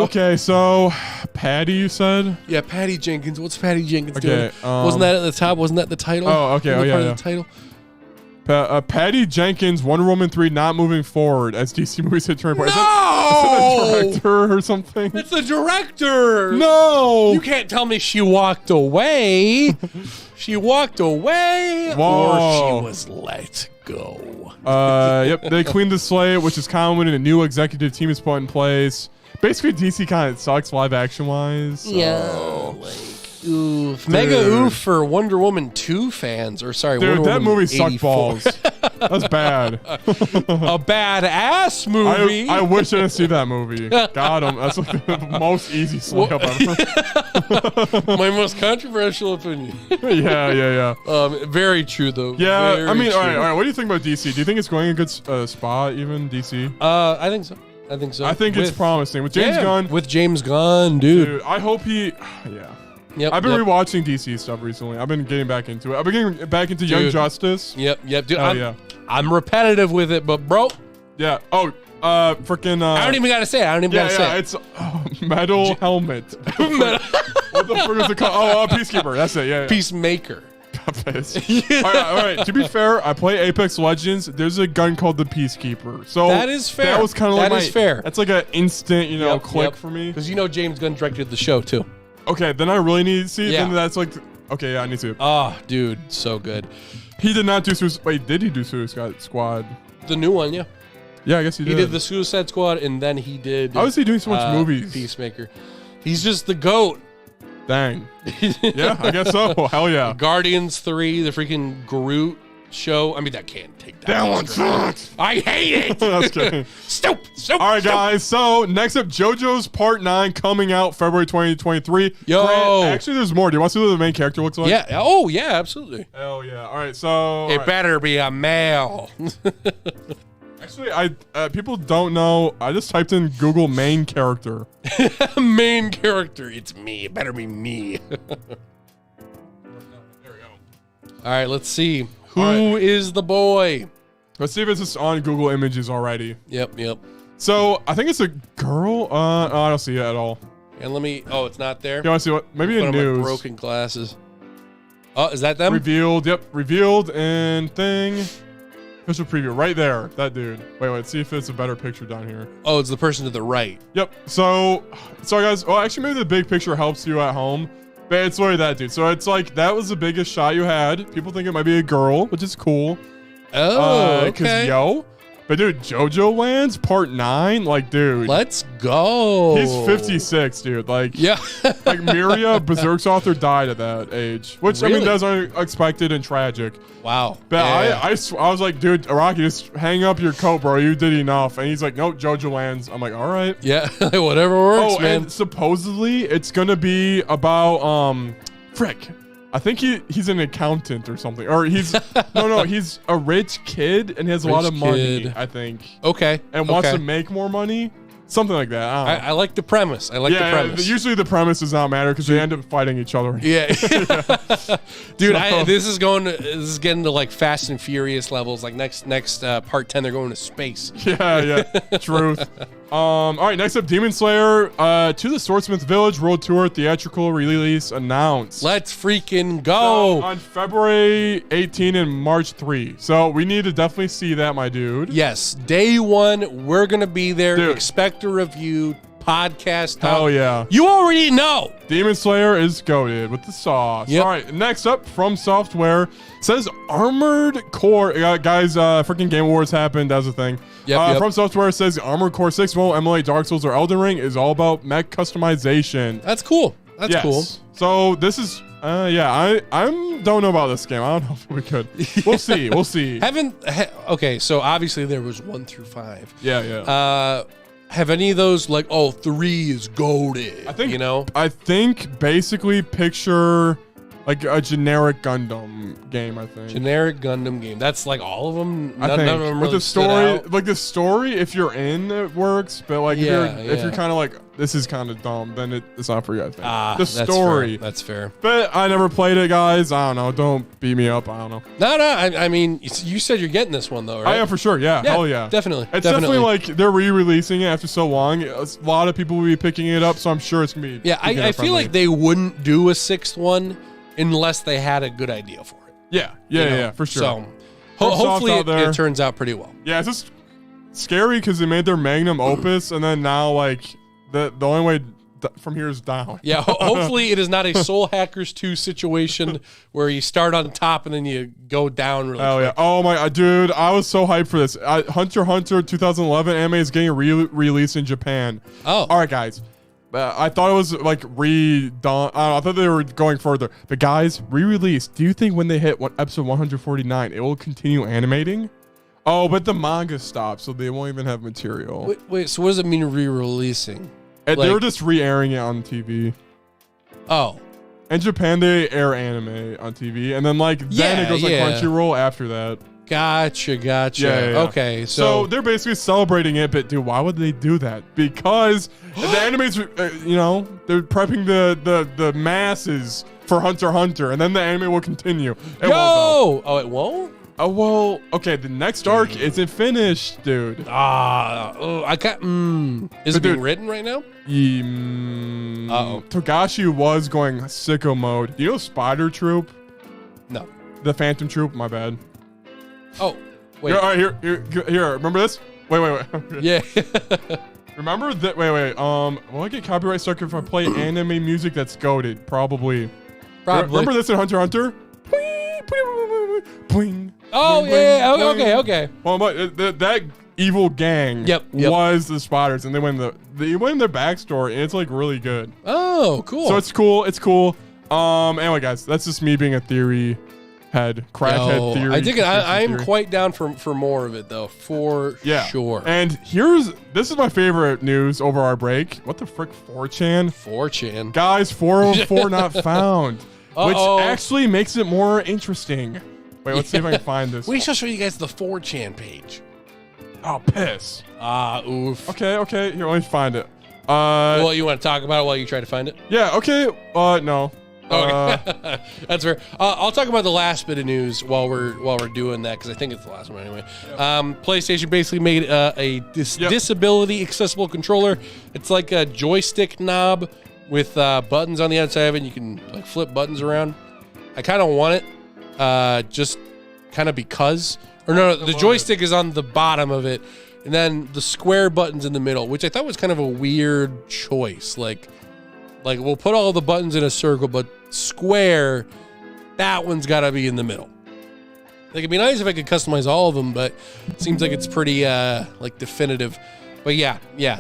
Okay, so Patty, you said? Yeah, Patty Jenkins. What's Patty Jenkins doing? Wasn't that at the top? Wasn't that the title? Oh, okay. The title. Patty Jenkins, Wonder Woman 3 not moving forward as DC movies hit turning point. No! Is it the director or something? It's the director. No! You can't tell me she walked away. She walked away. Whoa. Or she was let go. Yep, they cleaned the slate, which is common when a new executive team is put in place. Basically, DC kind of sucks live action wise. So. Yeah. Oof. Mega oof for Wonder Woman 2 fans. Or sorry, dude, Wonder that Woman movie 84. sucked balls. That's bad. A badass movie. I wish I didn't see that movie. Got him. That's like the most easy slap ever. My most controversial opinion. Yeah. Very true though. Yeah, Very I mean, true. all right. What do you think about DC? Do you think it's going a good spot, even DC? I think so. I think it's promising with James Gunn. With James Gunn, dude. I hope he. Yeah. Yep, I've been rewatching DC stuff recently. I've been getting back into it. I've been getting back into Young Justice. Yep, dude. I'm repetitive with it, but bro. Yeah. Oh, freaking. I don't even gotta say it. It's Metal Helmet. What the frick is it called? Oh, Peacekeeper. That's it. Yeah. Peacemaker. all right. To be fair, I play Apex Legends. There's a gun called the Peacekeeper. So that is fair. That was kind of like fair. That's like an instant, click for me. Because James Gunn directed the show too. Okay, then I really need to see it. Yeah. Then that's like, okay, yeah, I need to. Oh, dude, so good. He did not do Suicide. Wait, did he do Suicide Squad? The new one, yeah. Yeah, I guess he did. He did the Suicide Squad, and then he did. How is he doing so much movies? Peacemaker. He's just the GOAT. Dang. Yeah, I guess so. Hell yeah. Guardians 3, the freaking Groot show. I mean, that can't take that. That one sucks. I hate it. That's kidding. Stupid. All right, guys. So next up, JoJo's Part 9 coming out February 2023. Yo. Grant, actually, there's more. Do you want to see what the main character looks like? Yeah. Oh, yeah, absolutely. Hell yeah. All right. So it better be a male. Actually, people don't know. I just typed in Google main character. Main character. It's me. It better be me. There we go. All right. Let's see. Who is the boy? Let's see if it's just on Google Images already. Yep. So I think it's a girl. I don't see it at all. And let me. Oh, it's not there. You want to see what? Maybe in news. Broken glasses. Oh, is that them? Revealed. Yep. Revealed and thing. Official preview right there. That dude. Wait. See if it's a better picture down here. Oh, it's the person to the right. Yep. So guys. Well, actually, maybe the big picture helps you at home. But it's literally that dude. So it's like that was the biggest shot you had. People think it might be a girl, which is cool. Oh, okay. Because but dude, JoJo Lands Part 9, like, dude. Let's go. He's 56, dude. Like, yeah. Like Miria, Berserk's author, died at that age, which really? I mean, that's unexpected and tragic. Wow. But I was like, dude, Araki, just hang up your coat, bro. You did enough. And he's like, nope, JoJo Lands. I'm like, all right. Yeah, whatever works, man. And supposedly it's gonna be about frick. I think he's an accountant or something, or he's no, he's a rich kid and he has a lot of money. I think. Okay. And wants to make more money, something like that. I like the premise. I like the premise. Usually the premise does not matter because they end up fighting each other. Yeah. Dude, this is getting to like Fast and Furious levels. Like next part 10, they're going to space. Yeah. Truth. All right, next up, Demon Slayer to the Swordsmith Village World Tour theatrical release announced. Let's freaking go. So, on February 18 and March 3. So we need to definitely see that, my dude. Yes, day one, we're going to be there. Dude. Expect a review, podcast. Hell yeah. You already know. Demon Slayer is goated with the sauce. Yep. All right, next up, From Software says Armored Core. Guys, freaking Game Awards happened. That was a thing. Yep. From Software says Armored Core 6 won't emulate Dark Souls or Elden Ring. Is all about mech customization. That's cool. That's cool. So this is, I don't know about this game. I don't know if we could. We'll see. We'll see. Okay, so obviously there was 1 through 5. Yeah. Have any of those 3 is goated? I think, you know. I think basically picture like a generic Gundam game. I think Generic Gundam game. That's like all of them. I think None of them with really the story, stood out. like the story, if you're in, it works. But like if you're kind of like this is kind of dumb, then it's not for you. I think the story. That's fair. But I never played it, guys. I don't know. Don't beat me up. I don't know. No. I mean, you said you're getting this one though, right? I am for sure. Yeah. Hell yeah. Definitely. It's definitely like they're re-releasing it after so long. A lot of people will be picking it up, so I'm sure it's gonna be. Yeah, I feel like they wouldn't do a 6th one unless they had a good idea for it. Yeah, for sure. So hopefully it turns out pretty well. Yeah, it's just scary because they made their magnum opus, and then now like the only way from here is down. Yeah, hopefully it is not a Soul Hackers 2 situation where you start on top and then you go down really quick. Yeah. Oh my dude, I was so hyped for this. Hunter x Hunter 2011 anime is getting released in Japan. Oh. All right, guys. I thought it was like redone. I thought they were going further. But guys, re-release. Do you think when they hit episode 149, it will continue animating? Oh, but the manga stopped, so they won't even have material. Wait, so what does it mean re-releasing? They were just re-airing it on TV. Oh. In Japan, they air anime on TV, and then then it goes like Crunchyroll after that. Gotcha. Yeah. Okay, so they're basically celebrating it, but dude, why would they do that? Because the anime's, they're prepping the masses for Hunter x Hunter, and then the anime will continue. It won't, oh, it won't? Oh, well, okay, the next arc isn't finished, dude. I can't. Is it being written right now? Togashi was going sicko mode. Do you know Spider Troop? No. The Phantom Troop, my bad. Oh, wait. All right, here. Remember this? Wait. Yeah. Remember that? Wait. Will I get copyright struck if I play anime music that's goated? Probably. Remember this in Hunter x Hunter? Boing. Oh, yeah. Okay. Well, but that evil gang was the Spotters, and they went in their backstory, and it's like really good. Oh, cool. So it's cool. Anyway, guys, that's just me being a theory head, crackhead theory. I dig it. I'm quite down for more of it though, for sure. And this is my favorite news over our break. What the frick, 4chan? 4chan. Guys, 404 not found, which actually makes it more interesting. Wait, let's see if I can find this. We should show you guys the 4chan page. Oh, piss. Oof. Okay. Here, let me find it. Well, you want to talk about it while you try to find it? Yeah, okay. No. Okay. That's fair. I'll talk about the last bit of news while we're doing that, because I think it's the last one anyway. PlayStation basically made a disability accessible controller. It's like a joystick knob with buttons on the outside of it. You can like flip buttons around. I kind of want it, just kind of because. Or no, the joystick is on the bottom of it, and then the square buttons in the middle, which I thought was kind of a weird choice. Like we'll put all the buttons in a circle, but square, that one's got to be in the middle. Like, it'd be nice if I could customize all of them, but it seems like it's pretty definitive. But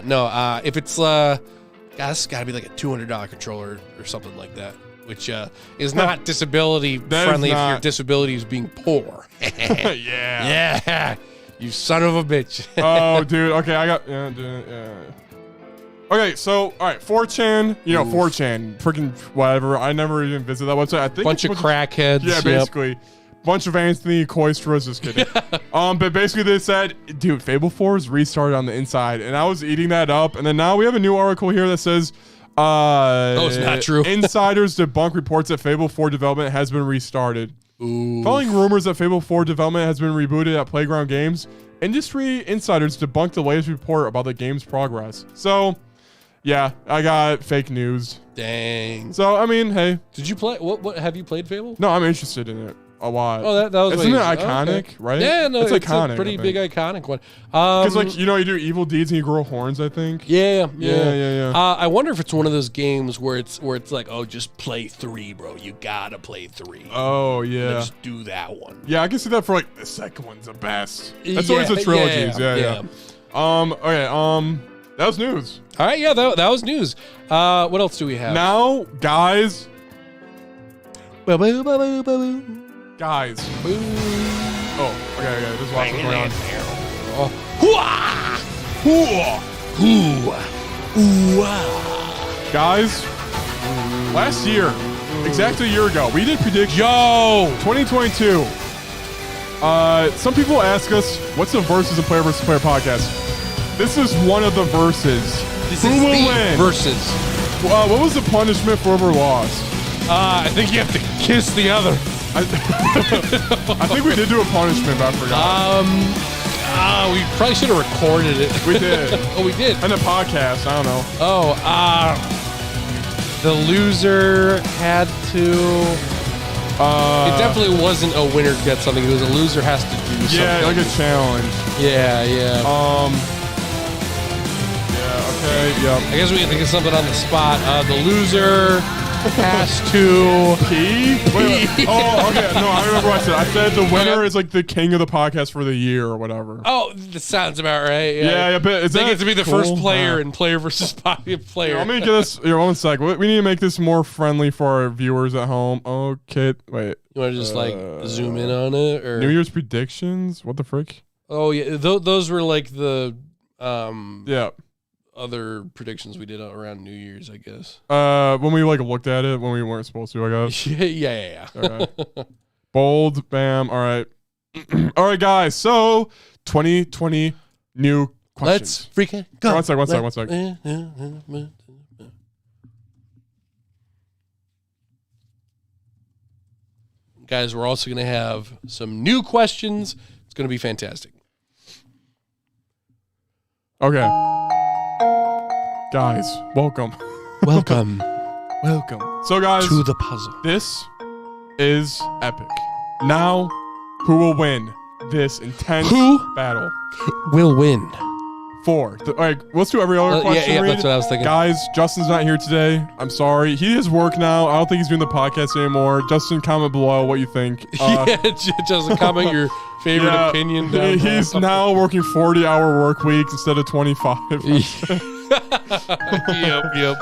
no. If it's it's got to be like a $200 controller or something like that, which is not disability friendly if your disability is being poor. Yeah. You son of a bitch. Oh, dude. Okay, I got Okay, so all right, 4chan, 4chan, freaking whatever. I never even visited that website. I think bunch of crackheads. Yeah, basically, bunch of Anthony Koistras. Just kidding. But basically they said, dude, Fable 4 is restarted on the inside, and I was eating that up, and then now we have a new article here that says, it's not true. Insiders debunk reports that Fable 4 development has been restarted. Ooh. Following rumors that Fable 4 development has been rebooted at Playground Games, industry insiders debunked the latest report about the game's progress. So, yeah, I got fake news. Dang. So, I mean, hey. Did you play? What have you played Fable? No, I'm interested in it a lot. Oh, that was. Isn't it iconic, right? Yeah, no, it's iconic. a pretty big iconic one. Because like you do evil deeds and you grow horns. I think. Yeah. Yeah. I wonder if it's one of those games where it's like, oh, just play 3, bro. You gotta play 3. Oh yeah. And then just do that one. Yeah, I can see that for like the second one's the best. That's always the trilogies. Yeah. Okay. That was news. All right. Yeah, that was news. What else do we have? Now, guys. Guys. Oh, okay. There's lots of going on. Guys, last year, exactly a year ago, we did predictions. 2022. Some people ask us, what's the versus and player versus player podcast? This is one of the verses. Who will win? Versus. What was the punishment for whoever lost? I think you have to kiss the other. I think we did do a punishment, but I forgot. We probably should have recorded it. We did. Oh, we did. And a podcast. I don't know. Oh, the loser had to. It definitely wasn't a winner gets something. It was a loser has to do something. Yeah, like a challenge. Yeah. Yeah. Okay. Yep. I guess we can think of something on the spot. The loser has to pee. Wait. Oh, okay. No, I remember what I said. I said the winner is like the king of the podcast for the year or whatever. Oh, that sounds about right. Yeah. But they get to be the first player in player versus player. Yeah, let me get this. Here, 1 sec. We need to make this more friendly for our viewers at home. Okay. Wait. You want to just zoom in on it or New Year's predictions? What the frick? Oh yeah, those were like the yeah. other predictions we did around New Year's, I guess. When we looked at it when we weren't supposed to, I guess. yeah. Okay. Bold, bam. All right. All right, guys. So 2020 new questions. Let's freaking go. One sec. Guys, we're also going to have some new questions. It's going to be fantastic. Okay. Guys, welcome. Welcome So, guys, to the puzzle. This is epic. Now, who will win this intense battle? Will win. All right, let's do every other question. Yeah, that's what I was thinking. Guys, Justin's not here today. I'm sorry. He has work now. I don't think he's doing the podcast anymore. Justin, comment below what you think. Justin, comment your favorite opinion. He's now working 40-hour work weeks instead of 25. Yep.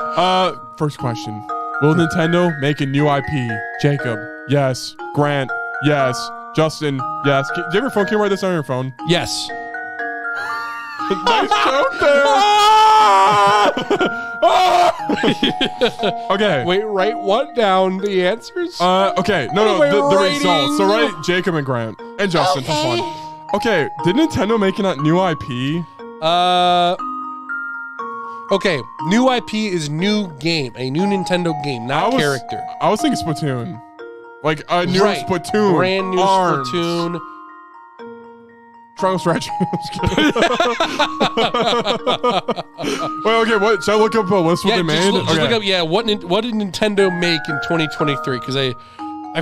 First question. Will Nintendo make a new IP? Jacob, yes. Grant, yes. Justin, yes. Do you have your phone? Can you write this on your phone? Yes. Nice joke there. Okay. Wait, write what down? The answers? Okay. No, the results. So write Jacob and Grant and Justin for fun. Okay. Did Nintendo make a new IP? Okay. New IP is new game, a new Nintendo game, not character. I was thinking Splatoon, like a new Splatoon, brand new Arms. Splatoon. Triangle strategy. I'm just kidding. Wait, okay. What should I look up a list? What they made? Just look up. Yeah, what did Nintendo make in 2023? Because I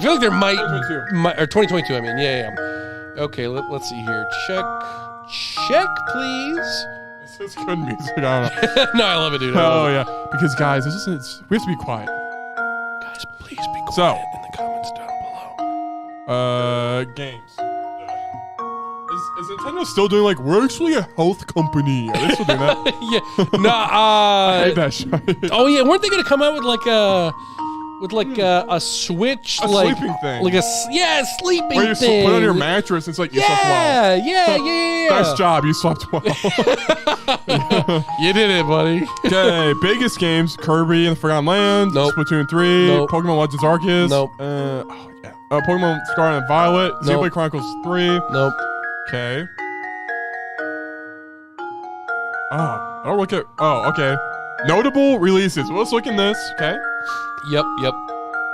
feel like there might or 2022. I mean, yeah. Okay, let's see here. Check, please. This is good music. I don't know. No, I love it, dude. Oh yeah, because guys, we have to be quiet. Guys, please be quiet in the comments down below. Games. Is Nintendo still doing we're actually a health company? Are they still doing that? Yeah. Nah. I hate that shit. Oh yeah, weren't they gonna come out with a Switch, sleeping thing, sleeping where you thing. put it on your mattress. It's like you slept well. Yeah. Nice job, you slept well. You did it, buddy. Okay, biggest games: Kirby and the Forgotten Land, Nope. Splatoon 3, Nope. Pokemon Legends Arceus, Nope. Pokemon Scarlet and Violet, Nope. Xenoblade Chronicles 3. Nope. Okay. Oh, I don't look at. Oh, okay. Notable releases. Well, let's look in this. Okay. Yep.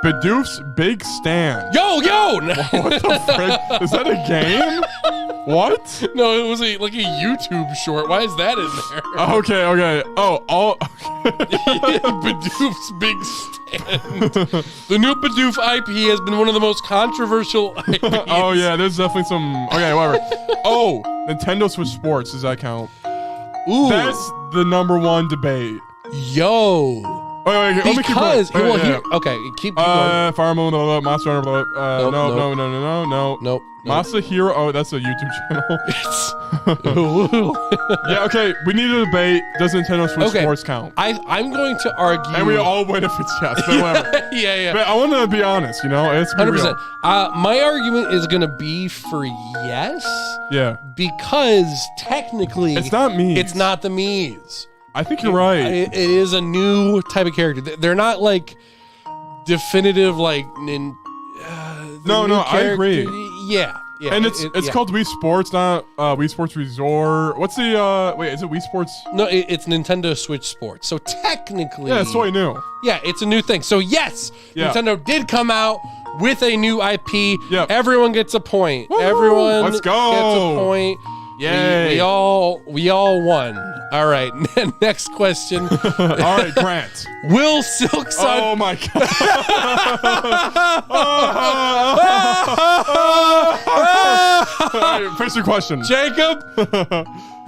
Bidoof's Big Stand. Yo! What the frick? Is that a game? What? No, it was like a YouTube short. Why is that in there? Okay. Oh, all. Bidoof's big stand. The new Bidoof IP has been one of the most controversial IPs. Oh yeah, there's definitely some. Okay, whatever. Oh, Nintendo Switch Sports. Does that count? Ooh, that's the #1 debate. Yo. Wait, let me keep going. Okay, keep going. Fire Emblem, Monster Hunter, no. Nope. Masahiro, oh, that's a YouTube channel. Yeah, okay, we need a debate. Does Nintendo Switch Sports count? I'm going to argue. And we all win if it's yes, but whatever. Yeah. But I want to be honest, it's 100%. My argument is going to be for yes. Yeah. Because technically, it's not me. It's not the Mii's. I think you're right. It is a new type of character. They're not like definitive like No, I agree. Yeah. And it's called Wii Sports, not Wii Sports Resort. What's the wait, is it Wii Sports? No, it's Nintendo Switch Sports. So technically, yeah, it's totally new. Yeah, it's a new thing. So yes, Nintendo did come out with a new IP. Yep. Everyone gets a point. Woo-hoo! Everyone Let's go. gets a point. Yay. We all won. All right. Next question. All right, Grant. Will Silk Sun? Oh my god. All right, finish your question. Jacob,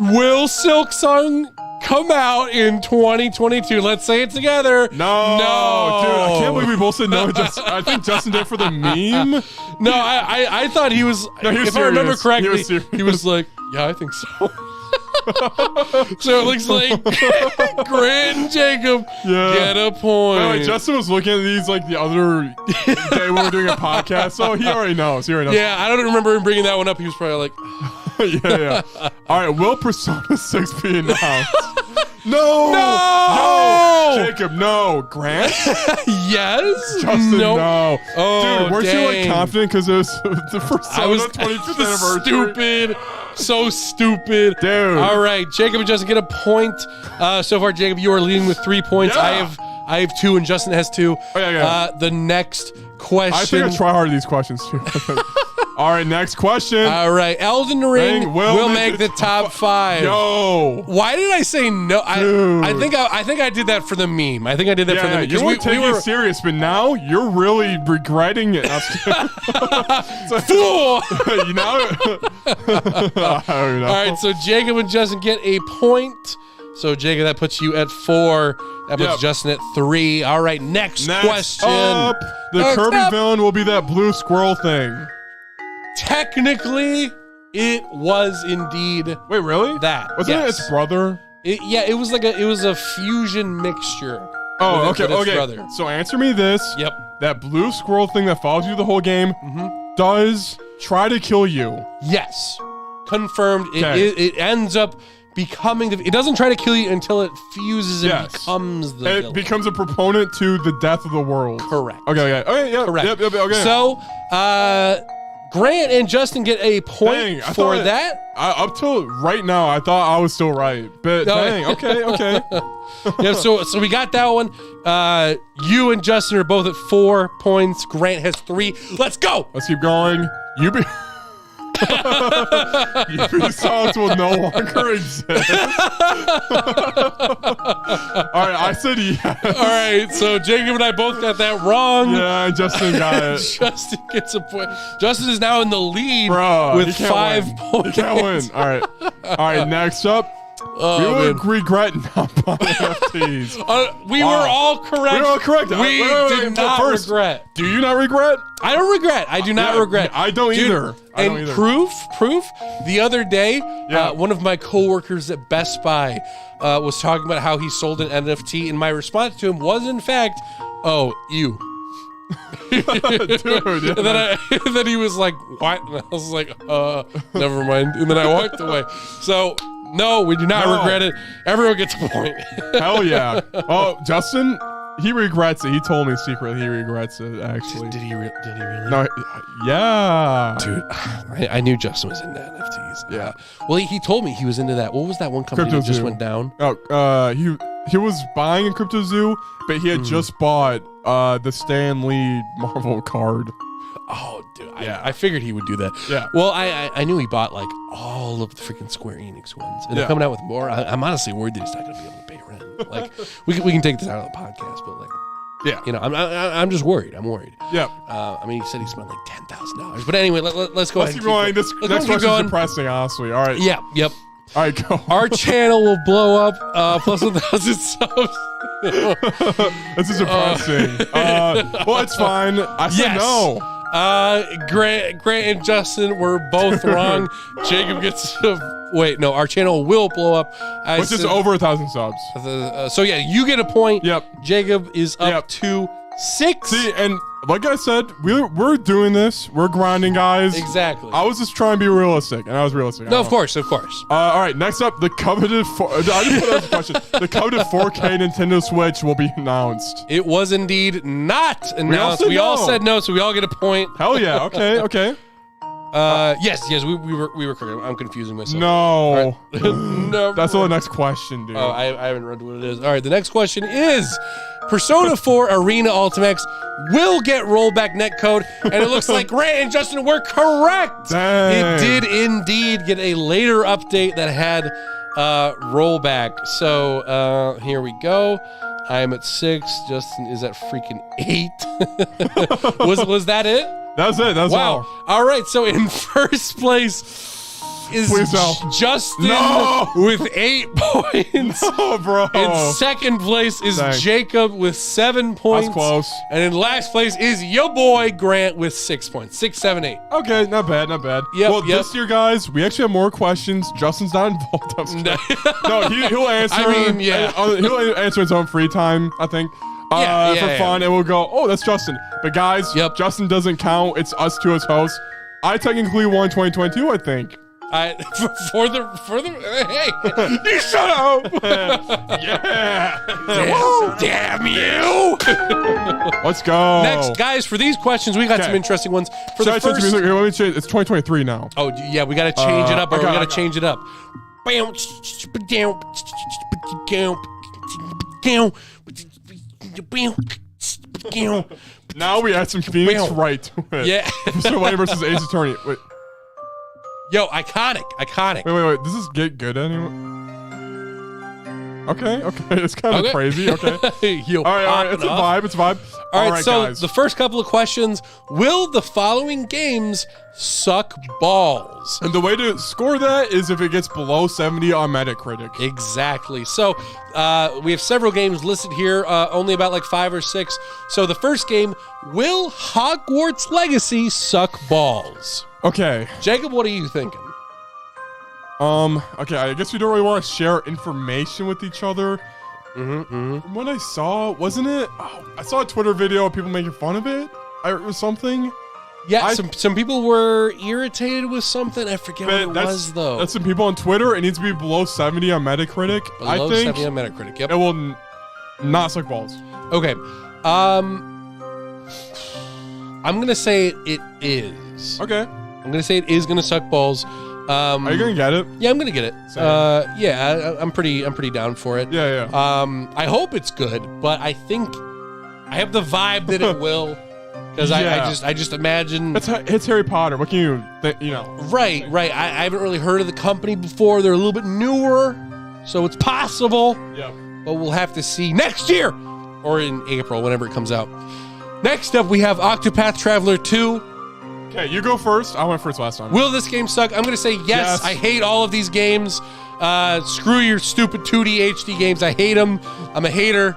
will Silk Sun come out in 2022? Let's say it together. No. Dude, I can't believe we both said no. I think Justin did it for the meme. No, I thought he was. No, he was if serious. I remember correctly, he was like, yeah, I think so. So it looks like Grant and Jacob get a point. By the way, Justin was looking at these like the other day when we were doing a podcast, so he already knows. Yeah, I don't remember him bringing that one up. He was probably like, yeah. All right, will Persona 6 be announced? No! Jacob, no. Grant? Yes. Justin, no. Oh, dude, weren't you like confident because it was the Persona 25th anniversary? Stupid. So stupid. Dude. All right, Jacob and Justin get a point. So far, Jacob, you are leading with 3 points. Yeah. I have 2 and Justin has 2. Oh, yeah. The next question. I think I try hard at these questions too. All right, next question. All right, Elden Ring will make the top 5. Yo, why did I say no? I think I did that for the meme. I think I did that for the meme. You weren't taking it serious, but now you're really regretting it. Fool! You know. All right, so Jacob and Justin get a point. So Jacob, that puts you at 4. That puts Justin at 3. All right, next question. Up, the Kirby villain will be that blue squirrel thing. Technically, it was indeed. Wait, really? That wasn't it its brother? It was like it was a fusion mixture. Oh, okay. Brother. So answer me this. Yep. That blue squirrel thing that follows you the whole game does try to kill you. Yes. Confirmed. It ends up becoming it doesn't try to kill you until it fuses and becomes the villain. It becomes a proponent to the death of the world. Correct. Okay, yeah. Correct. Yep, okay. So, Grant and Justin get a point for that. Up till right now, I thought I was still right. But dang, okay. Yeah, so we got that one. You and Justin are both at 4 points. Grant has 3. Let's go. Let's keep going. UB Ubisoft will no longer exist. All right, I said yes. All right, so Jacob and I both got that wrong. Yeah, Justin got it. Justin gets a point. Justin is now in the lead with he 5 points. He can't win. All right, next up. We would regret not buying NFTs. We were all correct. We were all correct. We did not regret. Do you not regret? I don't regret. I do not regret. I don't either. Proof. The other day, one of my coworkers at Best Buy was talking about how he sold an NFT, and my response to him was, in fact, "Oh, you." Dude, yeah. and then he was like, "What?" And I was like, "Never mind." And then I walked away. So. No, we do not regret it. Everyone gets a point. Hell yeah. Oh, Justin, he regrets it. He told me secretly he regrets it, actually. Did he really? No, yeah. Dude, I knew Justin was into NFTs. Yeah. Well, he told me he was into that. What was that one company that just went down? Oh, he was buying a Crypto Zoo, but he had just bought the Stan Lee Marvel card. Oh, dude. Yeah. I figured he would do that. Yeah. Well, I knew he bought like all of the freaking Square Enix ones. And they're coming out with more. I'm honestly worried that he's not going to be able to pay rent. Like, we can take this out of the podcast, but like, yeah. You know, I'm just worried. I'm worried. Yeah. I mean, he said he spent like $10,000. But anyway, let's go ahead. Keep going. This next question is depressing, honestly. All right. Yeah. Yep. All right, go. Our channel will blow up plus 1,000 subs. This is depressing. Well, it's fine. I said no. Grant and Justin were both wrong. Jacob gets wait, no, our channel will blow up. Which is over 1,000 subs. So yeah, you get a point. Yep. Jacob is up to 6. See, and like I said, we're doing this. We're grinding, guys. Exactly. I was just trying to be realistic, and I was realistic. No, of course. All right, next up, the coveted. I just put out a question. The coveted 4K Nintendo Switch will be announced. It was indeed not announced. We all said no, so we all get a point. Hell yeah. Okay. Yes, we were correct. I'm confusing myself. No. Right. No. That's the next question, dude. Oh, I haven't read what it is. All right, the next question is Persona 4 Arena Ultimax will get rollback netcode, and it looks like Grant and Justin were correct. Dang. It did indeed get a later update that had rollback. So here we go. I'm at 6. Justin is at freaking 8. Was that it? That's it. That's wow. All right. So in first place is Justin with 8 points. No, bro. In second place is Jacob with 7 points. That's close. And in last place is your boy Grant with 6 points. 6, 7, 8. Okay, not bad. Yep, this year, guys, we actually have more questions. Justin's not involved. No, he'll answer. I mean, yeah. He'll answer in his own free time, I think. For fun, and we'll go, oh, that's Justin. But guys, Justin doesn't count. It's us two as hosts. I technically won 2022, I think. For the hey, you shut up! Yeah. Damn you! Let's go. Next, guys, for these questions, we got some interesting ones. For the first, here, let me change. It's 2023 now. Oh yeah, we got to change it up. Or we got to change it up. Now we add some Phoenix right to it. Yeah. Mr. Wayne versus Ace Attorney. Wait. Yo, iconic. Wait. Does this get good anyway? Okay. It's kind of crazy. Okay. Yo, all right. It's a vibe. All right, so guys. The first couple of questions, will the following games suck balls? And the way to score that is if it gets below 70 on Metacritic. Exactly. So we have several games listed here, only about like 5 or 6. So the first game, will Hogwarts Legacy suck balls? Okay. Jacob, what are you thinking? Okay, I guess we don't really want to share information with each other. From what I saw, wasn't it? Oh, I saw a Twitter video of people making fun of it or something. Yeah, some people were irritated with something. I forget what it was, though. That's some people on Twitter. It needs to be below 70 on Metacritic. Below I think 70 on Metacritic, yep. It will not suck balls. Okay. I'm going to say it is. Okay. I'm going to say it is going to suck balls. Are you going to get it? Yeah, I'm going to get it. Yeah, I'm pretty down for it. Yeah. I hope it's good, but I think I have the vibe that it will. Because I just imagine it's Harry Potter. What can you think? You know? Right. I haven't really heard of the company before. They're a little bit newer, so it's possible. Yeah. But we'll have to see next year or in April, whenever it comes out. Next up, we have Octopath Traveler 2. Okay, you go first. I went first last time. Will this game suck? I'm going to say yes. I hate all of these games. Screw your stupid 2D HD games. I hate them. I'm a hater.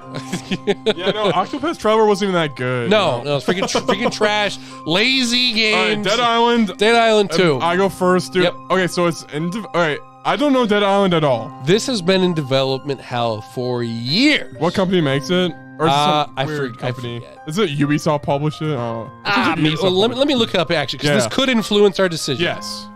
Yeah, no, Octopath Traveler wasn't even that good. No, it's freaking trash. Lazy games. All right, Dead Island 2. I go first, dude. Yep. Okay, so it's all right. I don't know Dead Island at all. This has been in development hell for years. What company makes it? Or is it some weird company? I forget. Is it Ubisoft published it? Oh. Let me look it up actually, because this could influence our decision. Yes.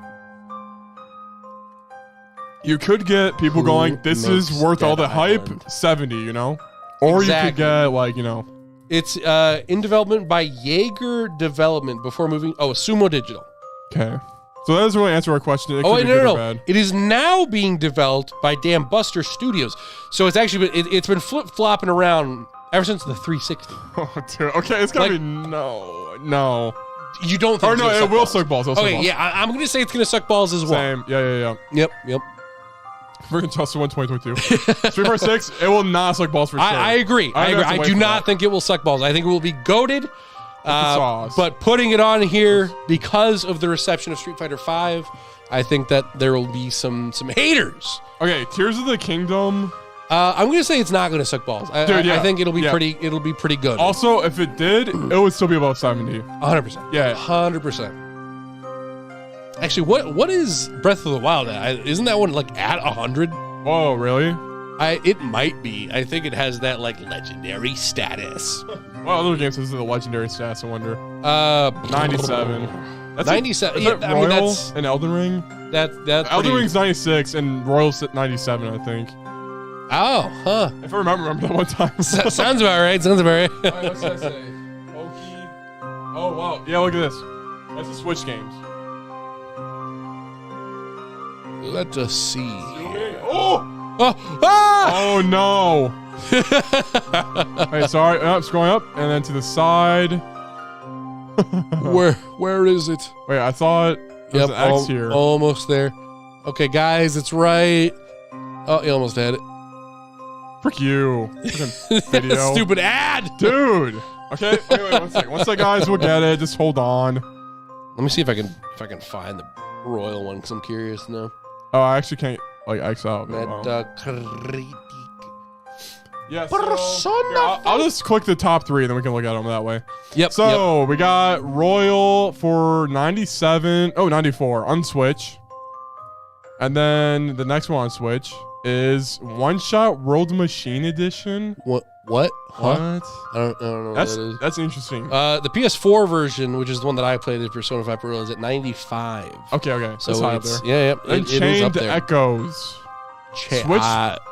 You could get people going, this is worth all the hype, 70, you know? Or you could get, like, you know. It's in development by Jaeger Development before moving. Oh, Sumo Digital. Okay. So that doesn't really answer our question. It could be good or bad. It is now being developed by damn Buster Studios. So it's actually it's been flip-flopping around ever since the 360. Oh, dude. Okay, it's gotta be no. You don't think Or no, it will suck balls. Okay, yeah, I'm going to say it's going to suck balls as well. Same. Yeah. Yep. Freaking Justin 1 2022. Street Fighter 6, it will not suck balls for sure. I agree. I do not think it will suck balls. I think it will be goated. But putting it on here because of the reception of Street Fighter 5, I think that there will be some haters. Okay, Tears of the Kingdom. I'm going to say it's not going to suck balls. I think it'll be pretty good. Also, if it did, it would still be about 70. 100%. Yeah. 100%. Actually, what is Breath of the Wild at? Isn't that one like at 100? Oh, really? It might be. I think it has that like legendary status. What other games has the legendary status, I wonder? 97. That's 97. Is that Royal that's and Elden Ring? That's Elden Ring's 96 and Royal's at 97, I think. Oh, huh. If I remember that one time. Sounds about right. What did I say? Pokey. Oh, wow. Yeah, look at this. That's the Switch games. Let us see. Oh! Ah! Oh, no. Wait, sorry. It's going up and then to the side. Where is it? Wait, I thought there's an X here. Almost there. Okay, guys, it's right. Oh, you almost had it. Frick you. Video. Stupid ad. Dude. Okay, wait, 1 second. Once guys, we'll get it. Just hold on. Let me see if I can find the Royal one because I'm curious now. Oh, I actually can't like X out. Yeah, I'll just click the top 3 and then we can look at them that way. Yep. So we got Royal for 97. Oh, 94 on Switch. And then the next one on Switch is One Shot World Machine Edition. What? Huh? What? I don't know what that is. That's interesting. The PS4 version, which is the one that I played, is Persona 5 Pro, is at 95. Okay. So that's high up there. Yeah. And Chained Echoes. Switch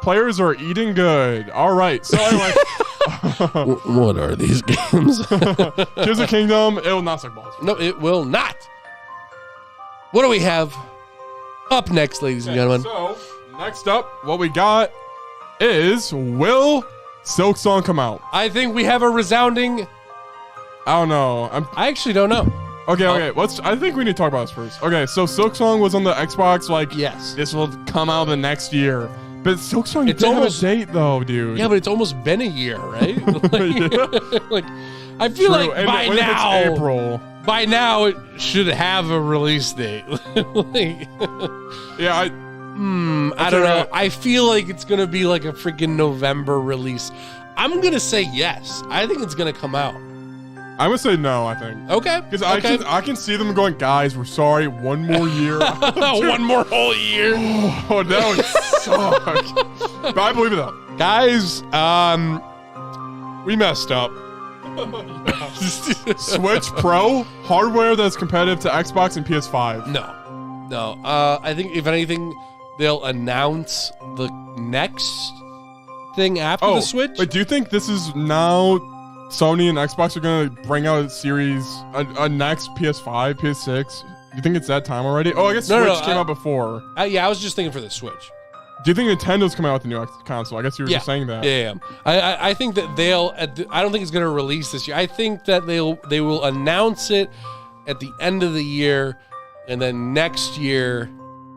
players are eating good. All right. So anyway. What are these games? Tears of Kingdom. It will not suck balls. No, it will not. What do we have up next, ladies and gentlemen? So next up, what we got is will Silk Song come out? I think we have a resounding. I don't know. I actually don't know. Okay. I think we need to talk about this first. Okay, so Silk Song was on the Xbox. Like, yes, this will come out the next year. But Silk Song didn't have a date though, dude. Yeah, but it's almost been a year, right? Like I feel like by now, April. By now, it should have a release date. Yeah, I don't know. I feel like it's gonna be like a freaking November release. I'm gonna say yes. I think it's gonna come out. I'm gonna say no. I think. Okay. Because I can see them going, guys. We're sorry. One more year. One more whole year. Oh, that would suck. But I believe it though. Guys, we messed up. Switch Pro hardware that's competitive to Xbox and PS5. No. I think if anything, they'll announce the next thing after the Switch. But do you think this is now Sony and Xbox are going to bring out a next PS5, PS6? You think it's that time already? Oh, I guess Switch came out before. Yeah, I was just thinking for the Switch. Do you think Nintendo's coming out with the new console? I guess you were just saying that. Yeah. I think that I don't think it's going to release this year. I think that they will announce it at the end of the year, and then next year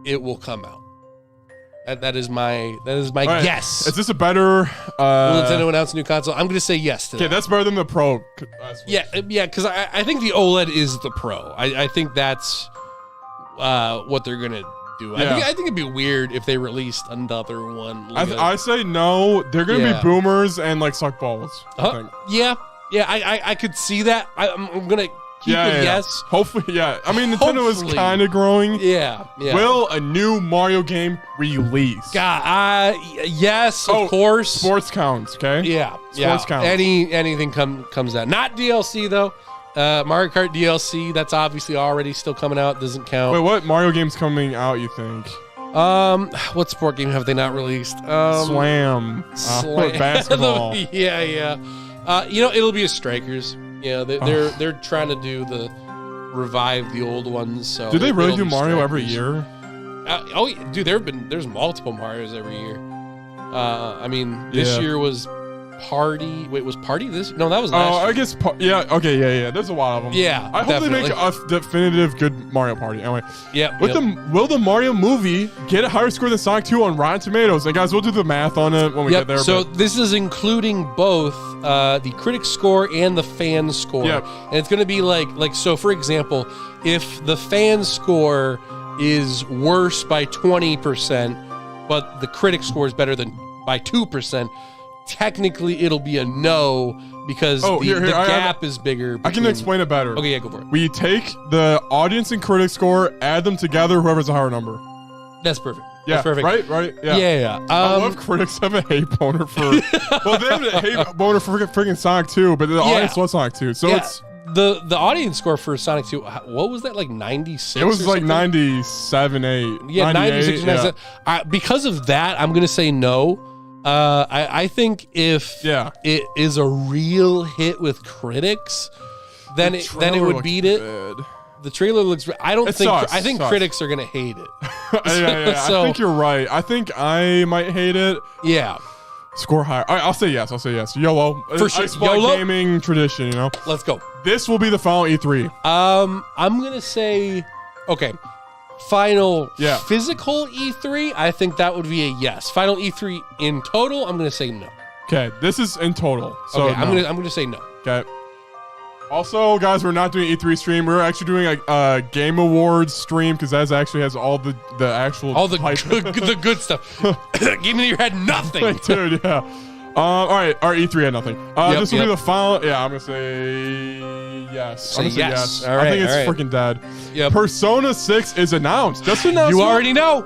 it will come out. That is my guess. Is this a better? Will Nintendo announce a new console? I'm going to say yes to that. Okay, that's better than the Pro. Yeah, because I think the OLED is the Pro. I think that's what they're going to do. Yeah. I think it'd be weird if they released another one. I say no. They're going to be boomers and like suck balls. I think. Yeah. I could see that. I'm going to keep it yes. Hopefully, yeah. I mean, Nintendo is kind of growing. Yeah. Will a new Mario game release? God, yes, of course. Sports counts, okay? Yeah. Sports counts. Anything comes out. Not DLC, though. Mario Kart DLC, that's obviously already still coming out. Doesn't count. Wait, what Mario game's coming out, you think? What sport game have they not released? Slam. Basketball. Yeah. It'll be a Strikers. Yeah, they're trying to do revive the old ones. So do they really do Mario every year? Dude, there's multiple Marios every year. I mean, this year was Party. Wait, was Party this? No, that was Oh, last year. I guess. Yeah. Okay. Yeah. There's a lot of them. Yeah, I hope definitely. they make a definitive good Mario Party. Anyway. Yep. Will the Mario movie get a higher score than Sonic 2 on Rotten Tomatoes? And guys, we'll do the math on it when we get there. So this is including both the critic score and the fan score. Yep. And it's going to be like so. For example, if the fan score is worse by 20%, but the critic score is better than by 2%, technically it'll be a no because the gap is bigger. I can explain it better. Okay, yeah, go for it. We take the audience and critic score, add them together, whoever's a higher number. That's perfect. Yeah, That's perfect. Right? Yeah. Yeah. I love critics have a hate boner for. Well, they have a hate boner for freaking Sonic 2, but the audience loves Sonic 2. So it's. The audience score for Sonic 2, what was that, like 96? It was like 97, 8. Yeah, 96, 97. Because of that, I'm going to say no. I think if it is a real hit with critics, then it would beat it. Bad. The trailer looks. I think sucks. critics are gonna hate it. Yeah. So, I think you're right. I think I might hate it. Yeah. Score higher. All right, I'll say yes. YOLO. For sure. YOLO gaming tradition. You know. Let's go. This will be the final E3. I'm gonna say, okay. Final physical E3, I think that would be a yes. Final E3 in total, I'm gonna say no. Okay, this is in total. So okay, I'm gonna say no. Okay. Also, guys, we're not doing E3 stream. We're actually doing a Game Awards stream because that actually has all the actual the good stuff. Game of the Year had nothing, dude. Yeah. All right, our E3 had nothing. This will be the final. Yeah, I'm gonna say yes. I'm gonna say yes. All I right, think it's freaking dead. Yep. Persona 6 is announced. Just announced. You already know.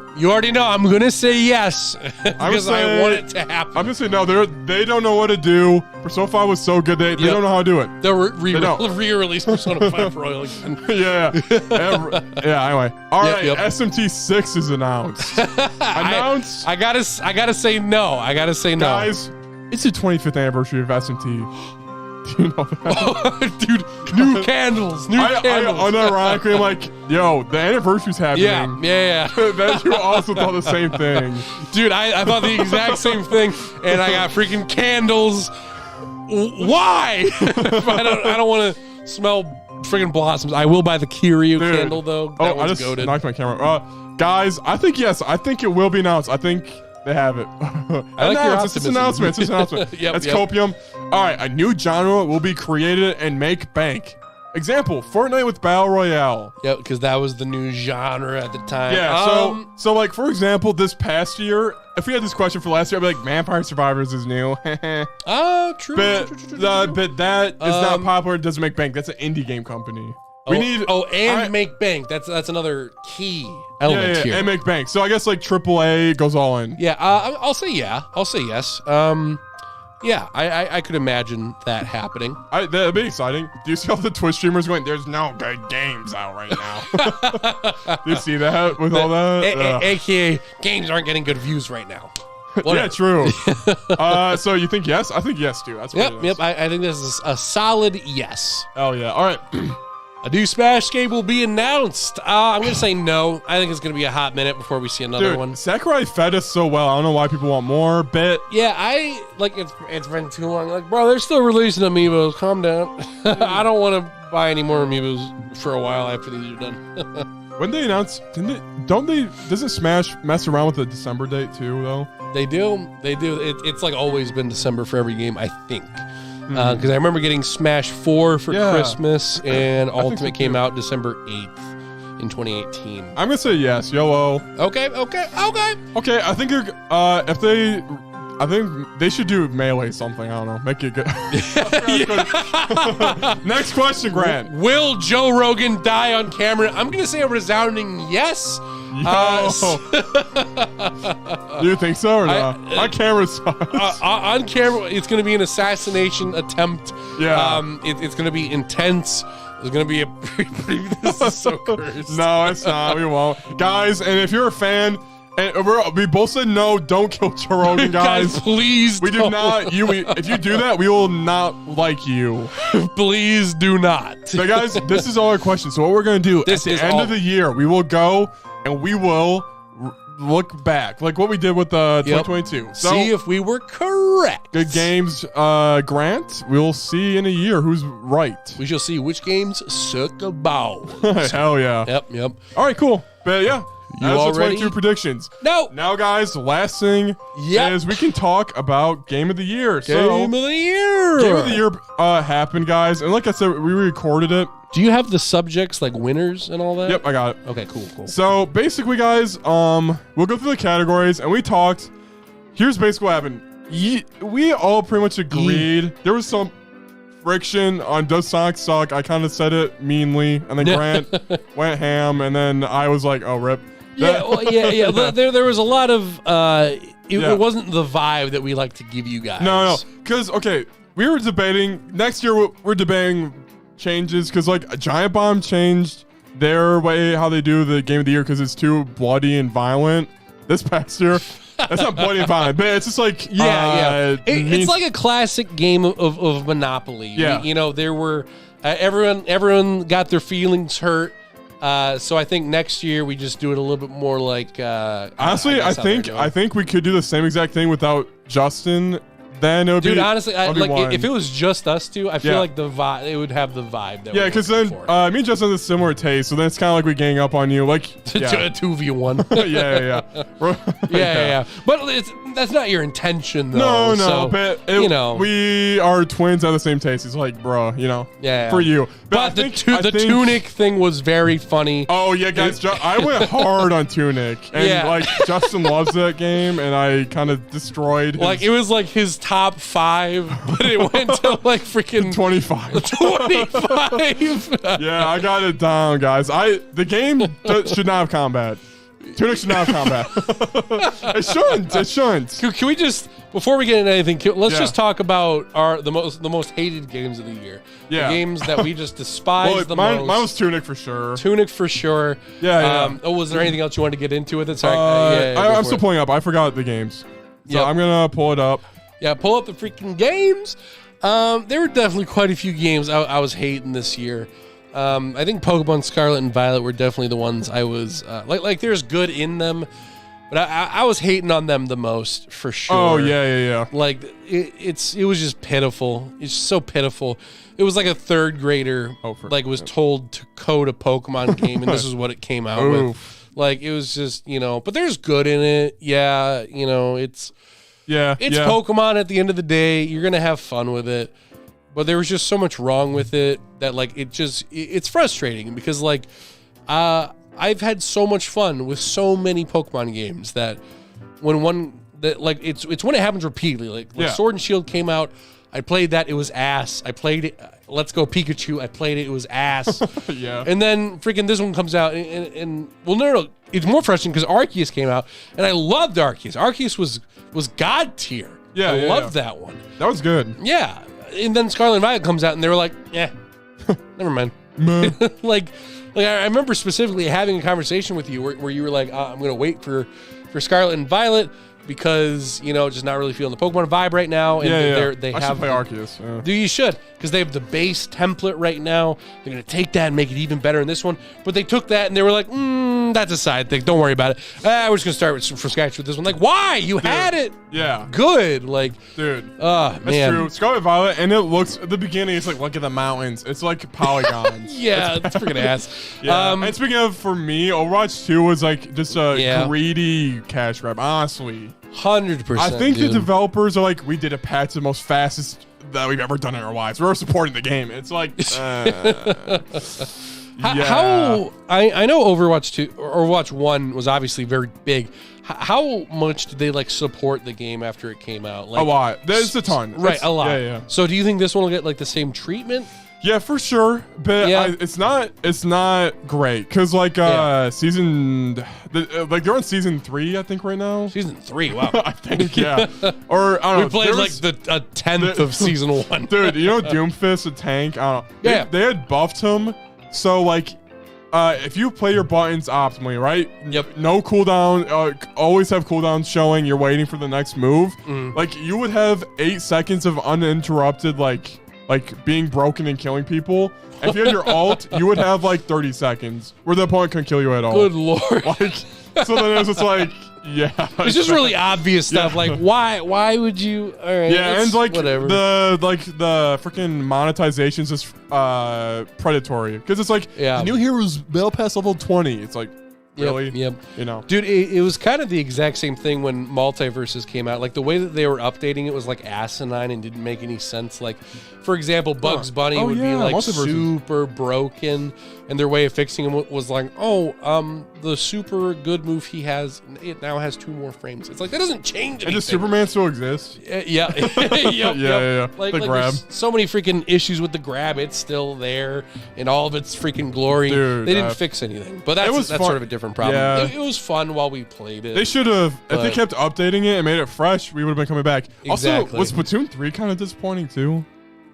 I'm gonna say yes because I want it to happen. I'm gonna say no. They don't know what to do. Persona 5 was so good. They don't know how to do it. They'll re-release Persona 5 Royal again. Yeah. Anyway. All right. SMT 6 is announced. Announced. I gotta say no. Guys, it's the 25th anniversary of SMT. Do you know that? Dude, new candles. I unironically, I'm like, yo, the anniversary's happening. Yeah. Then you also thought the same thing. Dude, I thought the exact same thing, and I got freaking candles. Why? I don't want to smell freaking blossoms. I will buy the Kiryu candle, though. That one's I just goated. knocked my camera. Guys, I think yes. I think it will be announced. I think they have it. I like your It's an announcement. It's copium. All right, a new genre will be created and make bank. Example: Fortnite with Battle Royale. Yeah, because that was the new genre at the time. Yeah. So like for example, this past year, if we had this question for last year, I'd be like, Vampire Survivors is new. True. But that is not popular. It doesn't make bank. That's an indie game company. Make bank. That's another key element here. And make bank. So I guess like AAA goes all in. Yeah, I'll say yeah. I'll say yes. Yeah, I could imagine that happening. That'd be exciting. Do you see all the Twitch streamers going, there's no good games out right now? Do you see that with all that? AKA, games aren't getting good views right now. Yeah, true. So you think yes? I think yes, too. That's what it is. Yep. I think this is a solid yes. Oh, yeah. All right. A new Smash game will be announced. I'm going to say no. I think it's going to be a hot minute before we see another one. Sakurai fed us so well. I don't know why people want more, but... Yeah, it's been too long. Like, bro, they're still releasing amiibos. Calm down. I don't want to buy any more amiibos for a while after these are done. When they announce... Doesn't Smash mess around with the December date, too, though? They do. It's like always been December for every game, I think. Because I remember getting Smash 4 for Christmas, and Ultimate came out December 8th in 2018. I'm gonna say yes, YOLO. Okay. I think they should do Melee something. I don't know. Make it good. Next question, Grant. Will Joe Rogan die on camera? I'm gonna say a resounding yes. Do you think so or not? My camera sucks. On camera, it's going to be an assassination attempt. Yeah. It's going to be intense. There's going to be this is so cursed. No, it's not. We won't. Guys, and if you're a fan, and we both said no, don't kill Joe Rogan, guys. Please We do not. If you do that, we will not like you. Please do not. So guys, this is all our questions. So what we're going to do at the end of the year, we will go and we will look back, like what we did with the 2022. So, see if we were correct. Good games, Grant. We'll see in a year who's right. We shall see which games suck a ball. Hell yeah. Yep. All right, cool. But yeah, that's all the ready? 22 predictions. No. Now, guys, the last thing is we can talk about Game of the Year. Game of the Year. Game of the Year happened, guys. And like I said, we recorded it. Do you have the subjects like winners and all that? Yep, I got it. Okay, cool. So basically, guys, we'll go through the categories, and we talked. Here's basically what happened. We all pretty much agreed. There was some friction on does Sonic suck. I kind of said it meanly, and then Grant went ham, and then I was like, oh, rip. Yeah. There was a lot of it wasn't the vibe that we like to give you guys. No, because okay, we were debating next year. We're debating changes because like Giant Bomb changed their way how they do the Game of the Year because it's too bloody and violent. This past year, that's not bloody and violent, but it's just like it's like a classic game of Monopoly. Yeah, there were everyone got their feelings hurt. So I think next year we just do it a little bit more like. Honestly, I think we could do the same exact thing without Justin. Then it would Dude, be. honestly, if it was just us two, I feel like the vibe it would have the vibe. That because then me and Justin have a similar taste, so then it's kind of like we gang up on you, like 2v1. yeah. But that's not your intention, though. No. But we are twins have the same taste. It's like, bro, for you. But the Tunic thing was very funny. Oh yeah, guys, I went hard on Tunic, and like Justin loves that game, and I kind of destroyed. Like it was like his top 5, but it went to like freaking 25. 25. Yeah, I got it down, guys. The game should not have combat. Tunic should not have combat. It shouldn't. Can we just, before we get into anything, let's just talk about the most hated games of the year. Yeah. The games that we just despise the most. Mine was Tunic for sure. Yeah. Was there anything else you wanted to get into with it? Sorry. I'm still pulling up. I forgot the games. So I'm going to pull it up. Yeah, pull up the freaking games. There were definitely quite a few games I was hating this year. I think Pokemon Scarlet and Violet were definitely the ones I was like. There's good in them, but I was hating on them the most for sure. Oh yeah. Like it was just pitiful. It's so pitiful. It was like a third grader was told to code a Pokemon game, and this is what it came out with. Like it was just but there's good in it. Yeah, it's. Yeah, it's Pokemon at the end of the day. You're going to have fun with it. But there was just so much wrong with it that like it's frustrating because like I've had so much fun with so many Pokemon games that it's when it happens repeatedly. Like Sword and Shield came out, I played that, it was ass. I played it, Let's Go Pikachu, I played it was ass. Yeah. And then freaking this one comes out and no. It's more frustrating because Arceus came out and I loved Arceus. Arceus was god tier. Yeah, I loved that one. That was good. Yeah. And then Scarlet and Violet comes out and they were like, never mind. like I remember specifically having a conversation with you where you were like, I'm going to wait for Scarlet and Violet because, just not really feeling the Pokemon vibe right now. And they I have should play Arceus. Yeah. You should, because they have the base template right now. They're going to take that and make it even better in this one. But they took that and they were like, that's a side thing. Don't worry about it. We're just going to start from scratch with this one. Like, why? You had it. Yeah. Good. Like, dude. That's man. True. Scarlet and Violet, and it looks, at the beginning, it's like, look at the mountains. It's like polygons. Yeah, it's freaking ass. Yeah. And speaking of, for me, Overwatch 2 was like just a greedy cash grab, honestly. 100%. I think the developers are like, we did a patch the most fastest that we've ever done in our lives. We're supporting the game. It's like, how I know Overwatch 2 or Overwatch 1 was obviously very big. How much did they like support the game after it came out? Like, a lot. There's a ton. Right, a lot. Yeah. So do you think this one will get like the same treatment? Yeah, for sure, but it's not great because like season, like they're on season 3, I think right now. Season 3, wow. I think or I don't know. We played like a 10th of season 1. Dude, Doomfist, a tank. I don't know. They had buffed him, so like, if you play your buttons optimally, right? Yep. No cooldown. Always have cooldowns showing. You're waiting for the next move. Like you would have 8 seconds of uninterrupted like being broken and killing people. And if you had your ult, you would have like 30 seconds where the opponent couldn't kill you at all. Good lord. Like, so then it was just like, Yeah, it's just really obvious stuff. Yeah. Like, why would you? All right, yeah, and like whatever. the freaking monetization's just predatory because it's like Yeah. the new heroes battle pass level 20. It's like really, Yep. you know, Dude, it was kind of the exact same thing when Multiverses came out. Like the way that they were updating it was like asinine and didn't make any sense. Like, for example, Bugs Bunny would be like Multiverses. super broken, and their way of fixing him was like, the super good move he has, it now has 2 more frames. It's like that doesn't change anything. and does Superman still exist? Yeah. Yeah. Like The grab. there's so many freaking issues with the grab. It's still there in all of its freaking glory. Dude, they didn't fix anything, but that's fun. sort of a different problem. Yeah. It was fun while we played it. They should have, if they But- kept updating it and made it fresh, we would have been coming back. Exactly. Also, was Splatoon 3 kind of disappointing too?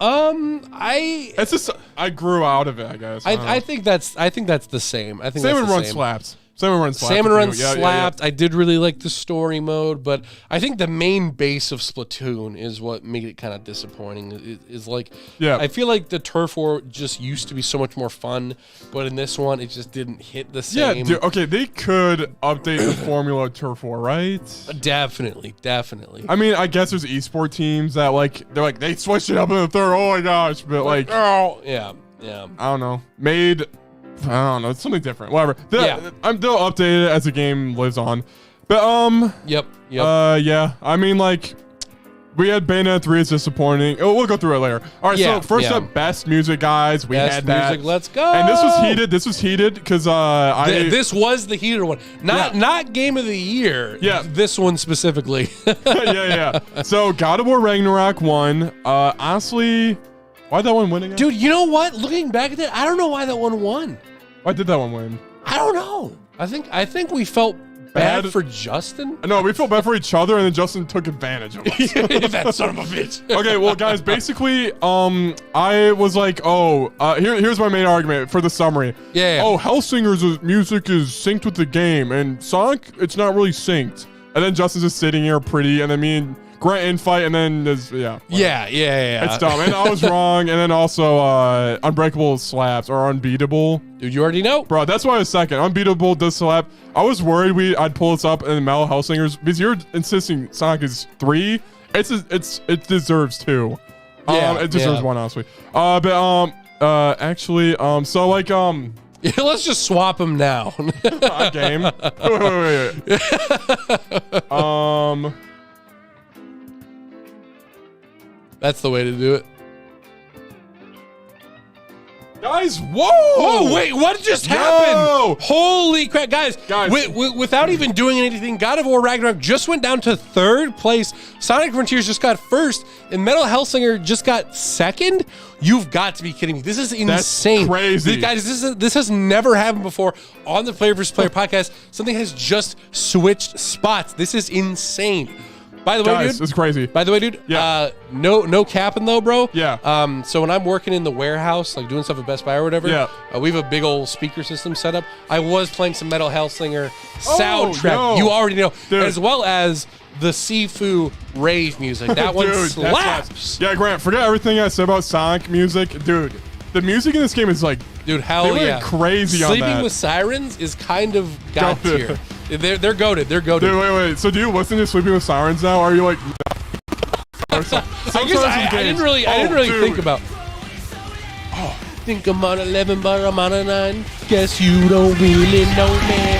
It's just I grew out of it, I guess. I think that's the same. I think Salmon that's the Run same. slaps. Salmon Run slapped. Salmon Run Yeah. slapped. I did really like the story mode, but I think the main base of Splatoon is what made it kind of disappointing. Is like, Yeah. I feel like the turf war just used to be so much more fun, but in this one, it just didn't hit the same. Yeah, dude, okay, they could update the formula of Turf War, right? Definitely. I mean, I guess there's esport teams that they switched it up in the third. Oh my gosh, but oh yeah. I don't know, I don't know, it's something different. Whatever. They'll update it as the game lives on. But Yep. yeah. I mean, like, we had Bayonetta 3 is disappointing. Oh, we'll go through it later. All right, so first up, best music, guys. We Best had that. music, let's go. And this was heated because this was the heated one, not game of the year. Yeah. This one specifically. yeah. So God of War Ragnarok won. Honestly, why'd that one win again? Dude, you know what? Looking back at it, I don't know why that one won. Why did that one win? I don't know. I think we felt bad for Justin. No, we felt bad for each other, and then Justin took advantage of us. That son of a bitch. Okay, well, guys, basically, I was like, here's my main argument for the summary. Yeah. Oh, Hellsinger's music is synced with the game, and Sonic, it's not really synced. And then Justin's just sitting here pretty, and then me and Grant infight, and then there's, Yeah. It's dumb. And I was wrong, and then also Unbreakable slaps, or Unbeatable. Dude, you already know. Bro, that's why I was second. Unbeatable does slap. I was worried I'd pull this up in Metal Hellsingers because you're insisting Sonic is 3. It deserves 2. It deserves 1, honestly. Yeah, let's just swap them now. Game. Wait. That's the way to do it. Guys, whoa! Oh, wait, what just happened? No! Holy crap. Guys. Without even doing anything, God of War Ragnarok just went down to 3rd place. Sonic Frontiers just got 1st, and Metal Hellsinger just got 2nd? You've got to be kidding me. This is insane. That's crazy. Guys, this has never happened before on the Player vs. Player podcast. Something has just switched spots. This is insane. By the way, Guys, dude. it's crazy. By the way, dude. Yeah. No capping though, bro. Yeah. So when I'm working in the warehouse, like doing stuff at Best Buy or whatever, yeah. We have a big old speaker system set up. I was playing some Metal Hellsinger soundtrack. No. You already know, dude. as well as the Sifu rave music. That one dude, slaps. Yeah, Grant. Forget everything I said about Sonic music, dude. The music in this game is like, dude, hell they yeah, went crazy on that. Sleeping with Sirens is kind of god tier. They're goated. They're goated. Dude, wait. So do you listen to Sleeping with Sirens now? Or are you like? I didn't really think about. Oh, think I'm on 11, but I'm on a 9. Guess you don't really know me.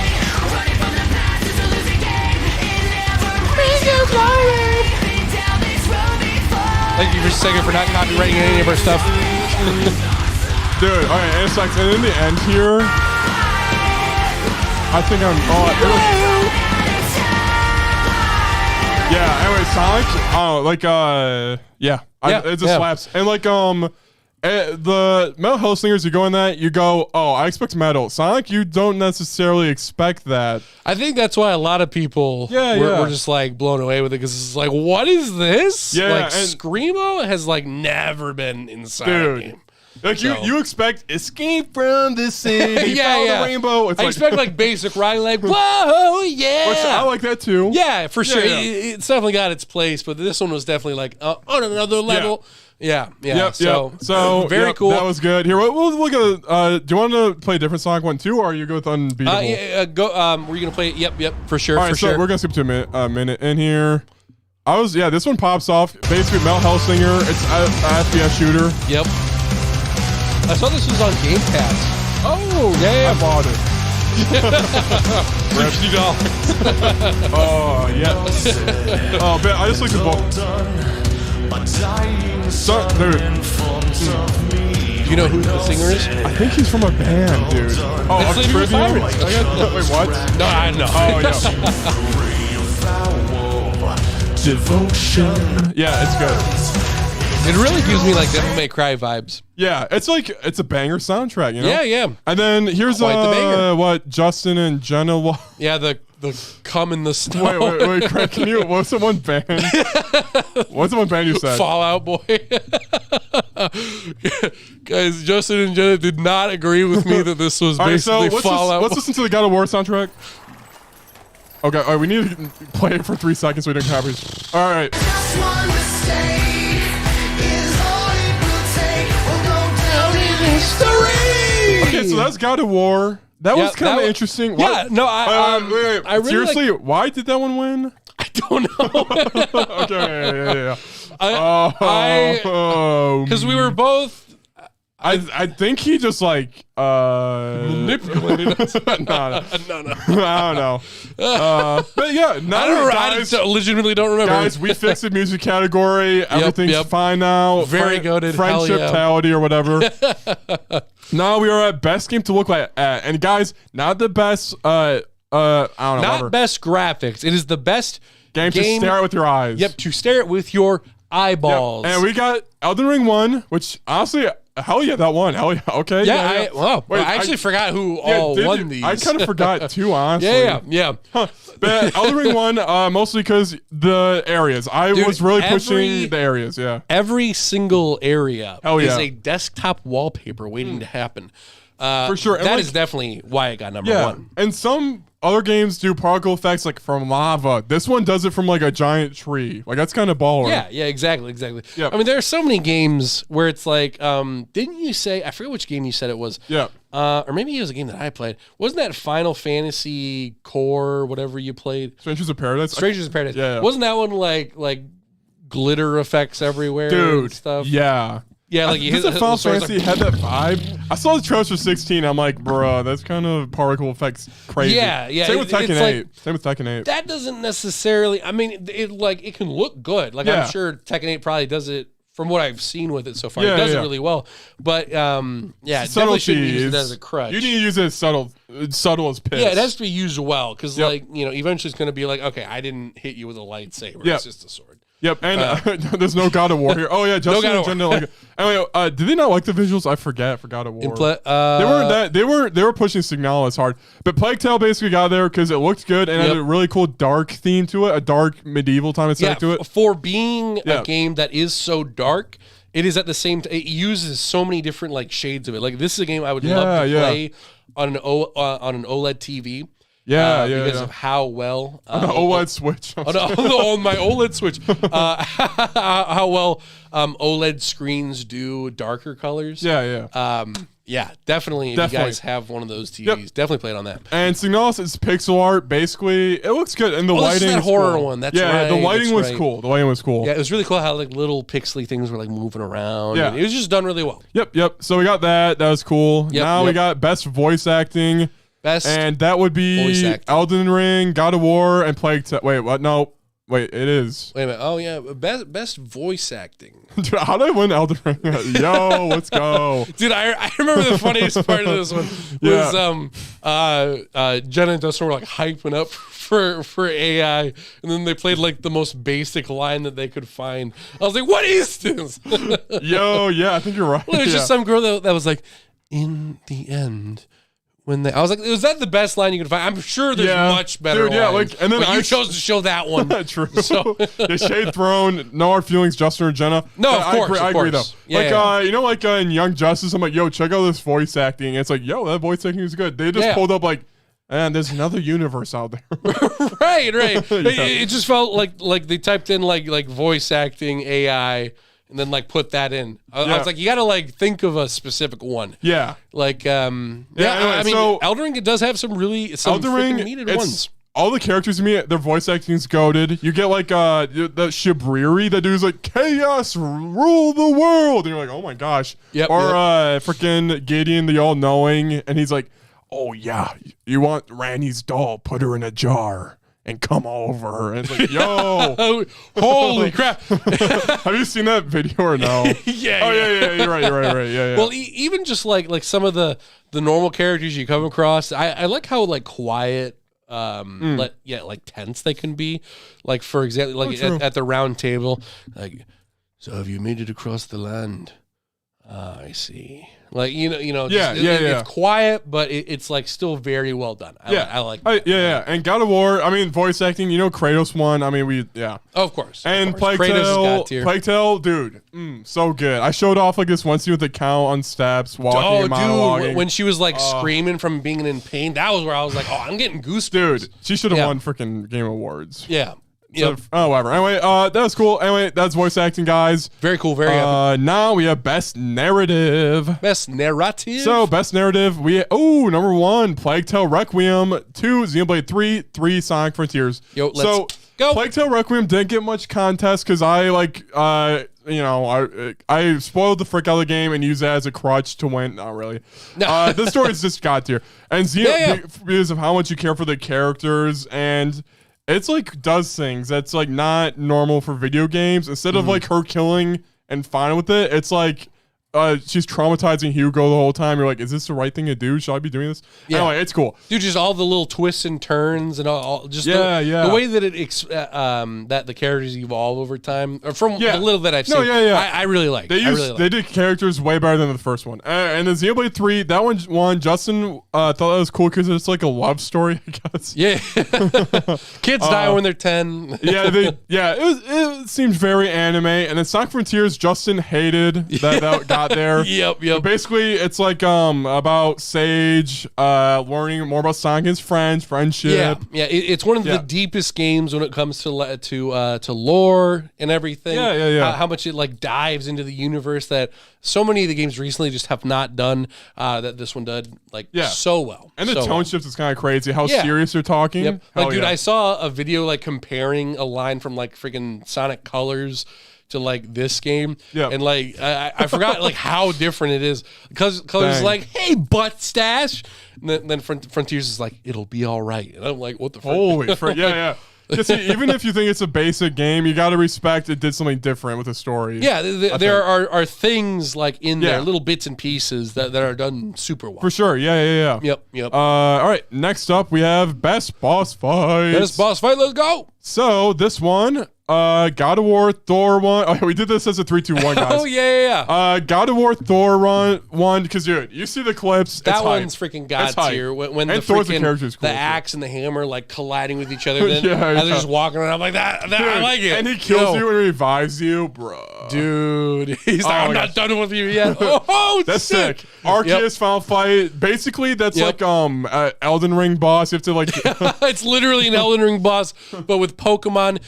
Thank you for a second for not copywriting any of our stuff. Dude, all right, and it's like, and in the end here, I think I'm. Yeah. Anyway, Sonic. It just slaps. And like the Metal Hellsingers, you go in that, you go, oh, I expect metal. Sonic, you don't necessarily expect that. I think that's why a lot of people were just like blown away with it because it's like, what is this? Yeah, like and Screamo has like never been inside a game. Like you expect escape from the city, the rainbow. It's I expect like basic riding, like whoa, yeah. Which I like that too. Yeah, for sure. Yeah. It's definitely got its place, but this one was definitely like on another level. Yeah. Yep. So very cool. That was good. Here, we'll look at. Do you want to play a different Sonic 1 too, or are you good with Unbeatable? Go. Were you gonna play it? Yep. For sure. All right, so we're gonna skip to a minute in here. This one pops off. Basically, Mel Hellsinger. It's a FPS shooter. Yep. I saw this was on Game Pass. Oh, yeah. I bought it. $50. Oh, yeah. Oh, man, I just like the book. Do you know who the singer is? I think he's from a band, dude. Oh, it's Trivium? Wait, what? No, I know. Oh, yeah. Devotion. Yeah, it's good. It really gives me like Devil May Cry vibes. Yeah, it's a banger soundtrack, you know? Yeah. And then here's the banger. What Justin and Jenna. Yeah, the cum in the snow. Wait, Craig, can you? What's the one band? What's the one band you said? Fall Out Boy. Guys, Justin and Jenna did not agree with me that this was basically Fall Out Boy. Let's listen to the God of War soundtrack. Okay, all right, we need to play it for 3 seconds so we don't have copies. All right. Okay, so that's God of War. That was kind of interesting. Yeah, no, wait. I really seriously, why did that one win? I don't know. Okay, yeah. Because we were both. I think he just like manipulated us. No. I don't know. But yeah, I legitimately don't remember. Guys, we fixed the music category. Everything's fine now. Very goated. Friendship-tality or whatever. Now we are at best game to look at. And guys, not the best. I don't know. Not best graphics. It is the best game to stare at with your eyes. Yep, to stare at with your eyeballs. Yep. And we got Elden Ring 1, which honestly. Hell yeah, that one. Hell yeah. Okay. Yeah. I actually forgot who all won these. I kind of forgot too, honestly. Yeah. Huh. But Elden Ring won mostly because the areas. I was really pushing the areas. Yeah. Every single area is yeah. a desktop wallpaper waiting to happen. For sure. And that is definitely why it got number one. And some other games do particle effects like from lava. This one does it from like a giant tree. Like that's kind of baller. Yeah, exactly. Yep. I mean, there are so many games where it's like, didn't you say, I forget which game you said it was. Yeah. Or maybe it was a game that I played. Wasn't that Final Fantasy Core, whatever you played? Strangers of Paradise? Strangers of Paradise. Yeah. Wasn't that one like glitter effects everywhere and stuff? Yeah. Yeah, like you hit the Final Fantasy had that vibe. I saw the trailers for 16. I'm like, bro, that's kind of particle effects crazy. Yeah. Same with Tekken 8. That doesn't necessarily. I mean, it can look good. Like I'm sure Tekken 8 probably does it. From what I've seen with it so far, it does it really well. But definitely shouldn't use it as a crutch. You need to use it as subtle as piss. Yeah, it has to be used well because, eventually it's going to be like, okay, I didn't hit you with a lightsaber. It's just a sword. Yep, and there's no God of War here. Oh yeah, Justin and Jenna like. Anyway, did they not like the visuals? I forget for God of War. They were pushing Signalis hard, but Plague Tale basically got there because it looked good and had a really cool dark theme to it, a dark medieval time aesthetic to it. For being a game that is so dark, it is at the same time. It uses so many different like shades of it. Like this is a game I would love to play on an OLED TV. Because of how well on the OLED Switch. On my OLED Switch, how well OLED screens do darker colors. Definitely. If you guys have one of those TVs, definitely play it on that. And Signalis is pixel art. Basically, it looks good, and the lighting. This is that horror one. That's right. The lighting was cool. The lighting was cool. Yeah, it was really cool how like little pixely things were like moving around. Yeah, it was just done really well. Yep. So we got that. That was cool. Now we got best voice acting. And that would be Elden Ring, God of War, and Plague Tale. Wait, what? No. Wait, it is. Wait a minute. Oh, yeah. Best voice acting. Dude, how did I win Elden Ring? Yo, let's go. Dude, I remember the funniest part of this one was Jenna and Dustin were like hyping up for AI, and then they played like the most basic line that they could find. I was like, what is this? Yo, yeah, I think you're right. Well, it was just some girl that was like, in the end. I was like, was that the best line you could find? I'm sure there's much better lines. And then you chose to show that one. True. So. Shade thrown, no hard feelings, Justin or Jenna. No, of course. I agree though. Yeah, in Young Justice, I'm like, yo, check out this voice acting. And it's like, yo, that voice acting is good. They just pulled up like, and there's another universe out there. Right. It just felt like they typed in like voice acting AI. and then like put that in. I was like, you got to like think of a specific one. Yeah. Like, anyway, I mean, so Elden Ring, it does have some freaking needed ones. All the characters to me, their voice acting is goated. You get like the Shibriri, that dude's like, chaos rule the world. And you're like, oh my gosh. Yep, or freaking Gideon, the all-knowing, and he's like, oh yeah, you want Ranny's doll, put her in a jar and come over her. And it's like, yo. Holy crap. Have you seen that video or no? Yeah. You're right. Yeah. Well, even just like some of the normal characters you come across, I like how like quiet, like tense they can be. Like, for example, like at the round table, like, so have you made it across the land? I see. Like, it's quiet, but it's like still very well done. I like that. And God of War, I mean, voice acting, Kratos won. I mean, of course. And Plague Tale, dude, so good. I showed off like this one scene with the cow on steps, walking and monologuing. Dude, when she was like screaming from being in pain, that was where I was like, I'm getting goosebumps. Dude, she should have won freaking Game Awards. Yeah. Yep. Whatever. Anyway, that was cool. Anyway, that's voice acting, guys. Very cool. Very happy. Now we have best narrative. Best narrative. So best narrative, number 1, Plague Tale Requiem. 2, Xenoblade 3. 3, Sonic Frontiers. Let's go. Plague Tale Requiem didn't get much contest because I I spoiled the frick out of the game and used that as a crutch to win. Not really. No. The story's just got tier. And because of how much you care for the characters, and it's like does things that's like not normal for video games. Instead of like her killing and fine with it, it's like she's traumatizing Hugo the whole time. You're like, is this the right thing to do? Should I be doing this? Yeah. Anyway, it's cool. Dude, just all the little twists and turns and all just the way that that the characters evolve over time, or from the little that I've seen. I really like. They did characters way better than the first one. And then Xenoblade 3, that one won. Justin thought that was cool because it's like a love story, I guess. Yeah. Kids die when they're 10. It seemed very anime. And then Sonic Frontiers, Justin hated that got there. Yep. But basically, it's like about Sage learning more about Sonic and his friends, friendship. Yeah. It's one of the deepest games when it comes to lore and everything. Yeah. How much it like dives into the universe that so many of the games recently just have not done. That this one did so well. And the tone shift is kind of crazy. How serious they're talking. Yep. Dude, I saw a video like comparing a line from like freaking Sonic Colors to like this game, and like I forgot like how different it is, because Color's like, hey, butt stash, and then Frontiers is like, it'll be all right, and I'm like, what the fuck? Holy frick. Yeah. Even if you think it's a basic game, you got to respect it did something different with the story. Yeah, there are things like in there, little bits and pieces that are done super well. For sure, yeah. Yep. All right, next up we have best boss fight. Best boss fight, let's go. So this one, God of War, Thor 1. Oh, we did this as a 3-2-1, guys. Oh, yeah. God of War, Thor 1, because, dude, you see the clips. That one's freaking god tier. When the freaking the axe and the hammer, like, colliding with each other. Then they're just walking around. I'm like, that dude, I like it. And he kills you and revives you, bro. Dude. He's like, I'm not done with you yet. Oh, that's sick. Arceus final fight. Basically, that's like Elden Ring boss. You have to, like... It's literally an Elden Ring boss, but with Pokemon.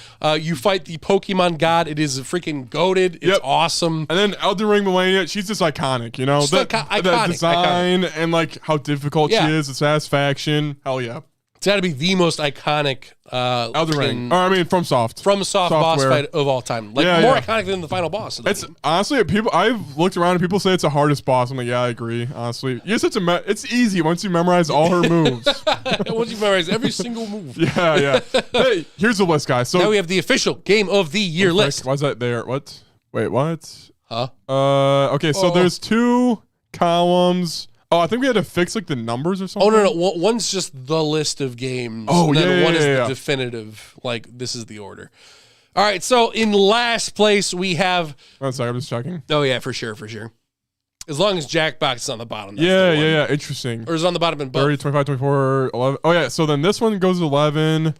You fight the Pokemon god. It is freaking goated. It's awesome. And then Elden Ring Millennia, she's just iconic, you know? Iconic. The design and like how difficult she is, the satisfaction. Hell yeah. It's got to be the most iconic Elden Ring. Or I mean, FromSoft boss fight of all time. Like more iconic than the final boss. It's honestly, I've looked around and people say it's the hardest boss. I'm like, yeah, I agree. Honestly, you just have to. It's easy once you memorize all her moves. Once you memorize every single move. Yeah. Hey, here's the list, guys. So now we have the official Game of the Year list. Why's that there? What? Wait, what? Huh? Okay, so there's 2 columns. Oh, I think we had to fix like the numbers or something. Oh, no. One's just the list of games. Oh, and then one is the definitive, like this is the order. All right, so in last place we have... One second, I'm just checking. Oh, yeah, for sure. As long as Jackbox is on the bottom. Yeah, interesting. Or is it on the bottom in both? 30, 25, 24, 11. Oh, yeah, so then this one goes 11,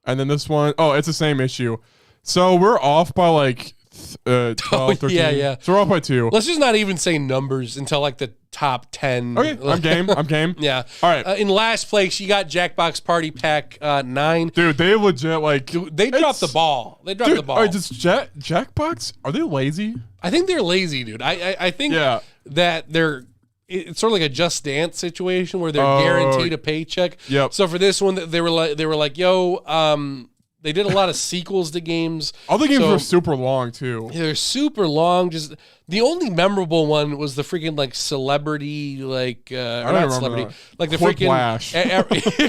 and then this one... Oh, it's the same issue. So we're off by like 12, 13. yeah. So we're up by 2. Let's just not even say numbers until like the top 10. Okay, I'm game. I'm game. Yeah. All right. In last place, you got Jackbox Party Pack 9. Dude, they legit like. They dropped the ball. They dropped the ball. All right, does Jackbox, are they lazy? I think they're lazy, dude. I think that they're. It's sort of like a Just Dance situation where they're guaranteed a paycheck. Yep. So for this one, they were like, yo, they did a lot of sequels to games. All the games were super long too. They're super long. Just the only memorable one was the freaking like celebrity, like or not celebrity, like the freaking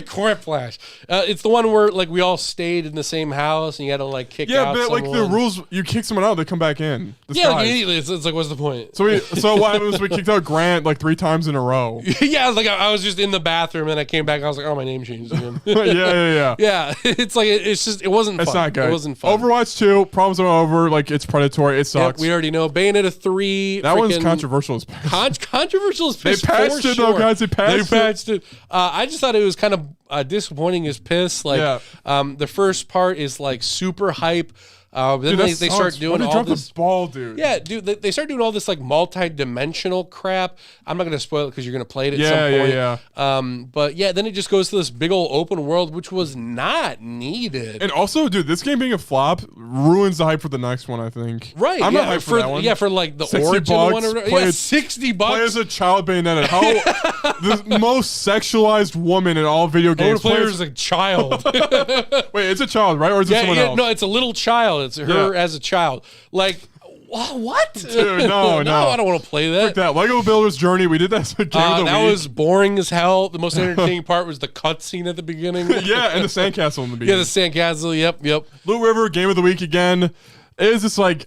Quiplash. It's the one where like we all stayed in the same house and you had to like kick out but someone. like the rules, you kick someone out, they come back in. Like immediately. It's like, what's the point? So what happened was we kicked out Grant like 3 times in a row. Yeah, I was just in the bathroom and I came back and I was like, oh, my name changed again. Yeah. It's like it's just it wasn't. It's fun. not good. It wasn't fun. Overwatch 2, problems are over. Like it's predatory. It sucks. Yep, we already know. Bayonetta 3. That one's controversial as piss. Controversial as piss. They patched it though, guys. They patched it. I just thought it was kind of disappointing as piss. Like the first part is like super hype. Then dude, they start doing all this. The ball, dude. Yeah, dude. They start doing all this like multi-dimensional crap. I'm not gonna spoil it because you're gonna play it at some point. Yeah. But yeah, then it just goes to this big old open world, which was not needed. And also, dude, this game being a flop ruins the hype for the next one. I think. Right. I'm not hyped for that one. Yeah, for like the $60 origin one. Or play $60. Play as a child Bayonetta. How the most sexualized woman in all video games. Play as a child. Wait, it's a child, right? Or is it someone else? No, it's a little child. It's her as a child. Like, what? Dude, no. I don't want to play that. Like that Lego Builder's Journey. We did that as a game of the that week. was boring as hell. The most entertaining part was the cutscene at the beginning. Yeah, and the sandcastle in the beginning. Yeah, the sandcastle. Yep. Blue River, game of the week again. It is just like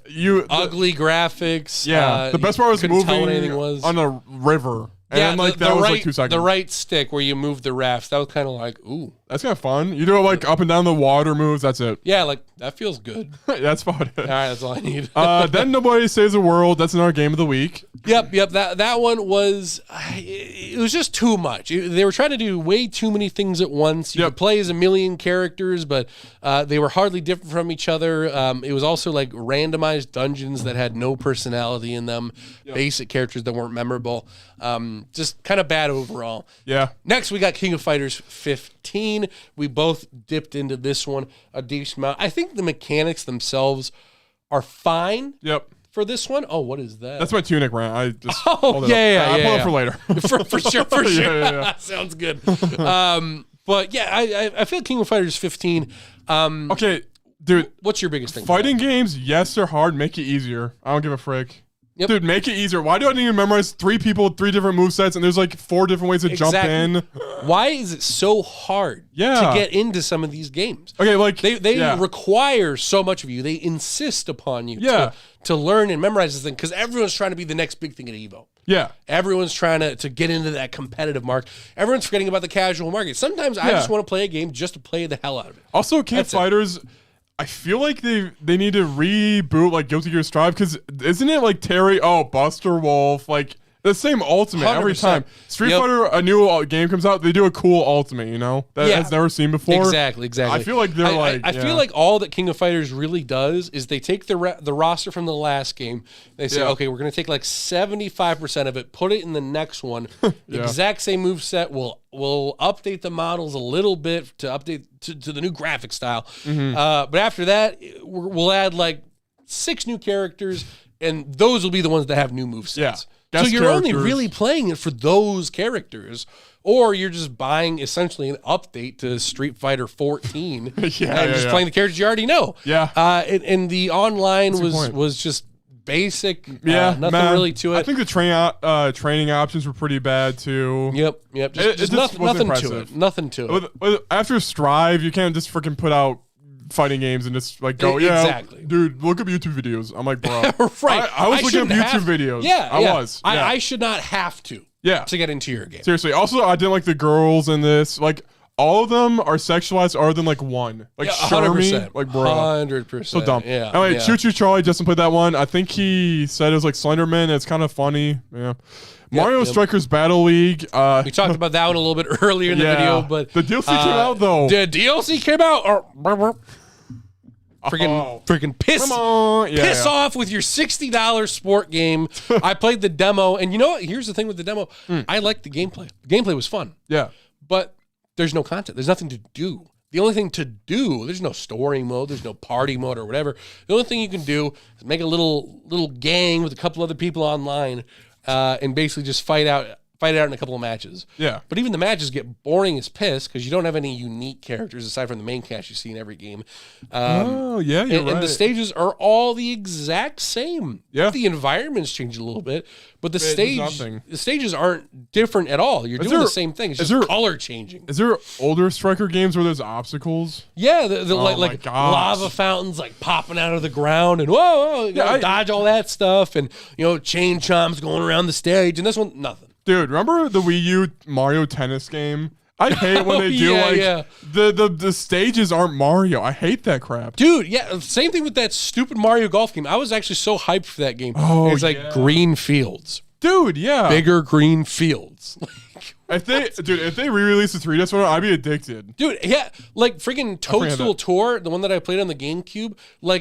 ugly graphics. Yeah, the best part was moving on a river. And then, like, that was like 2 seconds. The right stick where you move the rafts. That was kind of like, ooh. That's kind of fun. You do it like up and down the water moves. That's it. Yeah, like that feels good. That's about it. All right, that's all I need. Then Nobody Saves the World. That's another game of the week. Yep. That one was, it was just too much. They were trying to do way too many things at once. You could play as a million characters, but they were hardly different from each other. It was also like randomized dungeons that had no personality in them. Basic characters that weren't memorable. Just kind of bad overall. Yeah. Next, we got King of Fighters 15. We both dipped into this one a decent amount. I think the mechanics themselves are fine. Yep. For this one. Oh, what is that? That's my tunic rant. I just yeah. I'll pull it for later. for sure. Yeah. Sounds good. But yeah, I feel King of Fighters 15. Okay, dude. What's your biggest thing? Fighting games, yes, they're hard. Make it easier. I don't give a frick. Yep. Dude, make it easier. Why do I need to memorize 3 people with 3 different movesets and there's like 4 different ways to jump in? Why is it so hard to get into some of these games? Okay, like they require so much of you. They insist upon you to learn and memorize this thing because everyone's trying to be the next big thing at Evo. Yeah. Everyone's trying to get into that competitive mark. Everyone's forgetting about the casual market. Sometimes I just want to play a game just to play the hell out of it. Also, King of Fighters, I feel like they need to reboot like Guilty Gear Strive because isn't it like Terry? Oh, Buster Wolf, like the same ultimate 100%. Every time. Street Fighter, a new game comes out, they do a cool ultimate, you know, that has never seen before. Exactly. I feel like they're I feel like all that King of Fighters really does is they take the roster from the last game. They say, okay, we're going to take like 75% of it, put it in the next one. Exact same moveset. We'll update the models a little bit to update to the new graphic style. But after that, we'll add like 6 new characters, and those will be the ones that have new movesets. Yeah. So you're only really playing it for those characters, or you're just buying essentially an update to Street Fighter 14 and just playing the characters you already know. Yeah. And the online was just basic. Nothing really to it. I think the training options were pretty bad too. Yep. Just nothing to it. Nothing to it. After Strive, you can't just freaking put out fighting games and just like go, exactly. Dude, look up YouTube videos. I'm like, bro. Right. I was looking up YouTube videos. I was. I should not have to. To get into your game. Seriously. Also, I didn't like the girls in this. Like, all of them are sexualized other than like one. Like 100%. Like, bro. 100%. So dumb. Anyway, Choo Choo Charlie, Justin played that one. I think he said it was like Slenderman. It's kind of funny. Yeah. Mario Strikers Battle League. We talked about that one a little bit earlier in the video, but the DLC came out though. The DLC came out. Freaking piss off with your $60 sport game. I played the demo, and you know what? Here's the thing with the demo. I liked the gameplay. The gameplay was fun. Yeah. But there's no content. There's nothing to do. The only thing to do, there's no story mode, there's no party mode or whatever. The only thing you can do is make a little gang with a couple other people online and basically just fight out in a couple of matches. Yeah. But even the matches get boring as piss because you don't have any unique characters aside from the main cast you see in every game. You're right. And the stages are all the exact same. Yeah. The environments change a little bit, but the stages aren't different at all. You're doing the same thing. It's just color changing. Is there older Striker games where there's obstacles? Yeah, like lava fountains like popping out of the ground and whoa, you gotta dodge all that stuff and chain chomps going around the stage, and this one nothing. Dude, remember the Wii U Mario Tennis game? I hate when they do the stages aren't Mario. I hate that crap. Dude, yeah, same thing with that stupid Mario Golf game. I was actually so hyped for that game. Oh, it's like green fields. Dude, yeah. Bigger green fields. If they re-release the 3DS one, I'd be addicted. Dude, yeah, like freaking Toadstool Tour, the one that I played on the GameCube,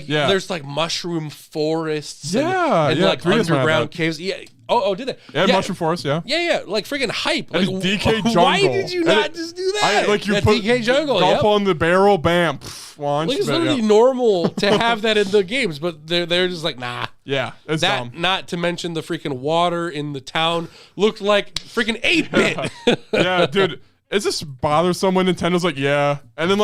there's like mushroom forests and like underground caves. Yeah. Oh, did they? Yeah, Mushroom Forest, yeah. Yeah, like freaking hype. Like DK Jungle. Why did you not just do that? You put DK Jungle, golf on the barrel, bam, launch. It's literally normal to have that in the games, but they're just like, nah. Yeah, it's dumb. Not to mention the freaking water in the town looked like freaking 8-bit. Yeah, dude. It's just bothersome when Nintendo's like, yeah. And then,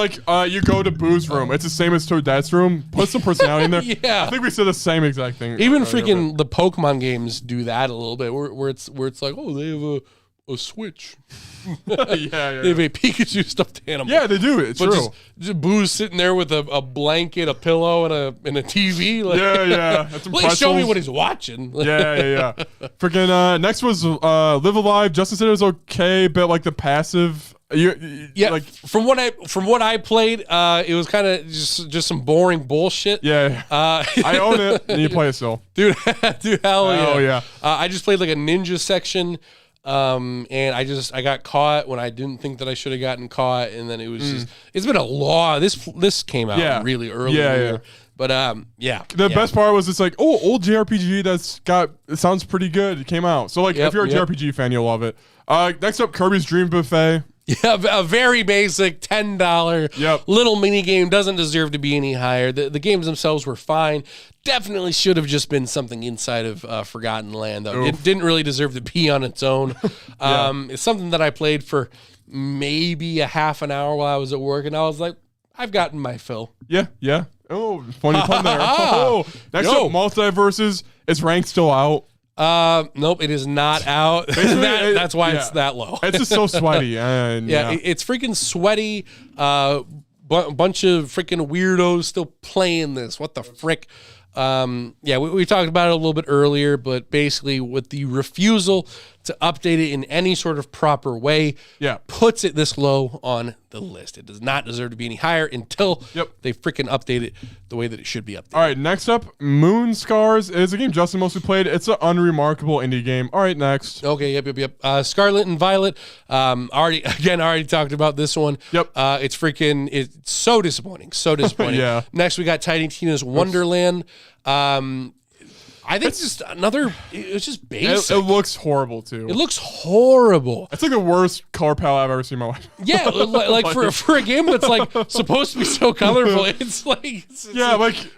you go to Boo's room. It's the same as Toadette's room. Put some personality in there. Yeah. I think we said the same exact thing. Even freaking the Pokemon games do that a little bit, where it's like, oh, they have a Switch. Yeah. They have a Pikachu stuffed animal. Yeah, they do. It's true. Just Boo's sitting there with a blanket, a pillow, and a TV. Yeah. That's please show me what he's watching. Yeah. Freaking next was Live Alive. Justin said it was okay, but like the passive. From what I played, it was kind of just some boring bullshit. Yeah. I own it, and you play it still, dude. Hell yeah. Oh yeah. I just played like a ninja section. And I got caught when I didn't think that I should have gotten caught, and then it was just it's been a law. This came out really early. Yeah. But the best part was it's like, oh, old JRPG it sounds pretty good. It came out. So if you're a JRPG fan, you'll love it. Next up, Kirby's Dream Buffet. Yeah, a very basic $10 little mini game. Doesn't deserve to be any higher. The games themselves were fine. Definitely should have just been something inside of Forgotten Land, though. It didn't really deserve to be on its own. It's something that I played for maybe a half an hour while I was at work, and I was like, I've gotten my fill. Yeah. Oh, funny pun there. Next up, Multiverses. Is ranked still out? Nope, it is not out. That's why it's that low. It's just so sweaty. And, it's freaking sweaty. Bunch of freaking weirdos still playing this. What the frick? We talked about it a little bit earlier, but basically with the refusal to update it in any sort of proper way, puts it this low on the list. It does not deserve to be any higher until they freaking update it the way that it should be updated. All right, next up, Moon Scars is a game Justin mostly played. It's an unremarkable indie game. All right, next. Okay, yep. Scarlet and Violet. Already talked about this one. Yep. It's so disappointing. So disappointing. Yeah. Next, we got Tiny Tina's Wonderland. I think it's just another. It's just basic. It looks horrible too. It looks horrible. It's like the worst color palette I've ever seen in my life. Yeah, like for a game that's like supposed to be so colorful, it's like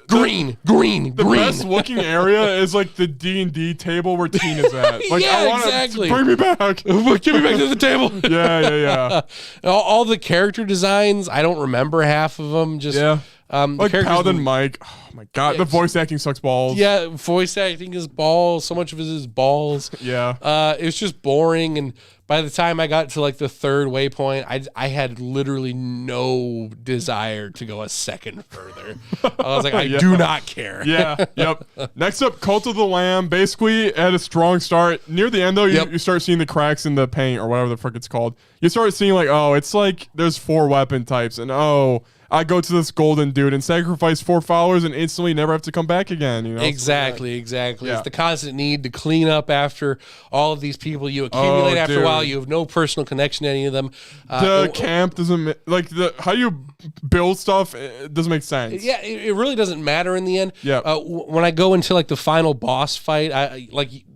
green. The best looking area is like the D&D table where Tina's at. Like, exactly. Bring me back. Give me back to the table. Yeah. All the character designs, I don't remember half of them. Like Paladin Mike. Oh my god, the voice acting sucks balls. Yeah, voice acting is balls. So much of it is balls. Yeah. It was just boring, and by the time I got to like the third waypoint, I had literally no desire to go a second further. I was like, I do not care. Yep. Next up, Cult of the Lamb. Basically, had a strong start. Near the end, though, you start seeing the cracks in the paint or whatever the frick it's called. You start seeing it's like there's 4 weapon types, and I go to this golden dude and sacrifice 4 followers and instantly never have to come back again. You know? Exactly. Yeah. It's the constant need to clean up after all of these people you accumulate after a while. You have no personal connection to any of them. The camp doesn't like how you build stuff. It doesn't make sense. Yeah, it really doesn't matter in the end. Yeah. When I go into like the final boss fight,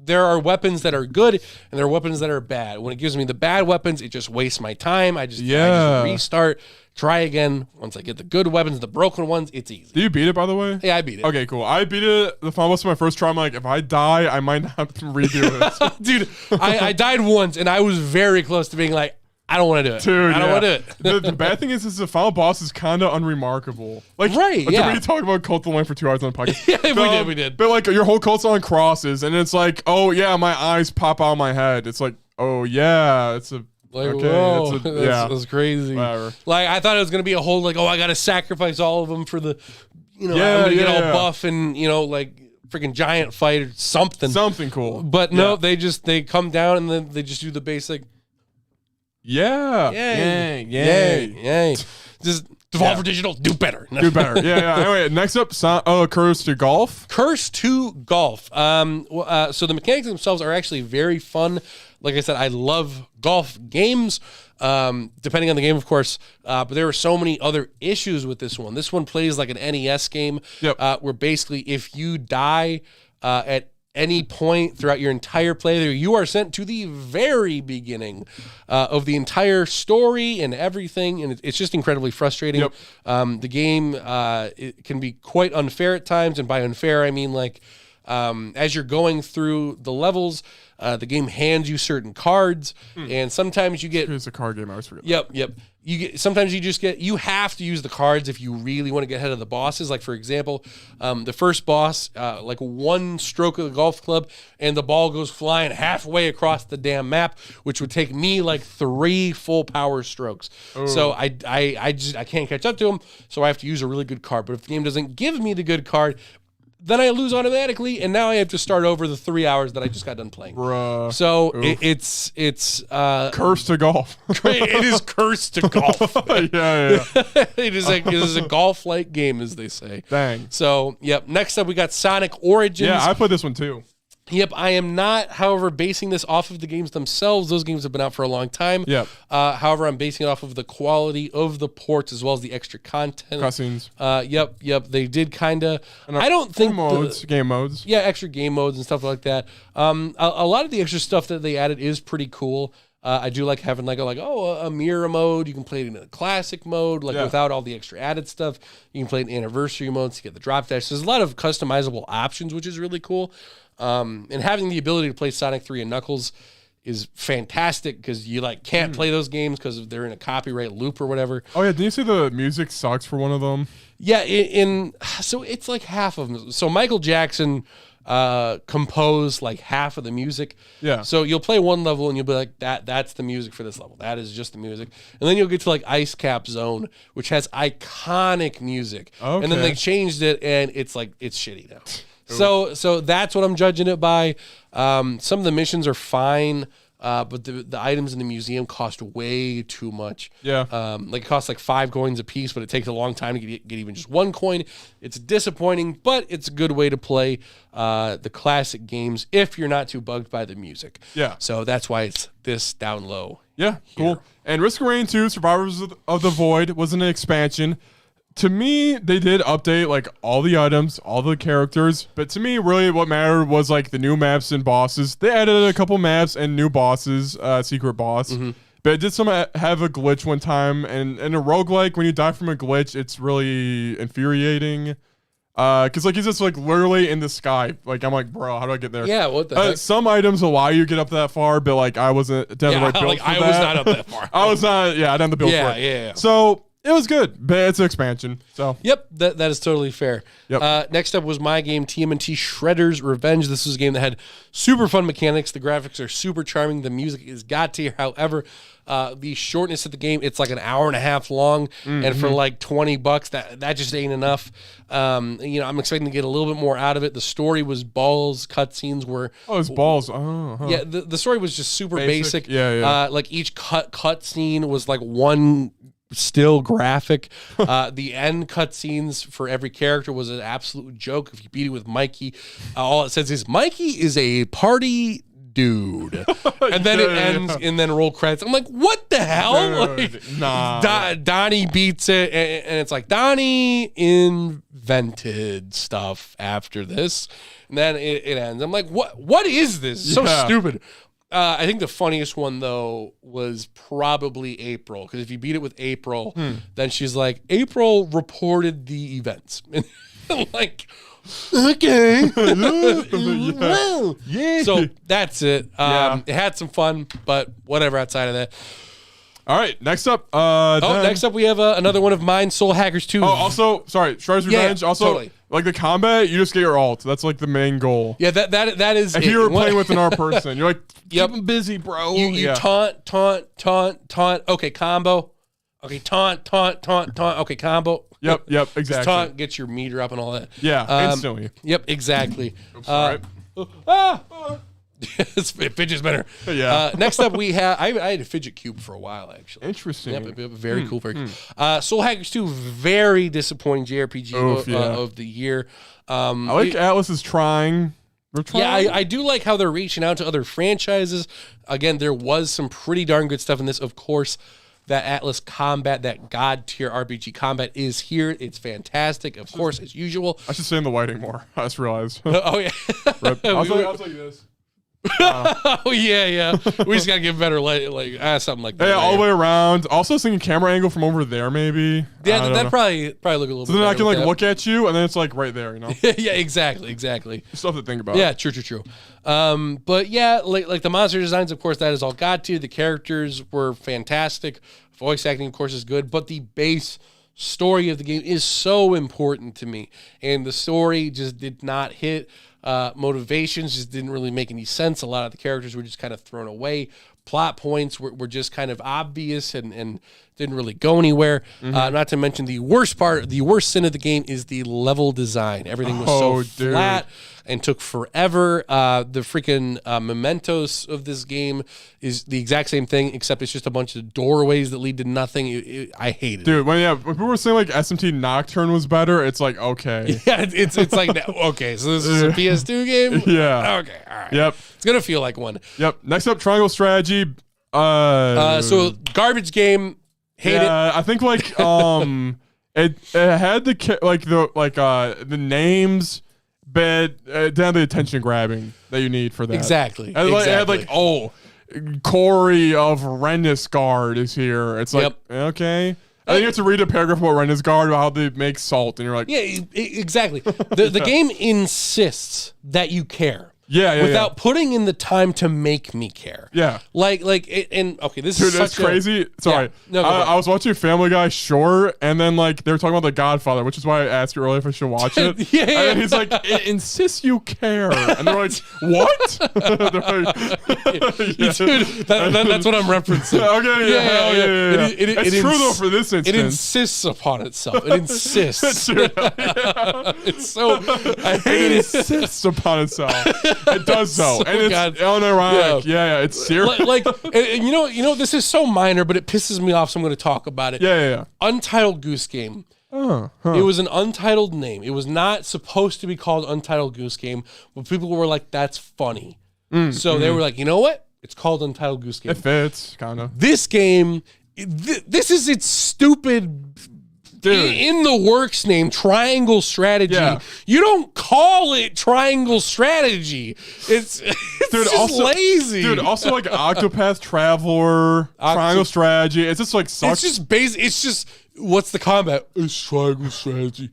there are weapons that are good and there are weapons that are bad. When it gives me the bad weapons, it just wastes my time. I just restart, try again. Once I get the good weapons, the broken ones, it's easy. Do you beat it, by the way? Yeah, I beat it. Okay, cool. I beat it. The final boss of my first try. I'm like, if I die, I might not have to redo it. Dude, I died once and I was very close to being like, I don't want to do it. Dude, I don't want to do it. The bad thing is the final boss is kind of unremarkable. Like, right, like, yeah. we talked about Cult of the Lamb for 2 hours on the podcast. Yeah, we did. But like, your whole cult's on crosses, and it's like, oh yeah, my eyes pop out of my head. It's like, oh yeah, it's a like, okay, whoa, that's crazy. Whatever. Like, I thought it was gonna be a whole like, oh, I got to sacrifice all of them for the, I'm gonna get all buff and like freaking giant fight or something cool. But no, they come down and then they just do the basic. Yeah. Yay. Just Devolver Digital, do better. Do better. Yeah. Anyway, next up, Curse to Golf. Curse to Golf. So the mechanics themselves are actually very fun. Like I said, I love golf games, depending on the game, of course. But there are so many other issues with this one. This one plays like an NES game, where basically if you die at any point throughout your entire playthrough, you are sent to the very beginning of the entire story and everything, and it's just incredibly frustrating. The game it can be quite unfair at times, and by unfair I mean like as you're going through the levels, the game hands you certain cards, and sometimes you get. It's a card game. I always forget. Yep. Sometimes you have to use the cards if you really want to get ahead of the bosses. Like for example, the first boss, like one stroke of the golf club and the ball goes flying halfway across the damn map, which would take me like 3 full power strokes. So I can't catch up to him. So I have to use a really good card. But if the game doesn't give me the good card, then I lose automatically, and now I have to start over the 3 hours that I just got done playing. Bruh. So it's Curse to Golf. It is cursed to golf. Yeah. It is a golf-like game, as they say. Dang. So, yep. Next up, we got Sonic Origins. Yeah, I played this one too. Yep, I am not, however, basing this off of the games themselves. Those games have been out for a long time. Yep. However, I'm basing it off of the quality of the ports as well as the extra content. Cutscenes. Yep. They did kind of. I don't think game modes. Yeah, extra game modes and stuff like that. A lot of the extra stuff that they added is pretty cool. I do like having a mirror mode. You can play it in a classic mode, without all the extra added stuff. You can play it in anniversary mode to get the drop dash. So there's a lot of customizable options, which is really cool. And having the ability to play Sonic 3 and Knuckles is fantastic because you can't play those games because they're in a copyright loop or whatever. Oh yeah, did you see the music sucks for one of them? Yeah, so it's like half of them. So Michael Jackson composed like half of the music. Yeah. So you'll play one level and you'll be like, that's the music for this level. That is just the music. And then you'll get to like Ice Cap Zone, which has iconic music. Okay. And then they changed it and it's shitty now. So that's what I'm judging it by. Some of the missions are fine, but the items in the museum cost way too much. Yeah. It costs like 5 coins a piece, but it takes a long time to get even just 1 coin. It's disappointing, but it's a good way to play the classic games if you're not too bugged by the music. Yeah. So that's why it's this down low. Yeah, cool. And Risk of Rain 2, Survivors of the Void was an expansion. To me, they did update all the items, all the characters, but to me, really what mattered was the new maps and bosses. They added a couple maps and new bosses, secret boss. But it did have a glitch one time, and in a roguelike, when you die from a glitch, it's really infuriating. Because he's just literally in the sky. I'm like, bro, how do I get there? Yeah, what the heck? Some items allow you to get up that far, but I wasn't definitely built for that. I was not up that far. I was not. Yeah, I didn't have the build for it. Yeah. So it was good, but it's an expansion. So yep, that is totally fair. Yep. Next up was my game, TMNT Shredder's Revenge. This was a game that had super fun mechanics. The graphics are super charming. The music is GOTY. However, the shortness of the game, it's an hour and a half long, and for $20, that just ain't enough. I'm expecting to get a little bit more out of it. The story was balls. Cutscenes were it's balls. Yeah, the story was just super basic. Yeah. Each cut scene was one still graphic. The end cutscenes for every character was an absolute joke. If you beat it with Mikey, all it says is Mikey is a party dude, and then it ends, and then roll credits. I'm like, what the hell? Dude, like, nah. Donnie beats it, and it's like Donnie invented stuff after this, and then it ends. I'm like, what is this? So stupid. I think the funniest one though was probably April, because if you beat it with April, then she's like, April reported the events, and I'm like, okay. Yeah. So that's it. It had some fun, but whatever outside of that. All right, next up. Next up we have another one of mine, Soul Hackers 2. Oh, also, sorry, Shredder's Revenge. Also, totally. like the combat, you just get your ult. That's like the main goal. Yeah, that is. If you were playing with another person, you're like, Yep. keep him busy, bro. You taunt. Okay, combo. Okay, taunt. Okay, combo. Yep, exactly. Taunt gets your meter up and all that. Yeah, instantly. Yep, exactly. All right. It fidget spinner. Yeah. Next up, we have. I had a fidget cube for a while, actually. Interesting. Yep, very cool. Very cool. Soul Hackers 2, very disappointing JRPG of the year. I like Atlas is trying. We're trying. Yeah, I do like how they're reaching out to other franchises. Again, there was some pretty darn good stuff in this. Of course, that Atlas combat, that god tier RPG combat is here. It's fantastic, of course, as usual. I should say in the lighting more. I just realized. Oh, yeah. I was like this. Oh, yeah. We just got to get better light, something like that. Yeah, all the way around. Also, thinking camera angle from over there, maybe. Yeah, that probably look a little so bit then I better can with that. look at you, and then it's like right there, you know? Yeah, exactly. Stuff to think about. Yeah, true. But yeah, like the monster designs, of course, that is all god tier. The characters were fantastic. Voice acting, of course, is good. But the base story of the game is so important to me. And the story just did not hit. Motivations just didn't really make any sense. A lot of the characters were just kind of thrown away. Plot points were just kind of obvious and didn't really go anywhere. Not to mention the worst sin of the game is the level design. Everything was so flat and took forever. The freaking mementos of this game is the exact same thing, except it's just a bunch of doorways that lead to nothing. I hate it. Dude, when people were saying like SMT Nocturne was better, it's like, okay. Yeah, it's like, okay, so this is a PS2 game? Yeah. Okay, all right. Yep. It's going to feel like one. Yep. Next up, Triangle Strategy. So garbage game. Hate it. I think like it had the names, but it didn't have the attention grabbing that you need for that. Exactly. It had like, Corey of Rennisguard is here. It's like, okay. I think you have to read a paragraph about Rennisguard, about how they make salt, and you're like, yeah, exactly. The game insists that you care. Yeah, without putting in the time to make me care. Yeah. Okay, this Dude, is that's crazy. Sorry. Yeah. No, I was watching Family Guy short, and then like they were talking about The Godfather, which is why I asked you earlier if I should watch it. Yeah. And then he's like, it insists you care. And they're like, what? They're like, Dude, that's what I'm referencing. Okay, yeah. It's true though for this instance. It insists upon itself. It insists. It's so, I hate it. It insists upon itself. It does so, and it's unironic. Yeah, it's serious. And you know, this is so minor, but it pisses me off, so I'm going to talk about it. Yeah. Untitled Goose Game. It was an untitled name. It was not supposed to be called Untitled Goose Game, but people were like, "That's funny," so they were like, "You know what? It's called Untitled Goose Game." It fits, kind of. This game, this is its stupid. Dude. In the works name, Triangle Strategy. Yeah. You don't call it Triangle Strategy. It's just also, lazy. Dude, also like Octopath Traveler, Triangle Strategy. It's just like sucks. It's just basic. It's just, what's the combat? It's Triangle Strategy.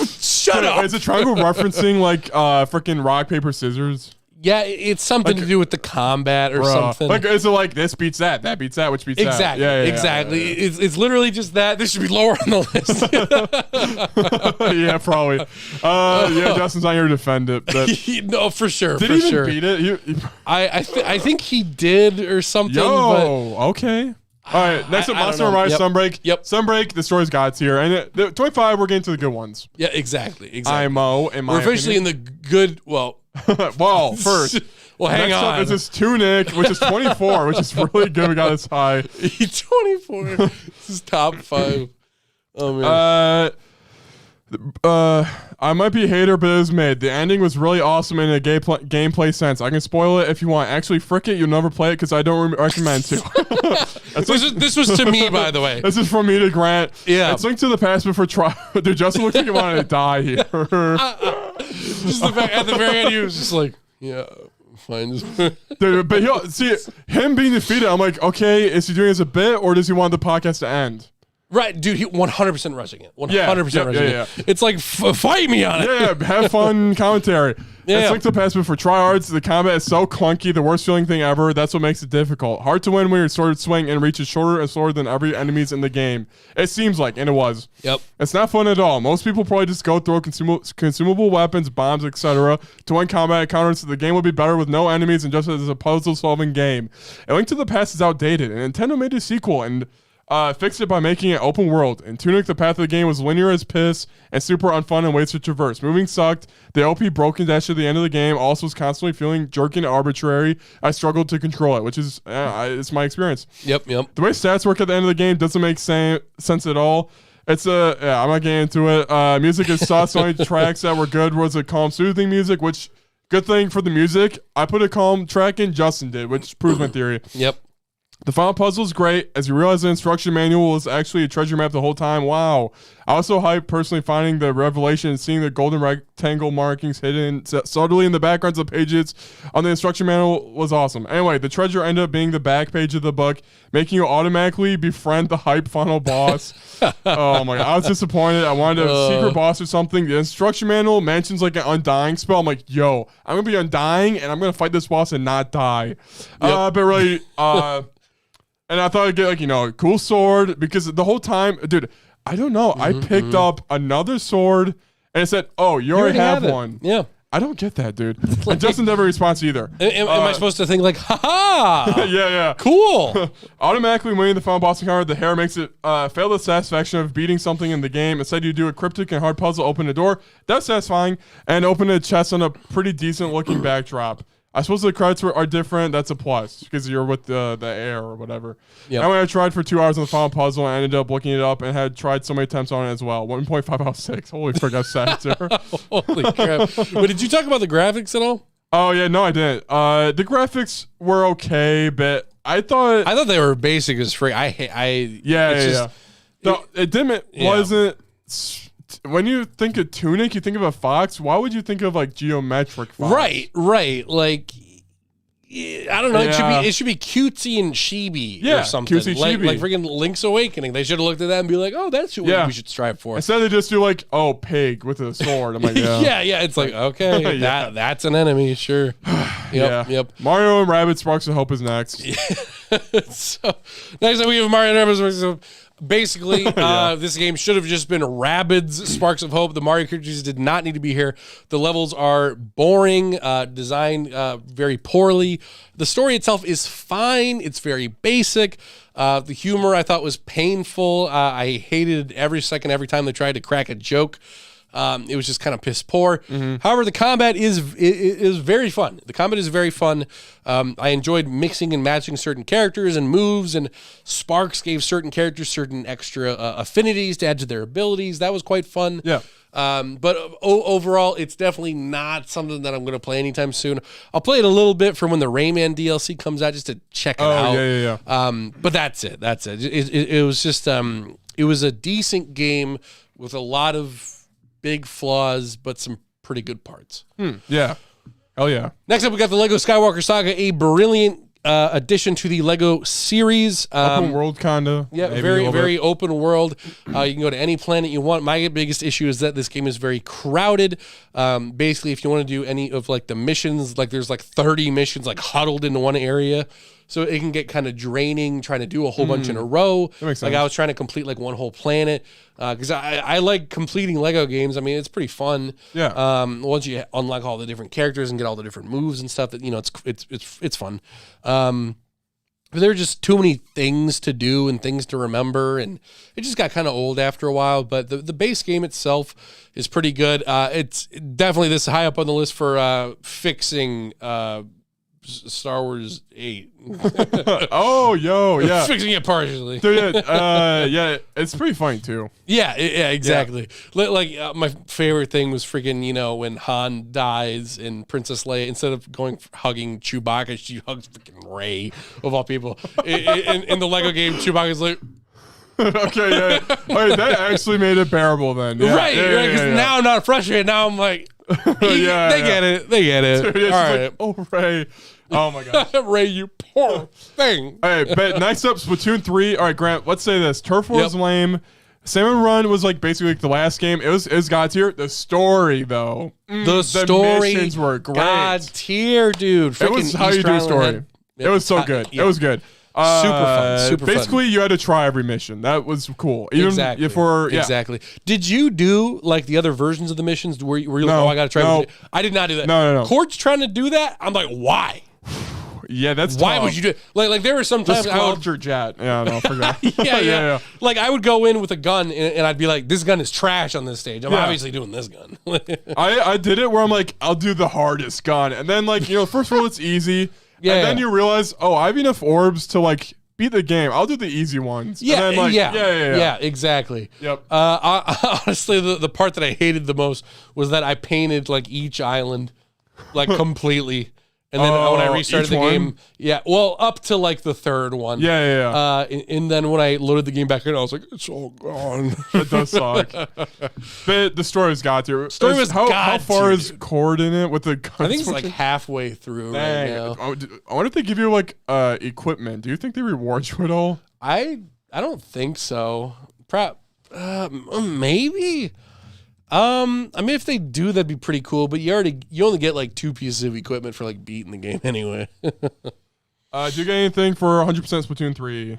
Shut up. Is it Triangle referencing like freaking rock, paper, scissors? Yeah, it's something to do with the combat or something. Like, is it like this beats that beats that, which beats exactly, that? Exactly. It's literally just that. This should be lower on the list. Yeah, probably. Yeah, Justin's not here to defend it. But no, for sure. Did he even beat it? I think he did or something. Okay. All right, next up, Monster Rise Sunbreak. Yep. Sunbreak, the story's God's here. And the 25, we're getting to the good ones. Yeah, exactly. IMO, in my We're officially opinion. in the good, well, well, first. Well, hang Next on. up is this Tunic, which is 24, which is really good. We got this high. 24. This is top 5. Oh man. I might be a hater, but it was made. The ending was really awesome in a gameplay sense. I can spoil it if you want. Actually, frick it. You'll never play it because I don't recommend to. This was to me, by the way. This is from me to Grant. Yeah. It's Link to the Past before trial. Dude, Justin looks like he wanted to die here. Just the fact, at the very end, he was just like, yeah, fine. Dude, but he'll see him being defeated. I'm like, okay, is he doing this a bit or does he want the podcast to end? Right, dude, he 100% rushing it. 100% rushing it. It's like, fight me on it. Yeah, have fun commentary. Yeah. It's Link to the Past, but for tryhards, the combat is so clunky, the worst feeling thing ever. That's what makes it difficult. Hard to win when your sword swing and reach is shorter and slower than every enemies in the game. It seems like, and it was. Yep. It's not fun at all. Most people probably just go throw consumable weapons, bombs, etc. to win combat encounters. So the game would be better with no enemies and just as a puzzle-solving game. A Link to the Past is outdated, and Nintendo made a sequel and fixed it by making it open world. In Tunic, the path of the game was linear as piss and super unfun and ways to traverse. Moving sucked. The OP broken dash at the end of the game also was constantly feeling jerky and arbitrary. I struggled to control it, which is it's my experience. Yep. The way stats work at the end of the game doesn't make sense at all. It's I'm not getting into it. Music is soft. The only tracks that were good was a calm, soothing music, which good thing for the music. I put a calm track in. Justin did, which proves my theory. Yep. The final puzzle is great, as you realize the instruction manual was actually a treasure map the whole time. Wow. I was so hyped personally finding the revelation and seeing the golden rectangle markings hidden subtly in the backgrounds of pages on the instruction manual was awesome. Anyway, the treasure ended up being the back page of the book, making you automatically befriend the hype final boss. Oh my God. I was disappointed. I wanted a secret boss or something. The instruction manual mentions like an undying spell. I'm like, yo, I'm going to be undying and I'm going to fight this boss and not die. But really, and I thought I'd get like, a cool sword because the whole time, dude, I don't know. I picked up another sword and it said, oh, you already have one. Yeah. I don't get that, dude. And Justin never responds either. Am I supposed to think like, ha-ha? Yeah. Cool. Automatically winning the final boss encounter, the hair makes it fail the satisfaction of beating something in the game. Instead, you do a cryptic and hard puzzle, open a door. That's satisfying. And open a chest on a pretty decent looking backdrop. I suppose the credits are different. That's a plus because you're with the air or whatever. Yep. Anyway, I tried for 2 hours on the final puzzle and I ended up looking it up and had tried so many attempts on it as well. 1.5 out of 6. Holy frick, I sad there. Holy crap. But did you talk about the graphics at all? Oh, yeah. No, I didn't. The graphics were okay, but I thought they were basic as free. Yeah. No, it didn't. Wasn't. When you think of Tunic, you think of a fox. Why would you think of like geometric fox? Right. Like, I don't know. Yeah. It should be cutesy and chibi Yeah, or something. cutesy like chibi. freaking Link's Awakening. They should have looked at that and be like, oh, that's what we should strive for. Instead, they just do like, oh, pig with a sword. I'm like, yeah. yeah. It's like, okay, Yeah. that's an enemy, sure. Yep. Mario and Rabbids Sparks of Hope is next. So next up we have Mario and Rabbids Sparks of Hope. Basically, this game should have just been Rabbids Sparks of Hope. The Mario characters did not need to be here. The levels are boring, designed very poorly. The story itself is fine. It's very basic. The humor I thought was painful. I hated every time they tried to crack a joke. It was just kind of piss poor. However, the combat is very fun. The combat is very fun. I enjoyed mixing and matching certain characters and moves, and Sparks gave certain characters certain extra affinities to add to their abilities. That was quite fun. Yeah. But overall, it's definitely not something that I'm going to play anytime soon. I'll play it a little bit from when the Rayman DLC comes out just to check it out. Yeah. But that's it. It was just it was a decent game with a lot of big flaws, but some pretty good parts. Yeah. Hell yeah. Next up, we got the Lego Skywalker Saga, a brilliant addition to the Lego series. Open world, kinda. Yeah, very open world. You can go to any planet you want. My biggest issue is that this game is very crowded. Basically, if you want to do any of like the missions, like there's like 30 missions like huddled into one area. So it can get kind of draining trying to do a whole bunch in a row. That makes sense. Like I was trying to complete like one whole planet because I like completing Lego games. I mean, it's pretty fun. Yeah. Once you unlock all the different characters and get all the different moves and stuff, that it's fun. But there were just too many things to do and things to remember, and it just got kind of old after a while. But the base game itself is pretty good. It's definitely this high up on the list for fixing Star Wars 8. Oh, yo, yeah. Fixing it partially. Dude, yeah, it's pretty funny too. Yeah, exactly. Like my favorite thing was freaking, when Han dies and Princess Leia, instead of hugging Chewbacca, she hugs freaking Rey, of all people. in the Lego game, Chewbacca's like, okay, yeah. All right, that actually made it bearable then. Yeah, right, because now I'm not frustrated. Now I'm like, they get it. They get it. Dude, all right. like, oh, Rey. Oh, my gosh. Ray, you poor thing. All right, but next up, Splatoon 3. All right, Grant, let's say this. Turf War was lame. Salmon Run was like basically like the last game. It was God tier. The story, though. The story. Missions were great. God tier, dude. It was how you do a story. It was so good. Yeah. It was good. Super fun. Basically, you had to try every mission. That was cool. Even exactly. Exactly. Did you do like the other versions of the missions where you like, I got to try? No. I did not do that. No. Court's trying to do that. I'm like, why? Yeah, that's why tough. would you do it? Like there were some times I would jet. Yeah, no, I forgot. yeah. Like I would go in with a gun and I'd be like, this gun is trash on this stage. I'm obviously doing this gun. I did it where I'm like, I'll do the hardest gun, and then like first roll it's easy, and then you realize, oh, I have enough orbs to like beat the game. I'll do the easy ones. Yeah, and then, like, yeah, exactly. Yep. Honestly, the part that I hated the most was that I painted like each island like completely. And then when I restarted the game, up to like the third one. Yeah. And then when I loaded the game back in, I was like, it's all gone. It does suck. But the story was God tier. How far is Cord in it with the guns? I think it's like halfway through right now. I wonder if they give you like equipment. Do you think they reward you at all? I don't think so. Maybe. I mean, if they do, that'd be pretty cool. But you only get like 2 pieces of equipment for like beating the game anyway. Do you get anything for 100% Splatoon 3?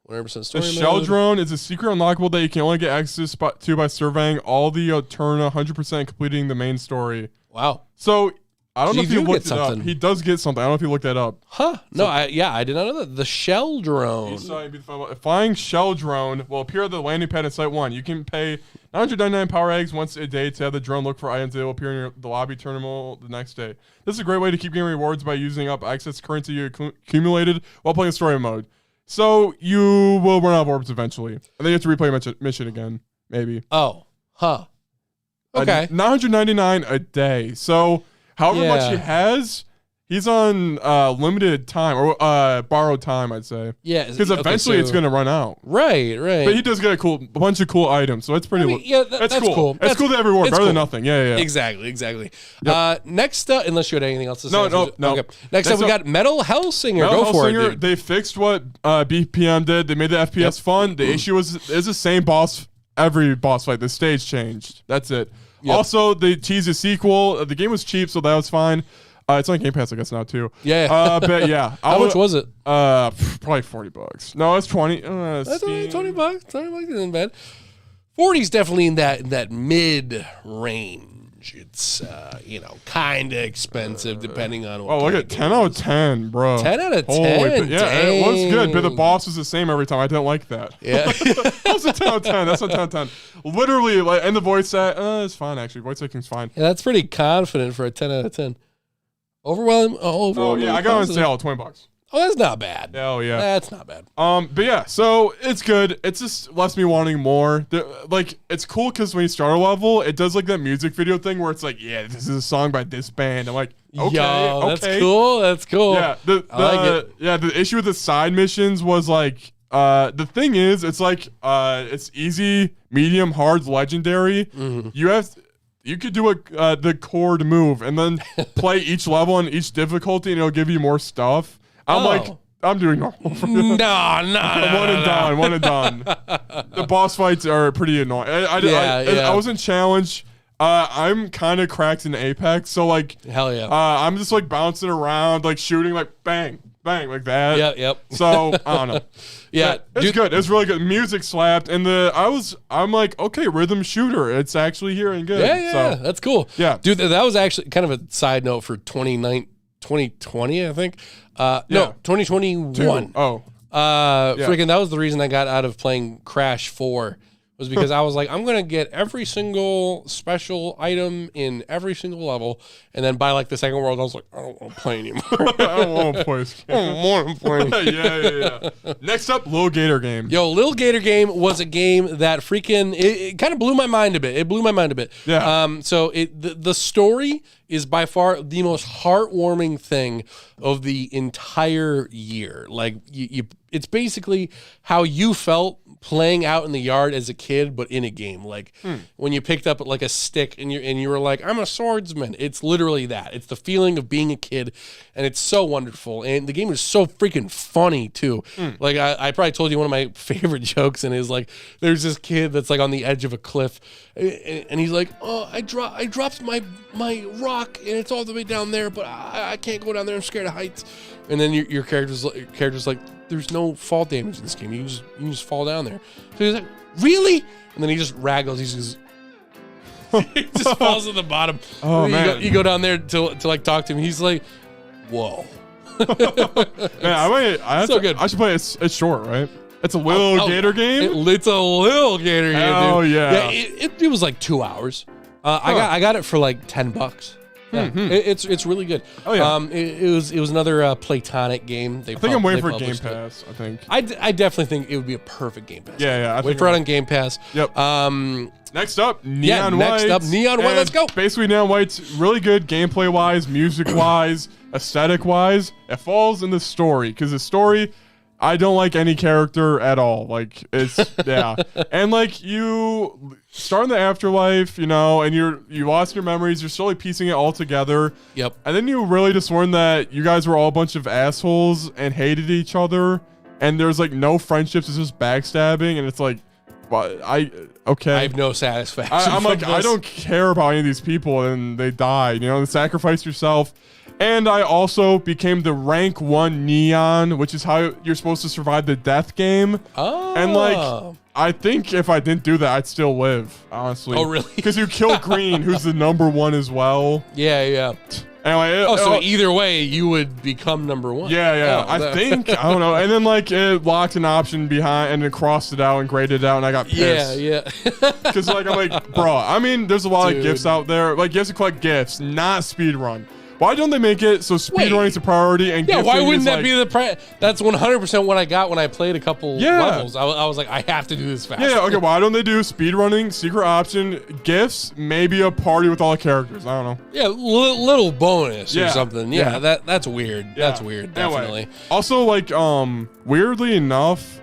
100% story The mode. Shell Drone is a secret unlockable that you can only get access to by surveying all the Eterna 100% completing the main story. Wow. So I don't know if you looked it something. up. He does get something. I don't know if you looked that up. Huh? No, I did not know that. The Shell Drone. A flying Shell Drone will appear at the landing pad in Site 1. You can pay 999 power eggs once a day to have the drone look for items that will appear in the lobby terminal the next day. This is a great way to keep getting rewards by using up excess currency you accumulated while playing story mode. So you will run out of orbs eventually. And then you have to replay a mission again, maybe. Oh. Huh. Okay. 999 a day. So however much he has, he's on limited time or borrowed time, I'd say. Yeah, because eventually it's going to run out. Right. But he does get a bunch of cool items, so it's pretty. That's cool. That's cool to have reward, better than nothing. Yeah. Exactly. Yep. Next up, unless you had anything else to say. No. Okay. Next up, we got Metal Hellsinger. Go for it, dude. They fixed what BPM did. They made the FPS fun. The issue is the same boss. Every boss fight, the stage changed. That's it. Yep. Also, they teased a sequel. The game was cheap, so that was fine. It's on Game Pass, I guess, now too. Yeah. But yeah. How much was it? Probably $40. No, it's 20. That's only $20. $20 isn't bad. 40 is definitely in that mid range. It's kind of expensive depending on what. Oh, look at 10 out of 10, bro. 10 out of 10. Yeah, dang. It was good, but the boss was the same every time. I didn't like that. Yeah. That was a 10 out of 10. That's a 10 out of 10. Literally, like, and the voice act, it's fine actually. Voice acting's fine. Yeah, that's pretty confident for a 10 out of 10. Overwhelming. Oh yeah, I got it on sale, $20. Oh, that's not bad. Oh yeah, that's not bad. But yeah, so it's good. It just left me wanting more. Like, it's cool because when you start a level, it does like that music video thing where it's like, yeah, this is a song by this band. I'm like, okay, that's cool. That's cool. Yeah, I like it. Yeah, the issue with the side missions was like, the thing is, it's like, it's easy, medium, hard, legendary. Mm-hmm. You could do the chord move and then play each level on each difficulty, and it'll give you more stuff. I'm like, I'm doing normal. One and done. The boss fights are pretty annoying. I wasn't challenged. I'm kind of cracked in Apex, so like, hell yeah. I'm just like bouncing around, like shooting, like bang, bang, like that. Yep. So I don't know. Yeah, it's good. It's really good. Music slapped, and I'm like, okay, rhythm shooter. It's actually here and good. Yeah, so, that's cool. Yeah, dude, that was actually kind of a side note for 2020, I think. No, 2021. Oh. Freaking, that was the reason I got out of playing Crash 4, was because I was like, I'm going to get every single special item in every single level. And then by like the second world, I was like, I don't want to play anymore. I don't want to play this game. I don't want to play. Yeah. Next up, Lil Gator Game. Yo, Lil Gator Game was a game that freaking, it kind of blew my mind a bit. It blew my mind a bit. Yeah. So the story is by far the most heartwarming thing of the entire year. Like it's basically how you felt playing out in the yard as a kid, but in a game. Like when you picked up like a stick and you were like, I'm a swordsman. It's literally that. It's the feeling of being a kid, and it's so wonderful. And the game is so freaking funny too. Like I probably told you one of my favorite jokes, and is like, there's this kid that's like on the edge of a cliff, and he's like, oh, I dropped my rock, and it's all the way down there, but I can't go down there. I'm scared of heights. And then your character's like, there's no fall damage in this game. You can just fall down there. So he's like, really? And then he just raggles. He just falls to the bottom. Oh, man. You go down there to like talk to him. He's like, whoa. Man, I should play it. It's short, right? It's a Lil Gator Game? It's a Lil Gator game, dude. Oh, yeah. It was like 2 hours. I got it for like $10. Yeah, it's really good. Oh yeah, it was another Platonic game. I think I'm waiting for Game Pass. I think I definitely think it would be a perfect Game Pass. Yeah. Wait for it on Game Pass. Yep. Next up, Neon White. Next up, Neon White. Let's go. Basically, Neon White's really good gameplay wise, music wise, aesthetic wise. It falls in the story because the story, I don't like any character at all. Like it's yeah, and like you start in the afterlife, and you lost your memories. You're slowly piecing it all together. Yep. And then you really just learn that you guys were all a bunch of assholes and hated each other, and there's like no friendships. It's just backstabbing, and it's like, I have no satisfaction. I'm like, this. I don't care about any of these people, and they died. Sacrifice yourself. And I also became the rank 1 Neon, which is how you're supposed to survive the death game. Oh. And like, I think if I didn't do that, I'd still live, honestly. Oh, really? Because you kill Green, who's the number 1 as well. Yeah. Anyway, so either way, you would become number 1. Yeah. I think, I don't know. And then like it locked an option behind and then crossed it out and graded it out, and I got pissed. Yeah. Because like, I'm like, bro, I mean, there's a lot of gifts out there. Like, you have to collect gifts, not speedrun. Why don't they make it so speedrunning is a priority and yeah? Why wouldn't that like, be the That's 100% what I got when I played a couple levels. I was like, I have to do this fast. Yeah. Okay. Why don't they do speedrunning, secret option, gifts, maybe a party with all the characters? I don't know. Yeah, little bonus or something. Yeah. That's weird. Yeah. That's weird. Definitely. Anyway, also, like, weirdly enough,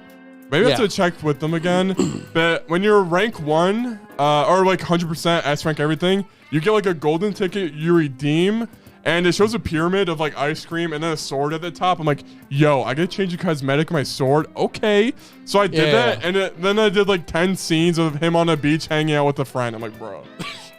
maybe I have to check with them again. But when you're rank 1, or like 100% S rank everything, you get like a golden ticket you redeem. And it shows a pyramid of like ice cream and then a sword at the top. I'm like, yo, I gotta change the cosmetic of my sword. Okay. So I did that. And then I did like 10 scenes of him on a beach hanging out with a friend. I'm like, bro,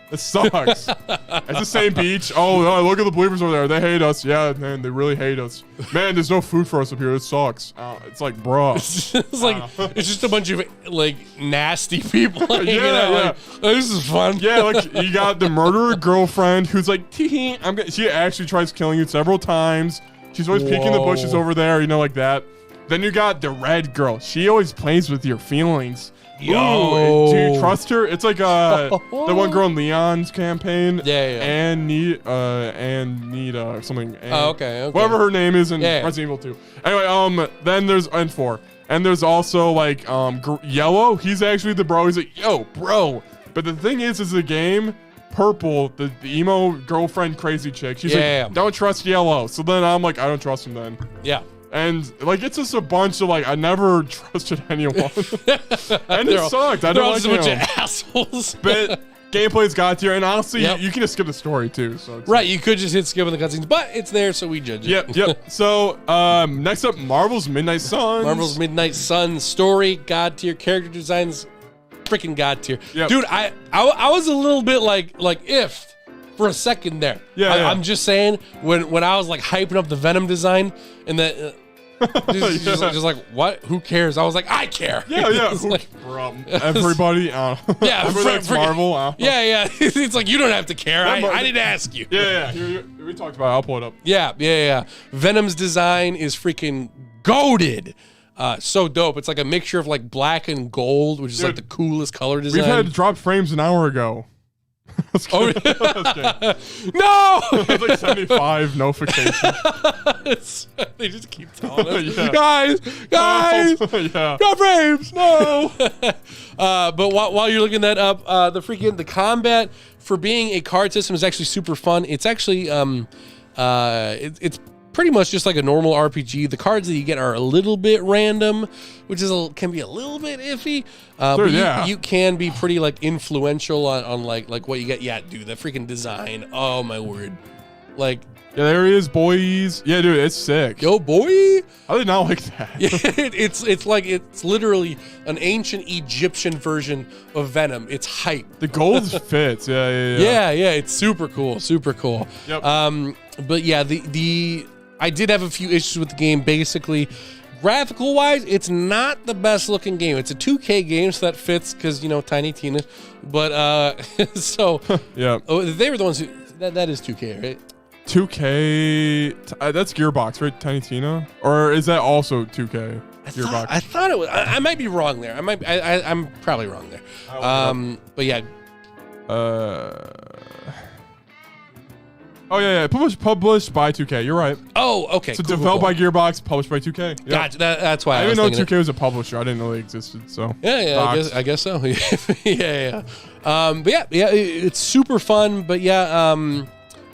this sucks. It's the same beach. Oh, no, look at the believers over there. They hate us. Yeah, man, they really hate us. Man, there's no food for us up here. It sucks. It's like, bro. It's just a bunch of like nasty people hanging out. Like, oh, this is fun. Yeah, like you got the murderer girlfriend who's like, tee, she actually tries killing you several times. She's always peeking the bushes over there, like that. Then you got the red girl. She always plays with your feelings. Yo. Ooh, do you trust her? It's like the one girl in Leon's campaign. Yeah. And Nita or something. Okay. Whatever her name is in Resident Evil 2. Anyway, then there's N4. And there's also like Yellow. He's actually the bro. He's like, yo, bro. But the thing is the game, Purple, the emo girlfriend crazy chick, she's like, don't trust Yellow. So then I'm like, I don't trust him then. Yeah. And like it's just a bunch of like I never trusted anyone, and it sucked. I don't like a bunch of assholes. But gameplay's got here, and honestly, you can just skip the story too. So right, you could just hit skip on the cutscenes, but it's there, so we judge it. Yep. So next up, Marvel's Midnight Suns. Marvel's Midnight Suns story, god tier, character designs, freaking god tier. Yep. Dude, I was a little bit like if. For a second there. I'm just saying when I was like hyping up the Venom design and that just like what? Who cares? I was like, I care. Yeah. Like, everybody. Everybody Marvel. Yeah. It's like you don't have to care. I didn't ask you. Yeah. We talked about it. I'll pull it up. Yeah. Venom's design is freaking goated. So dope. It's like a mixture of like black and gold, which is like the coolest color design. We've had drop frames an hour ago. Oh, no! It's like 75 notifications. They just keep telling us, Yeah. guys, Yeah. drop frames, no. But while you're looking that up, the combat for being a card system is actually super fun. It's actually it's pretty much just like a normal RPG. The cards that you get are a little bit random, which can be a little bit iffy. But you can be pretty like influential on like what you get. Yeah, dude, that freaking design. Oh my word. Like, yeah, there he is, boys. Yeah, dude, it's sick. Yo, boy. I did not like that. Yeah, it's literally an ancient Egyptian version of Venom. It's hype. The gold fits. Yeah, it's super cool. Super cool. Yep. But yeah, I did have a few issues with the game. Basically, graphical wise, it's not the best looking game. It's a 2K game, so that fits because, you know, Tiny Tina. But so yeah, they were the ones who that is 2K, right? 2K, that's Gearbox, right? Tiny Tina, or is that also 2K? Gearbox. I thought it was. I might be wrong there. I'm probably wrong there. But yeah. Oh yeah. Published by 2K. You're right. Oh, okay. So developed by Gearbox, published by 2K. Yep. Gotcha. That's why I didn't know 2K it. was a publisher. I didn't know they existed. So yeah. I guess so. yeah. But yeah. It's super fun. But yeah,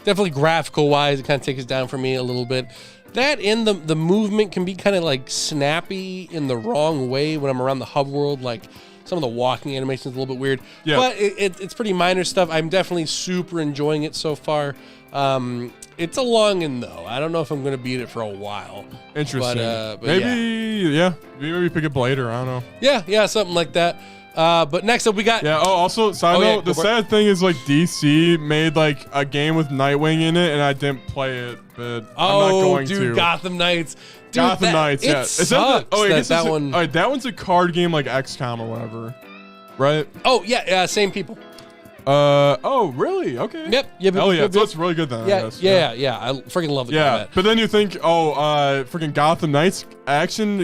definitely graphical wise, it kind of takes it down for me a little bit. That and the movement can be kind of like snappy in the wrong way when I'm around the hub world. Like some of the walking animations is a little bit weird. Yeah. But it's pretty minor stuff. I'm definitely super enjoying it so far. It's a longin' though. I don't know if I'm going to beat it for a while. Interesting. But maybe pick up later. I don't know. Yeah, something like that. But next up we got... Yeah, also, side note, the sad thing is like DC made like a game with Nightwing in it and I didn't play it, but I'm not going to. Gotham Knights. Dude, Gotham Knights, yeah. It sucks that one... All right, that one's a card game like XCOM or whatever, right? Oh, yeah, same people. Oh, really? Okay. Yep. Yeah, so it's really good then, I guess. Yeah. I freaking love the combat. But then you think, freaking Gotham Knights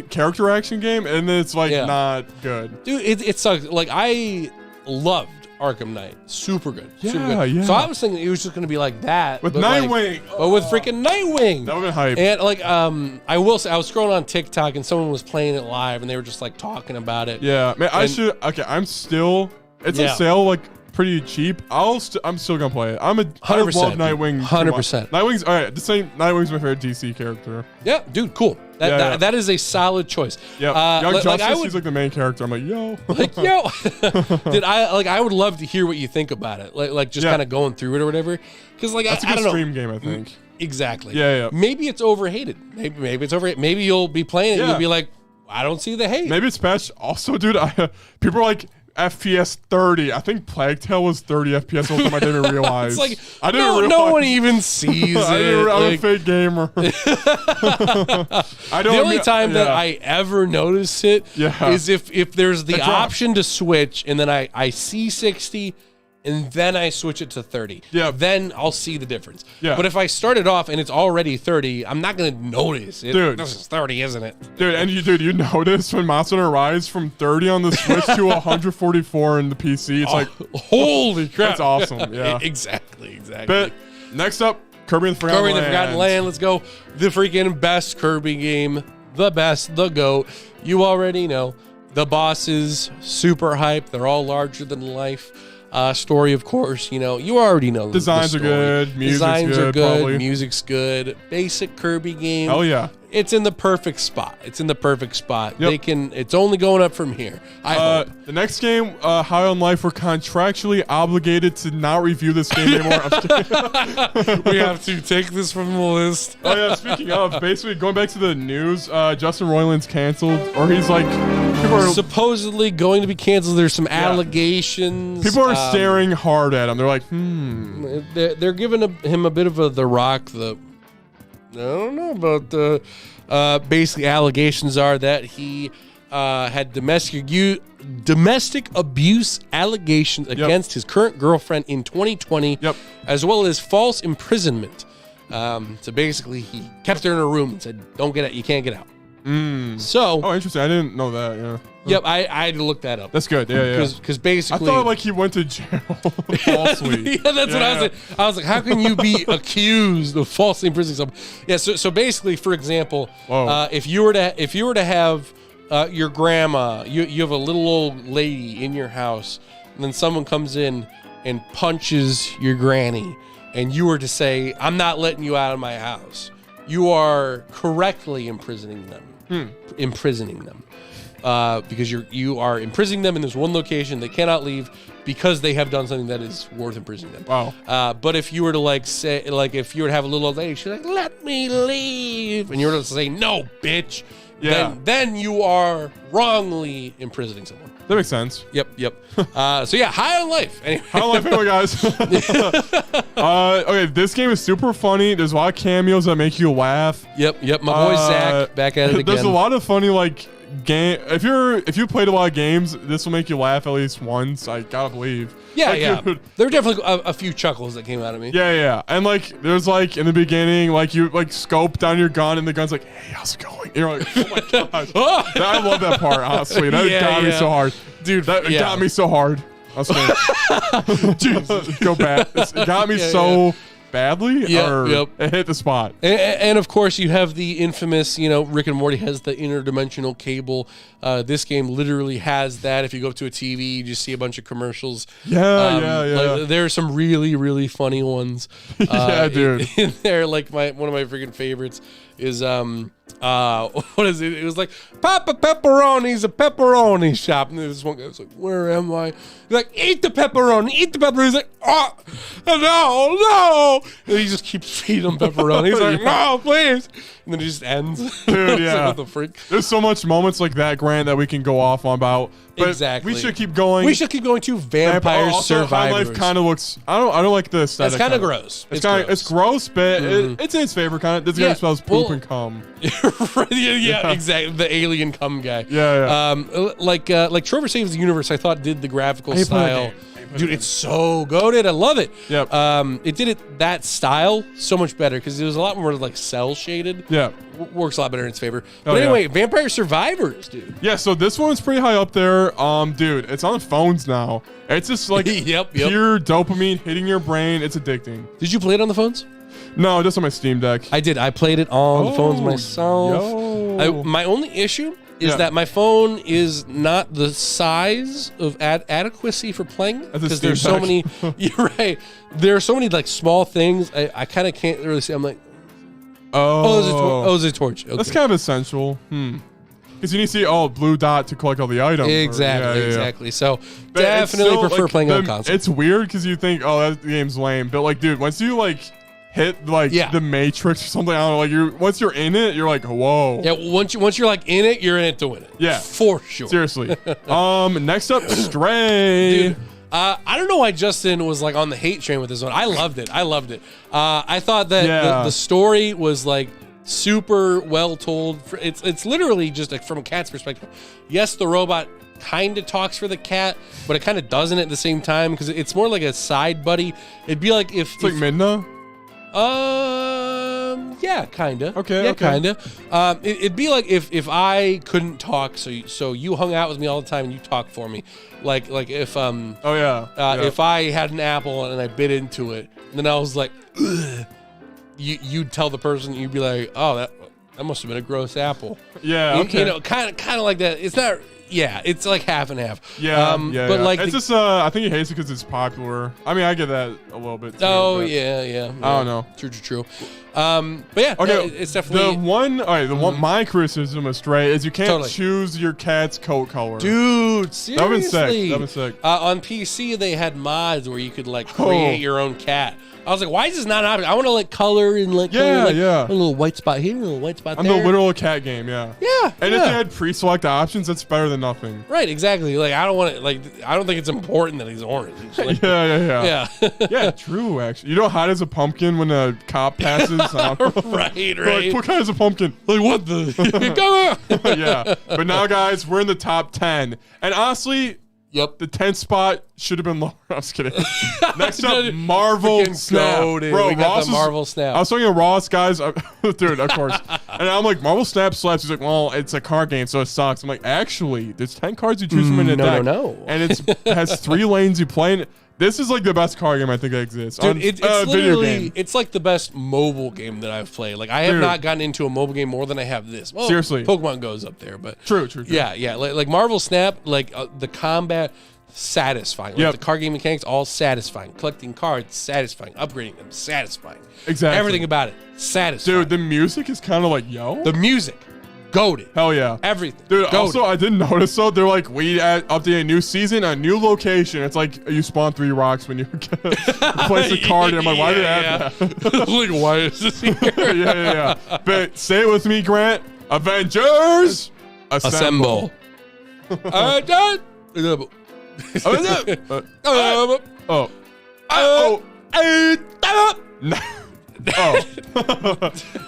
character action game, and then it's like not good. Dude, it sucks. Like, I loved Arkham Knight. Super good. Yeah. So I was thinking it was just going to be like that. With Nightwing. But with freaking Nightwing. That would have been hype. And like, I will say, I was scrolling on TikTok and someone was playing it live and they were just like talking about it. Yeah. Man, it's on sale like pretty cheap. I'm still gonna play it. I love Nightwing. 100%. Nightwing's all right. Nightwing's my favorite DC character. Yeah, dude, cool. That is a solid choice. Yeah, Young Justice. He's like the main character. I'm like, yo, Dude, I would love to hear what you think about it. Like just kind of going through it or whatever. Because like that's a good stream game, I think. Exactly. Yeah. Maybe it's overhated. Maybe it's overhated. Maybe you'll be playing it and you'll be like, I don't see the hate. Maybe it's patched. Also, dude, people are like, FPS 30. I think Plague Tale was 30 FPS. I didn't even realize. It's like no one even sees it. I'm a fake gamer. The only time that I ever notice it is if there's the option to switch and then I see 60 and then I switch it to 30. Yeah. Then I'll see the difference. Yeah. But if I start it off and it's already 30, I'm not going to notice it. Dude. This is 30, isn't it? Dude, and you notice when Monster Hunter Rise from 30 on the Switch to 144 in the PC. It's like, holy crap. That's awesome. Yeah. Exactly. But next up, Kirby and the Forgotten Land. Let's go. The freaking best Kirby game. The best. The GOAT. You already know. The bosses, super hype. They're all larger than life. Story, of course, you already know. Designs are good. Designs are good. Probably. Music's good. Basic Kirby game. Oh yeah. It's in the perfect spot. Yep. It's only going up from here. I hope. The next game, High on Life, we're contractually obligated to not review this game anymore. We have to take this from the list. Oh yeah, speaking of, basically going back to the news, Justin Roiland's canceled, or he's like, people are supposedly going to be canceled. There's some allegations. People are staring hard at him. They're like, They're giving him a bit of The Rock. I don't know about the basically allegations are that he had domestic abuse allegations against his current girlfriend in 2020, as well as false imprisonment. So basically, he kept her in a room and said, "Don't get out. You can't get out." So, oh, interesting. I didn't know that. Yeah. yep, I had to look that up. That's good. Yeah, yeah. Because basically, I thought like he went to jail falsely. yeah, that's what I was like. I was like, how can you be accused of falsely imprisoning someone? Yeah. So basically, for example, if you were to have your grandma, you have a little old lady in your house, and then someone comes in and punches your granny, and you were to say, "I'm not letting you out of my house," you are correctly imprisoning them. Because you are imprisoning them in this one location. They cannot leave because they have done something that is worth imprisoning them. Wow. But if you were to if you were to have a little old lady, she's like, "Let me leave," and you were to say, "No, bitch," then you are wrongly imprisoning someone. That makes sense. Yep. So yeah, high on life. Anyway. High on life, anyway, guys. Okay, this game is super funny. There's a lot of cameos that make you laugh. Yep. My boy Zach back at it again. There's a lot of funny game. If you played a lot of games, this will make you laugh at least once. I gotta believe. Yeah. There were definitely a few chuckles that came out of me. Yeah. And there's in the beginning, you scope down your gun and the gun's like, "Hey, how's it going?" And you're like, "Oh my gosh." I love that part, honestly. That got me so hard. Dude, that got me so hard. I was like, go back. It got me so badly. Yep. It hit the spot. And of course, you have the infamous, Rick and Morty has the interdimensional cable. This game literally has that. If you go up to a TV, you just see a bunch of commercials. Yeah. There are some really, really funny ones. Yeah, dude. In there, one of my freaking favorites is what is it? It was like, "Papa Pepperoni's a pepperoni shop." And this one guy was like, "Where am I?" He's like, "Eat the pepperoni, eat the pepperoni." He's like, "Oh, no." And he just keeps feeding him pepperoni. He's like, "No, please." And then it just ends. Dude, yeah. Like, what the freak? There's so much moments like that, Grant, that we can go off on about. But exactly. We should keep going. We should keep going to Vampire Survivors. High Life kind of looks. I don't like the aesthetic. It's kind of gross. It's gross, but it's in its favor. Kind of. This guy smells poop and cum. yeah, exactly. The alien cum guy. Yeah. Like Trover Saves the Universe, I thought did the graphical style. Dude, it's so goated. I love it. Yep. It did that style so much better because it was a lot more cell shaded. Yeah. Works a lot better in its favor. But anyway, Vampire Survivors, dude. Yeah, so this one's pretty high up there. Dude, it's on phones now. It's just yep. pure dopamine hitting your brain. It's addicting. Did you play it on the phones? No, just on my Steam Deck. I did. I played it on the phones myself. My only issue is that my phone is not the size of adequacy for playing because there's so many. You're right. There are so many small things. I kind of can't really see. I'm like, it's a torch. Okay. That's kind of essential. Because you need to see blue dot to collect all the items. Exactly. So definitely prefer playing on console. It's weird because you think, that game's lame, but dude, once you hit the Matrix or something, I don't know, once you're in it, you're like, whoa. Yeah, once you're in it, you're in it to win it. Yeah, for sure. Seriously. Next up, Stray. Dude, I don't know why Justin was on the hate train with this one. I loved it. I thought that the story was super well told. It's literally just from a cat's perspective. Yes, the robot kind of talks for the cat, but it kind of doesn't at the same time because it's more like a side buddy. It'd be like if Midna. Yeah, kind of. Okay. Yeah, kind of. It'd be like if I couldn't talk, so you hung out with me all the time and you talk for me, like if if I had an apple and I bit into it, and then I was like, ugh, you'd tell the person, you'd be like, "Oh, that must have been a gross apple." Yeah, okay. Kind of like that. It's not. Yeah, it's half and half. But it's just I think he hates it because it's popular. I mean, I get that a little bit too. Yeah. I don't know. True. But yeah, okay. It's definitely my criticism of Stray is you can't choose your cat's coat color. Dude, seriously. That was sick. On PC, they had mods where you could create your own cat. I was like, why is this not an option? I want to color and a little white spot here, a little white spot there. I'm the literal cat game, yeah. Yeah. And if they had pre-select options, that's better than nothing. Right, exactly. I don't want it. I don't think it's important that he's orange. Yeah. Yeah, true. Actually, you know, hot as a pumpkin when a cop passes. Right. What kind is a pumpkin? What the? Yeah. But now, guys, we're in the top 10, and honestly. Yep. The 10th spot should have been lower. I was kidding. Next up, Marvel Freaking Snap. goated. Bro, We got Ross the Marvel Snap. I was talking to Ross, guys. Dude, of course. And I'm like, Marvel Snap slaps. He's like, well, it's a card game, so it sucks. I'm like, actually, there's 10 cards you choose from in a deck. No. And it has 3 lanes you play in. This is like the best card game I think that exists. Dude, on, it's video literally, game. it's like the best mobile game that I've played. Like, I have not gotten into a mobile game more than I have this. Well, Seriously. Pokemon Go's up there, but. True. Yeah. Like Marvel Snap, like the combat, satisfying. Like the card game mechanics, all satisfying. Collecting cards, satisfying. Upgrading them, satisfying. Exactly. Everything about it, satisfying. Dude, the music is kind of like, yo. The music, GOTY. Hell yeah. Everything. Dude, GOTY. also, I didn't notice, though, they're like, we update a new season, a new location. It's like you spawn 3 rocks when you replace a card. And I'm like, why did I have that? Like, why is this here? yeah. But say it with me, Grant. Avengers Assemble. Done.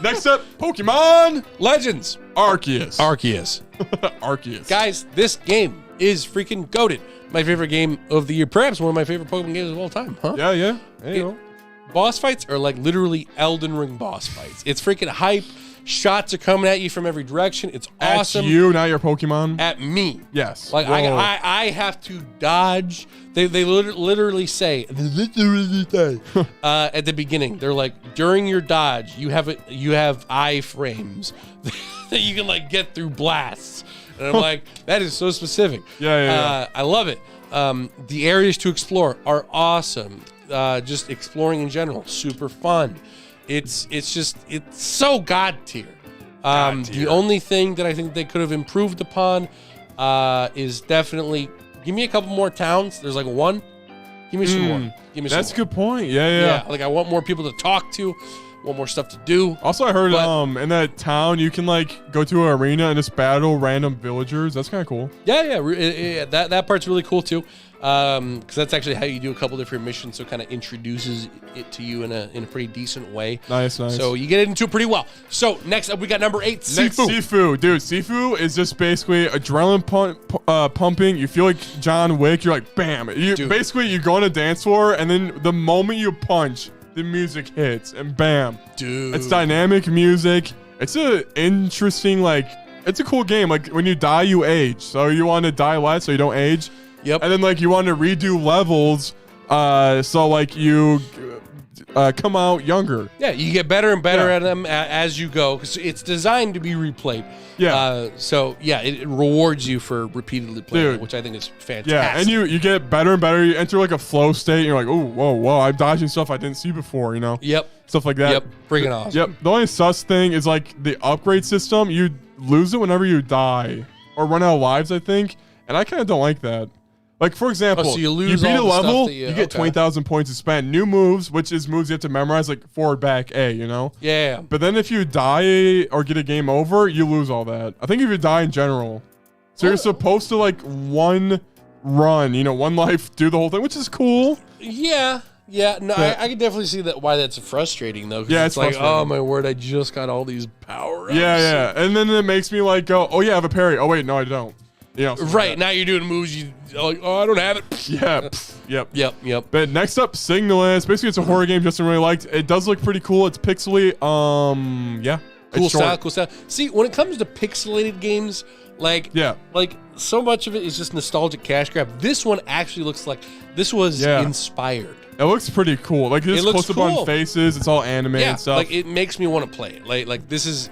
Next up, Pokemon Legends. Arceus. Arceus. Guys, this game is freaking goated. My favorite game of the year. Perhaps one of my favorite Pokemon games of all time, huh? Yeah. There you go. Boss fights are like literally Elden Ring boss fights. It's freaking hype. Shots are coming at you from every direction. It's awesome. At you, not your Pokemon. At me. Yes. Like I have to dodge. They literally say at the beginning. They're like, during your dodge, you have iframes that you can like get through blasts. And I'm like, that is so specific. Yeah. I love it. The areas to explore are awesome. Just exploring in general, super fun. It's so god tier. The only thing that I think they could have improved upon is definitely give me a couple more towns. There's like 1. Give me some more. Give me. That's some a good point. Yeah. Like I want more people to talk to. Want more stuff to do. Also, I heard in that town you can like go to an arena and just battle random villagers. That's kind of cool. Yeah. That part's really cool too. Because that's actually how you do a couple different missions, so it kind of introduces it to you in a pretty decent way. Nice. So you get into it pretty well. So next up, we got number 8, Sifu. Sifu, dude. Sifu is just basically adrenaline pumping. You feel like John Wick. You're like, bam. Basically, you go on a dance floor, and then the moment you punch, the music hits, and bam. Dude. It's dynamic music. It's a interesting, it's a cool game. Like, when you die, you age. So you want to die less so you don't age. Yep. And then like you want to redo levels, so like you come out younger. Yeah, you get better and better at them as you go because it's designed to be replayed. Yeah. So yeah, it rewards you for repeatedly playing it, which I think is fantastic. Yeah, and you get better and better. You enter like a flow state. And you're like, oh, whoa, I'm dodging stuff I didn't see before. You know. Yep. Stuff like that. Yep. Freaking awesome. Yep. The only sus thing is like the upgrade system. You lose it whenever you die or run out of lives, I think, and I kind of don't like that. Like, for example, so you beat a level, you get 20,000 points to spend. New moves, which is moves you have to memorize, like forward, back, A, you know? Yeah. But then if you die or get a game over, you lose all that. I think if you die in general. So you're supposed to, like, one run, one life, do the whole thing, which is cool. Yeah. No, I can definitely see that why that's frustrating, though. Yeah, it's like, oh, my word, I just got all these power-ups. Yeah. And then it makes me, like, go, oh, yeah, I have a parry. Oh, wait, no, I don't. Right, now you're doing moves, like, oh, I don't have it. Yeah. Yep. But next up, Signalis. Basically, it's a horror game Justin really liked. It does look pretty cool. It's pixely. Yeah. Cool style. See, when it comes to pixelated games, like so much of it is just nostalgic cash grab. This one actually looks like this was inspired. It looks pretty cool. Like, it's close up on faces. It's all animated and stuff. Like, it makes me want to play it. Like this is...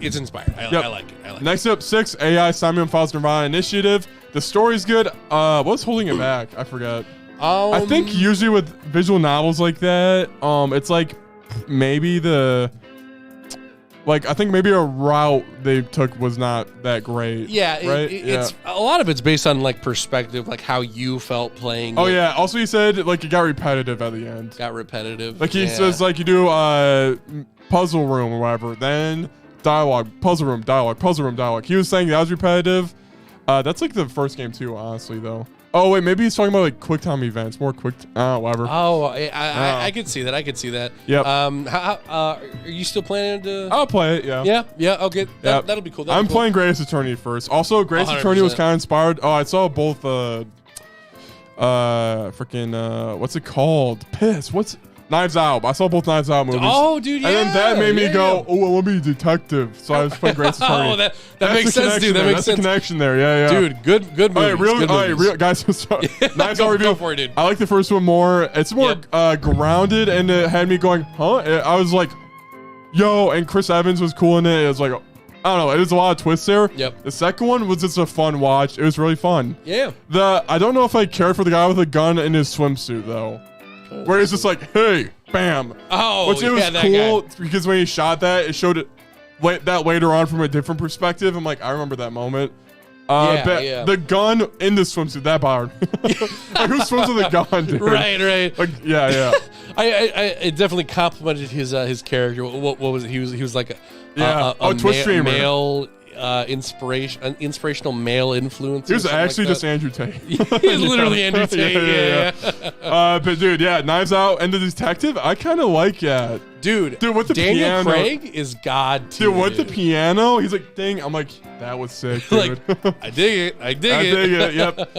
It's inspired. I like it. Next up, 6, AI Simon Files Nirvana Initiative. The story's good. What's holding it back? I forgot. I think usually with visual novels like that, it's like maybe I think maybe a route they took was not that great. Yeah, right? It's a lot of it's based on like perspective, like how you felt playing. Oh yeah. Also, he said like it got repetitive at the end. Like he says like you do puzzle room or whatever, then dialogue, puzzle room, dialogue. He was saying that was repetitive. That's like the first game too, honestly, though. Oh wait, maybe he's talking about like quick time events, more quick. Whatever. Oh, I could see that. Yep. Are you still planning to? I'll play it. Yeah. Yeah. Okay. That'll be cool. I'm playing Greatest Eternity first. Also, Greatest Eternity was kind of inspired. Oh, I saw both freaking what's it called? Piss. What's Knives Out. I saw both Knives Out movies. Oh, dude, yeah. And then that made me go, oh, I want to be a detective. So I was playing Grace Attorney. Oh, that makes sense, dude. That makes sense. That's the connection there. Yeah, yeah. Dude, good movies. All right, guys. Knives Out review. Go for it, dude. I like the first one more. It's more grounded, and it had me going, huh? I was like, yo, and Chris Evans was cool in it. It was like, I don't know. There's a lot of twists there. Yep. The second one was just a fun watch. It was really fun. Yeah. I don't know if I cared for the guy with a gun in his swimsuit though. Where he's just like, hey, bam. Oh, which it was cool because when he shot that, it showed it that later on from a different perspective. I'm like, I remember that moment. But the gun in the swimsuit, that bothered me. Like, who swims with a gun, dude? Right. Like, yeah. It definitely complimented his character. What was it? He was like a Twitch streamer. Male inspirational male influence. He was actually just Andrew Tate. He's literally Andrew Tate. Yeah. But dude, Knives Out and the detective, I kind of like that. Dude, with the Daniel piano. Craig is God too. Dude, with the piano, he's like, dang. I'm like, that was sick, dude. Like, I dig it. Yep.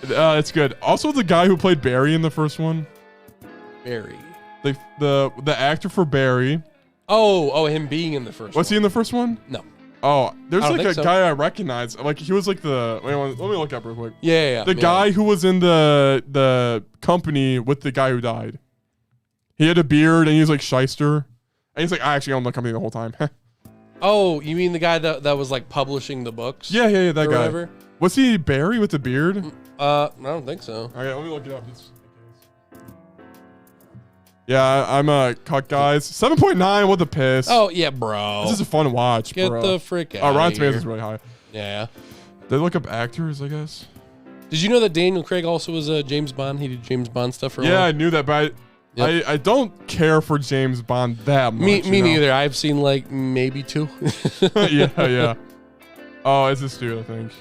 It's good. Also, the guy who played Barry in the first one. Barry. The actor for Barry. Oh, him being in the first one. Was he in the first one? No. Oh, there's like a so. guy I recognize. Like he was like the. Wait, let me look up real quick. Yeah. The guy who was in the company with the guy who died. He had a beard and he was like shyster, and he's like, I actually owned the company the whole time. Oh, you mean the guy that was like publishing the books? Yeah, that guy. Whatever. Was he Barry with the beard? I don't think so. Okay, let me look it up. Yeah, I'm a cut, guys. 7.9. What the piss? Oh yeah, bro. This is a fun watch. Get bro. the frick out. Oh, Rotten of Tomatoes here. is really high. Yeah. They look up actors, I guess. Did you know that Daniel Craig also was a James Bond? He did James Bond stuff for a while. Yeah, I knew that, but I don't care for James Bond that much. Me neither. I've seen like maybe 2. yeah. Oh, it's this dude, I think.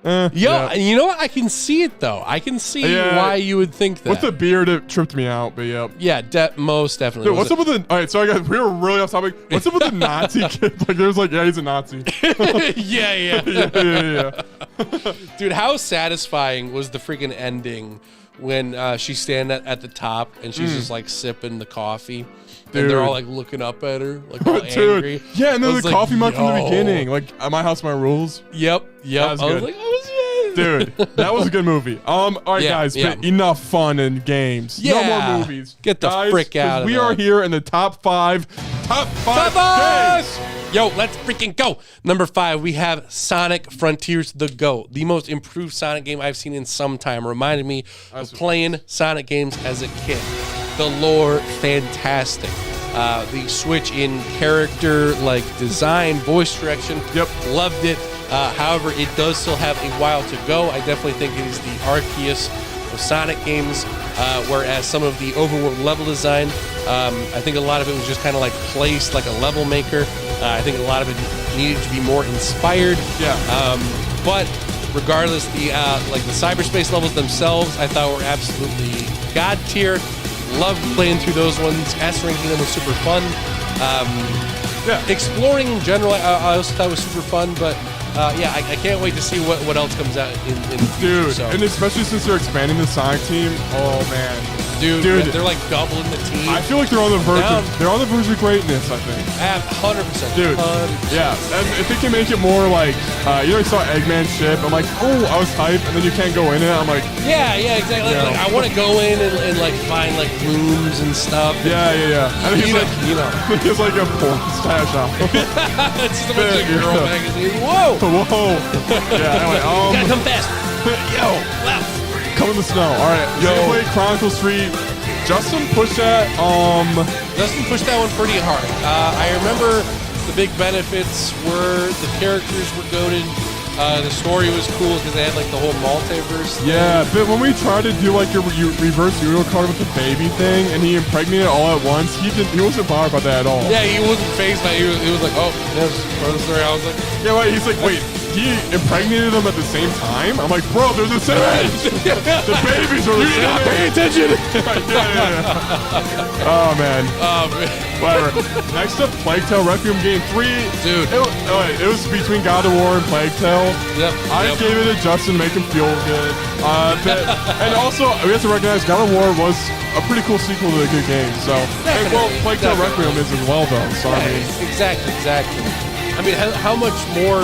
You know what? I can see it though. I can see why you would think that. With the beard, it tripped me out, but yeah. Yeah, most definitely. Dude, what's up with the? All right, sorry guys, we were really off topic. What's up with the Nazi kid? Like, there's like, yeah, he's a Nazi. yeah. Dude, how satisfying was the freaking ending when she's standing at the top and she's just like sipping the coffee. Dude. And they're all like looking up at her, like all angry. Yeah, and then the coffee mug from the beginning, like my house, my rules. Yep. That was good. I was like, oh shit. Dude, that was a good movie. All right, guys, enough fun and games. No more movies. Get the frick out of we there. are here in the top five games. Yo, let's freaking go. Number 5, we have Sonic Frontiers the GOAT, the most improved Sonic game I've seen in some time. Reminded me of playing Sonic games as a kid. The lore, fantastic. The switch in character, like design, voice direction, loved it. However, it does still have a while to go. I definitely think it is the archiest of Sonic games, whereas some of the overworld level design, I think a lot of it was just kind of like placed like a level maker. I think a lot of it needed to be more inspired. But regardless, the cyberspace levels themselves, I thought were absolutely god tier. Loved playing through those ones. S-ranking them was super fun. Exploring in general, I also thought was super fun, but I can't wait to see what else comes out in the future. Dude, and especially since they're expanding the Sonic team. Oh man, dude, they're like doubling the team. I feel like they're on the verge. They're on the verge of greatness. I think. 100%, dude. 100%. Yeah, if they can make it more like, you know, I saw Eggman's ship. I'm like, oh, I was hyped, and then you can't go in it. I'm like, yeah, exactly. You know. Like, I want to go in and like find like rooms and stuff. Yeah. And he's like, he's like a porn stash shop. It's just a bunch of girl magazines. Whoa. Yeah, anyway, gotta come fast. Yo, left. Come in the snow. All right, Play Chronicle Street. Justin pushed that. Justin pushed that one pretty hard. I remember the big benefits were the characters were goated. The story was cool because they had like the whole multiverse thing. Yeah, but when we tried to do like your reverse Euro card with the baby thing, and he impregnated all at once, he wasn't bothered about that at all. Yeah, he wasn't phased by it. He was like, oh, yes, part of the story. I was like, yeah, wait. He's like, wait, he impregnated them at the same time. I'm like, bro, they're the same age. The babies are the same age. Pay attention. Oh, man. Whatever. Next up, Plague Tale Requiem Game 3. Dude. It was between God of War and Plague Tale. Yep. I gave it to Justin, make him feel good. And also, we have to recognize God of War was a pretty cool sequel to a good game. So, and, well, Plague Tale Requiem is as well, though. So, I mean, exactly. I mean, how much more?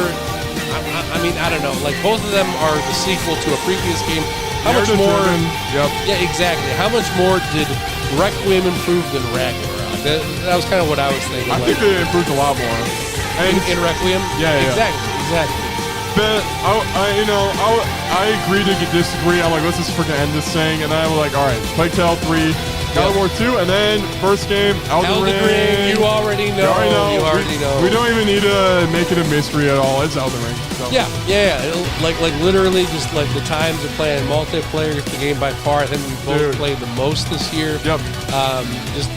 I mean, I don't know. Like, both of them are the sequel to a previous game. How much more? Yep. Yeah, exactly. How much more did Requiem improve than Ragnarok? That was kind of what I was thinking. I think they improved a lot more. In Requiem? Yeah. Exactly. But I agree to disagree. I'm like, let's just freaking end this thing. And then I was like, all right, Plague Tale 3, God of War 2, and then first game, Elden Ring. You already know. We don't even need to make it a mystery at all. It's Elden Ring. So. Yeah. Like literally, just like the times of playing multiplayer is the game by far. I think we both played the most this year. Yep. Just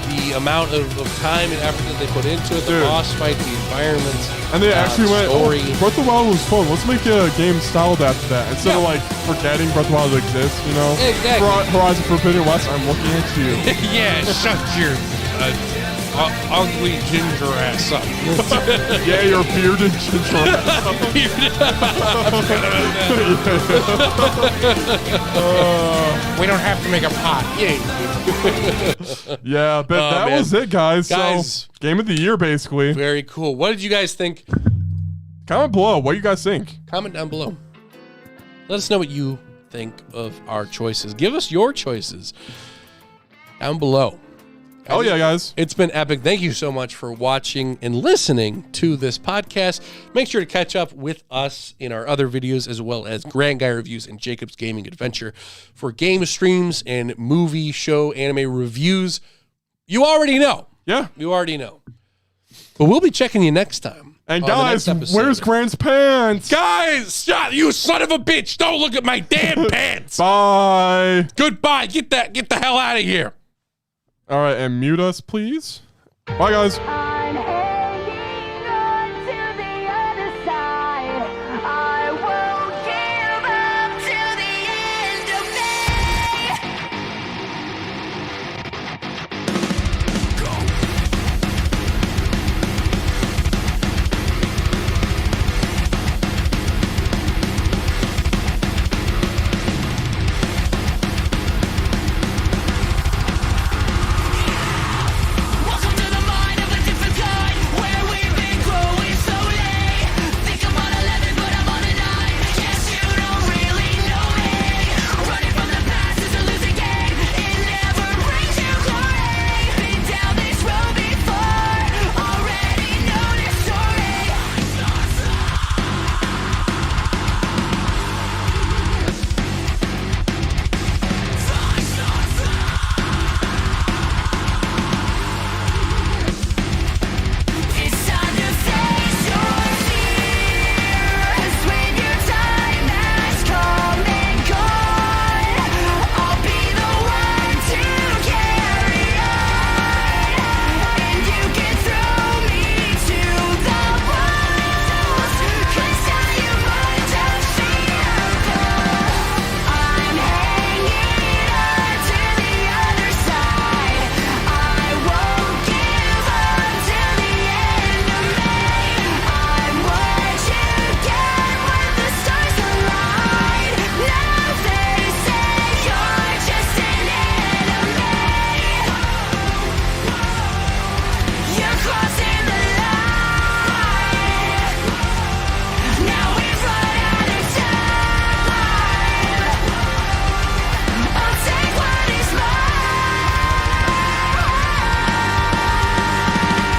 the amount of time and effort that they put into it, the boss fight, the environments. And they actually went, story. Breath of the Wild was fun. Let's make a game styled after that. Instead of like forgetting Breath of the Wild exists, you know? Exactly. Horizon Forbidden West, I'm looking at you. Yeah, shut your ugly ginger ass up. Yeah, your bearded ginger ass up. We don't have to make a pot. Yeah, but that was it, guys. So, game of the year, basically. Very cool. What did you guys think? Comment below. What do you guys think? Comment down below. Let us know what you think of our choices. Give us your choices down below. Oh, yeah, guys. It's been epic. Thank you so much for watching and listening to this podcast. Make sure to catch up with us in our other videos, as well as Grand Guy Reviews and Jacob's Gaming Adventure for game streams and movie, show, anime reviews. You already know. Yeah. You already know. But we'll be checking you next time. And guys, where's Grant's pants? Guys, shut, you son of a bitch. Don't look at my damn pants. Bye. Goodbye. Get the hell out of here. All right, and mute us, please. Bye, guys.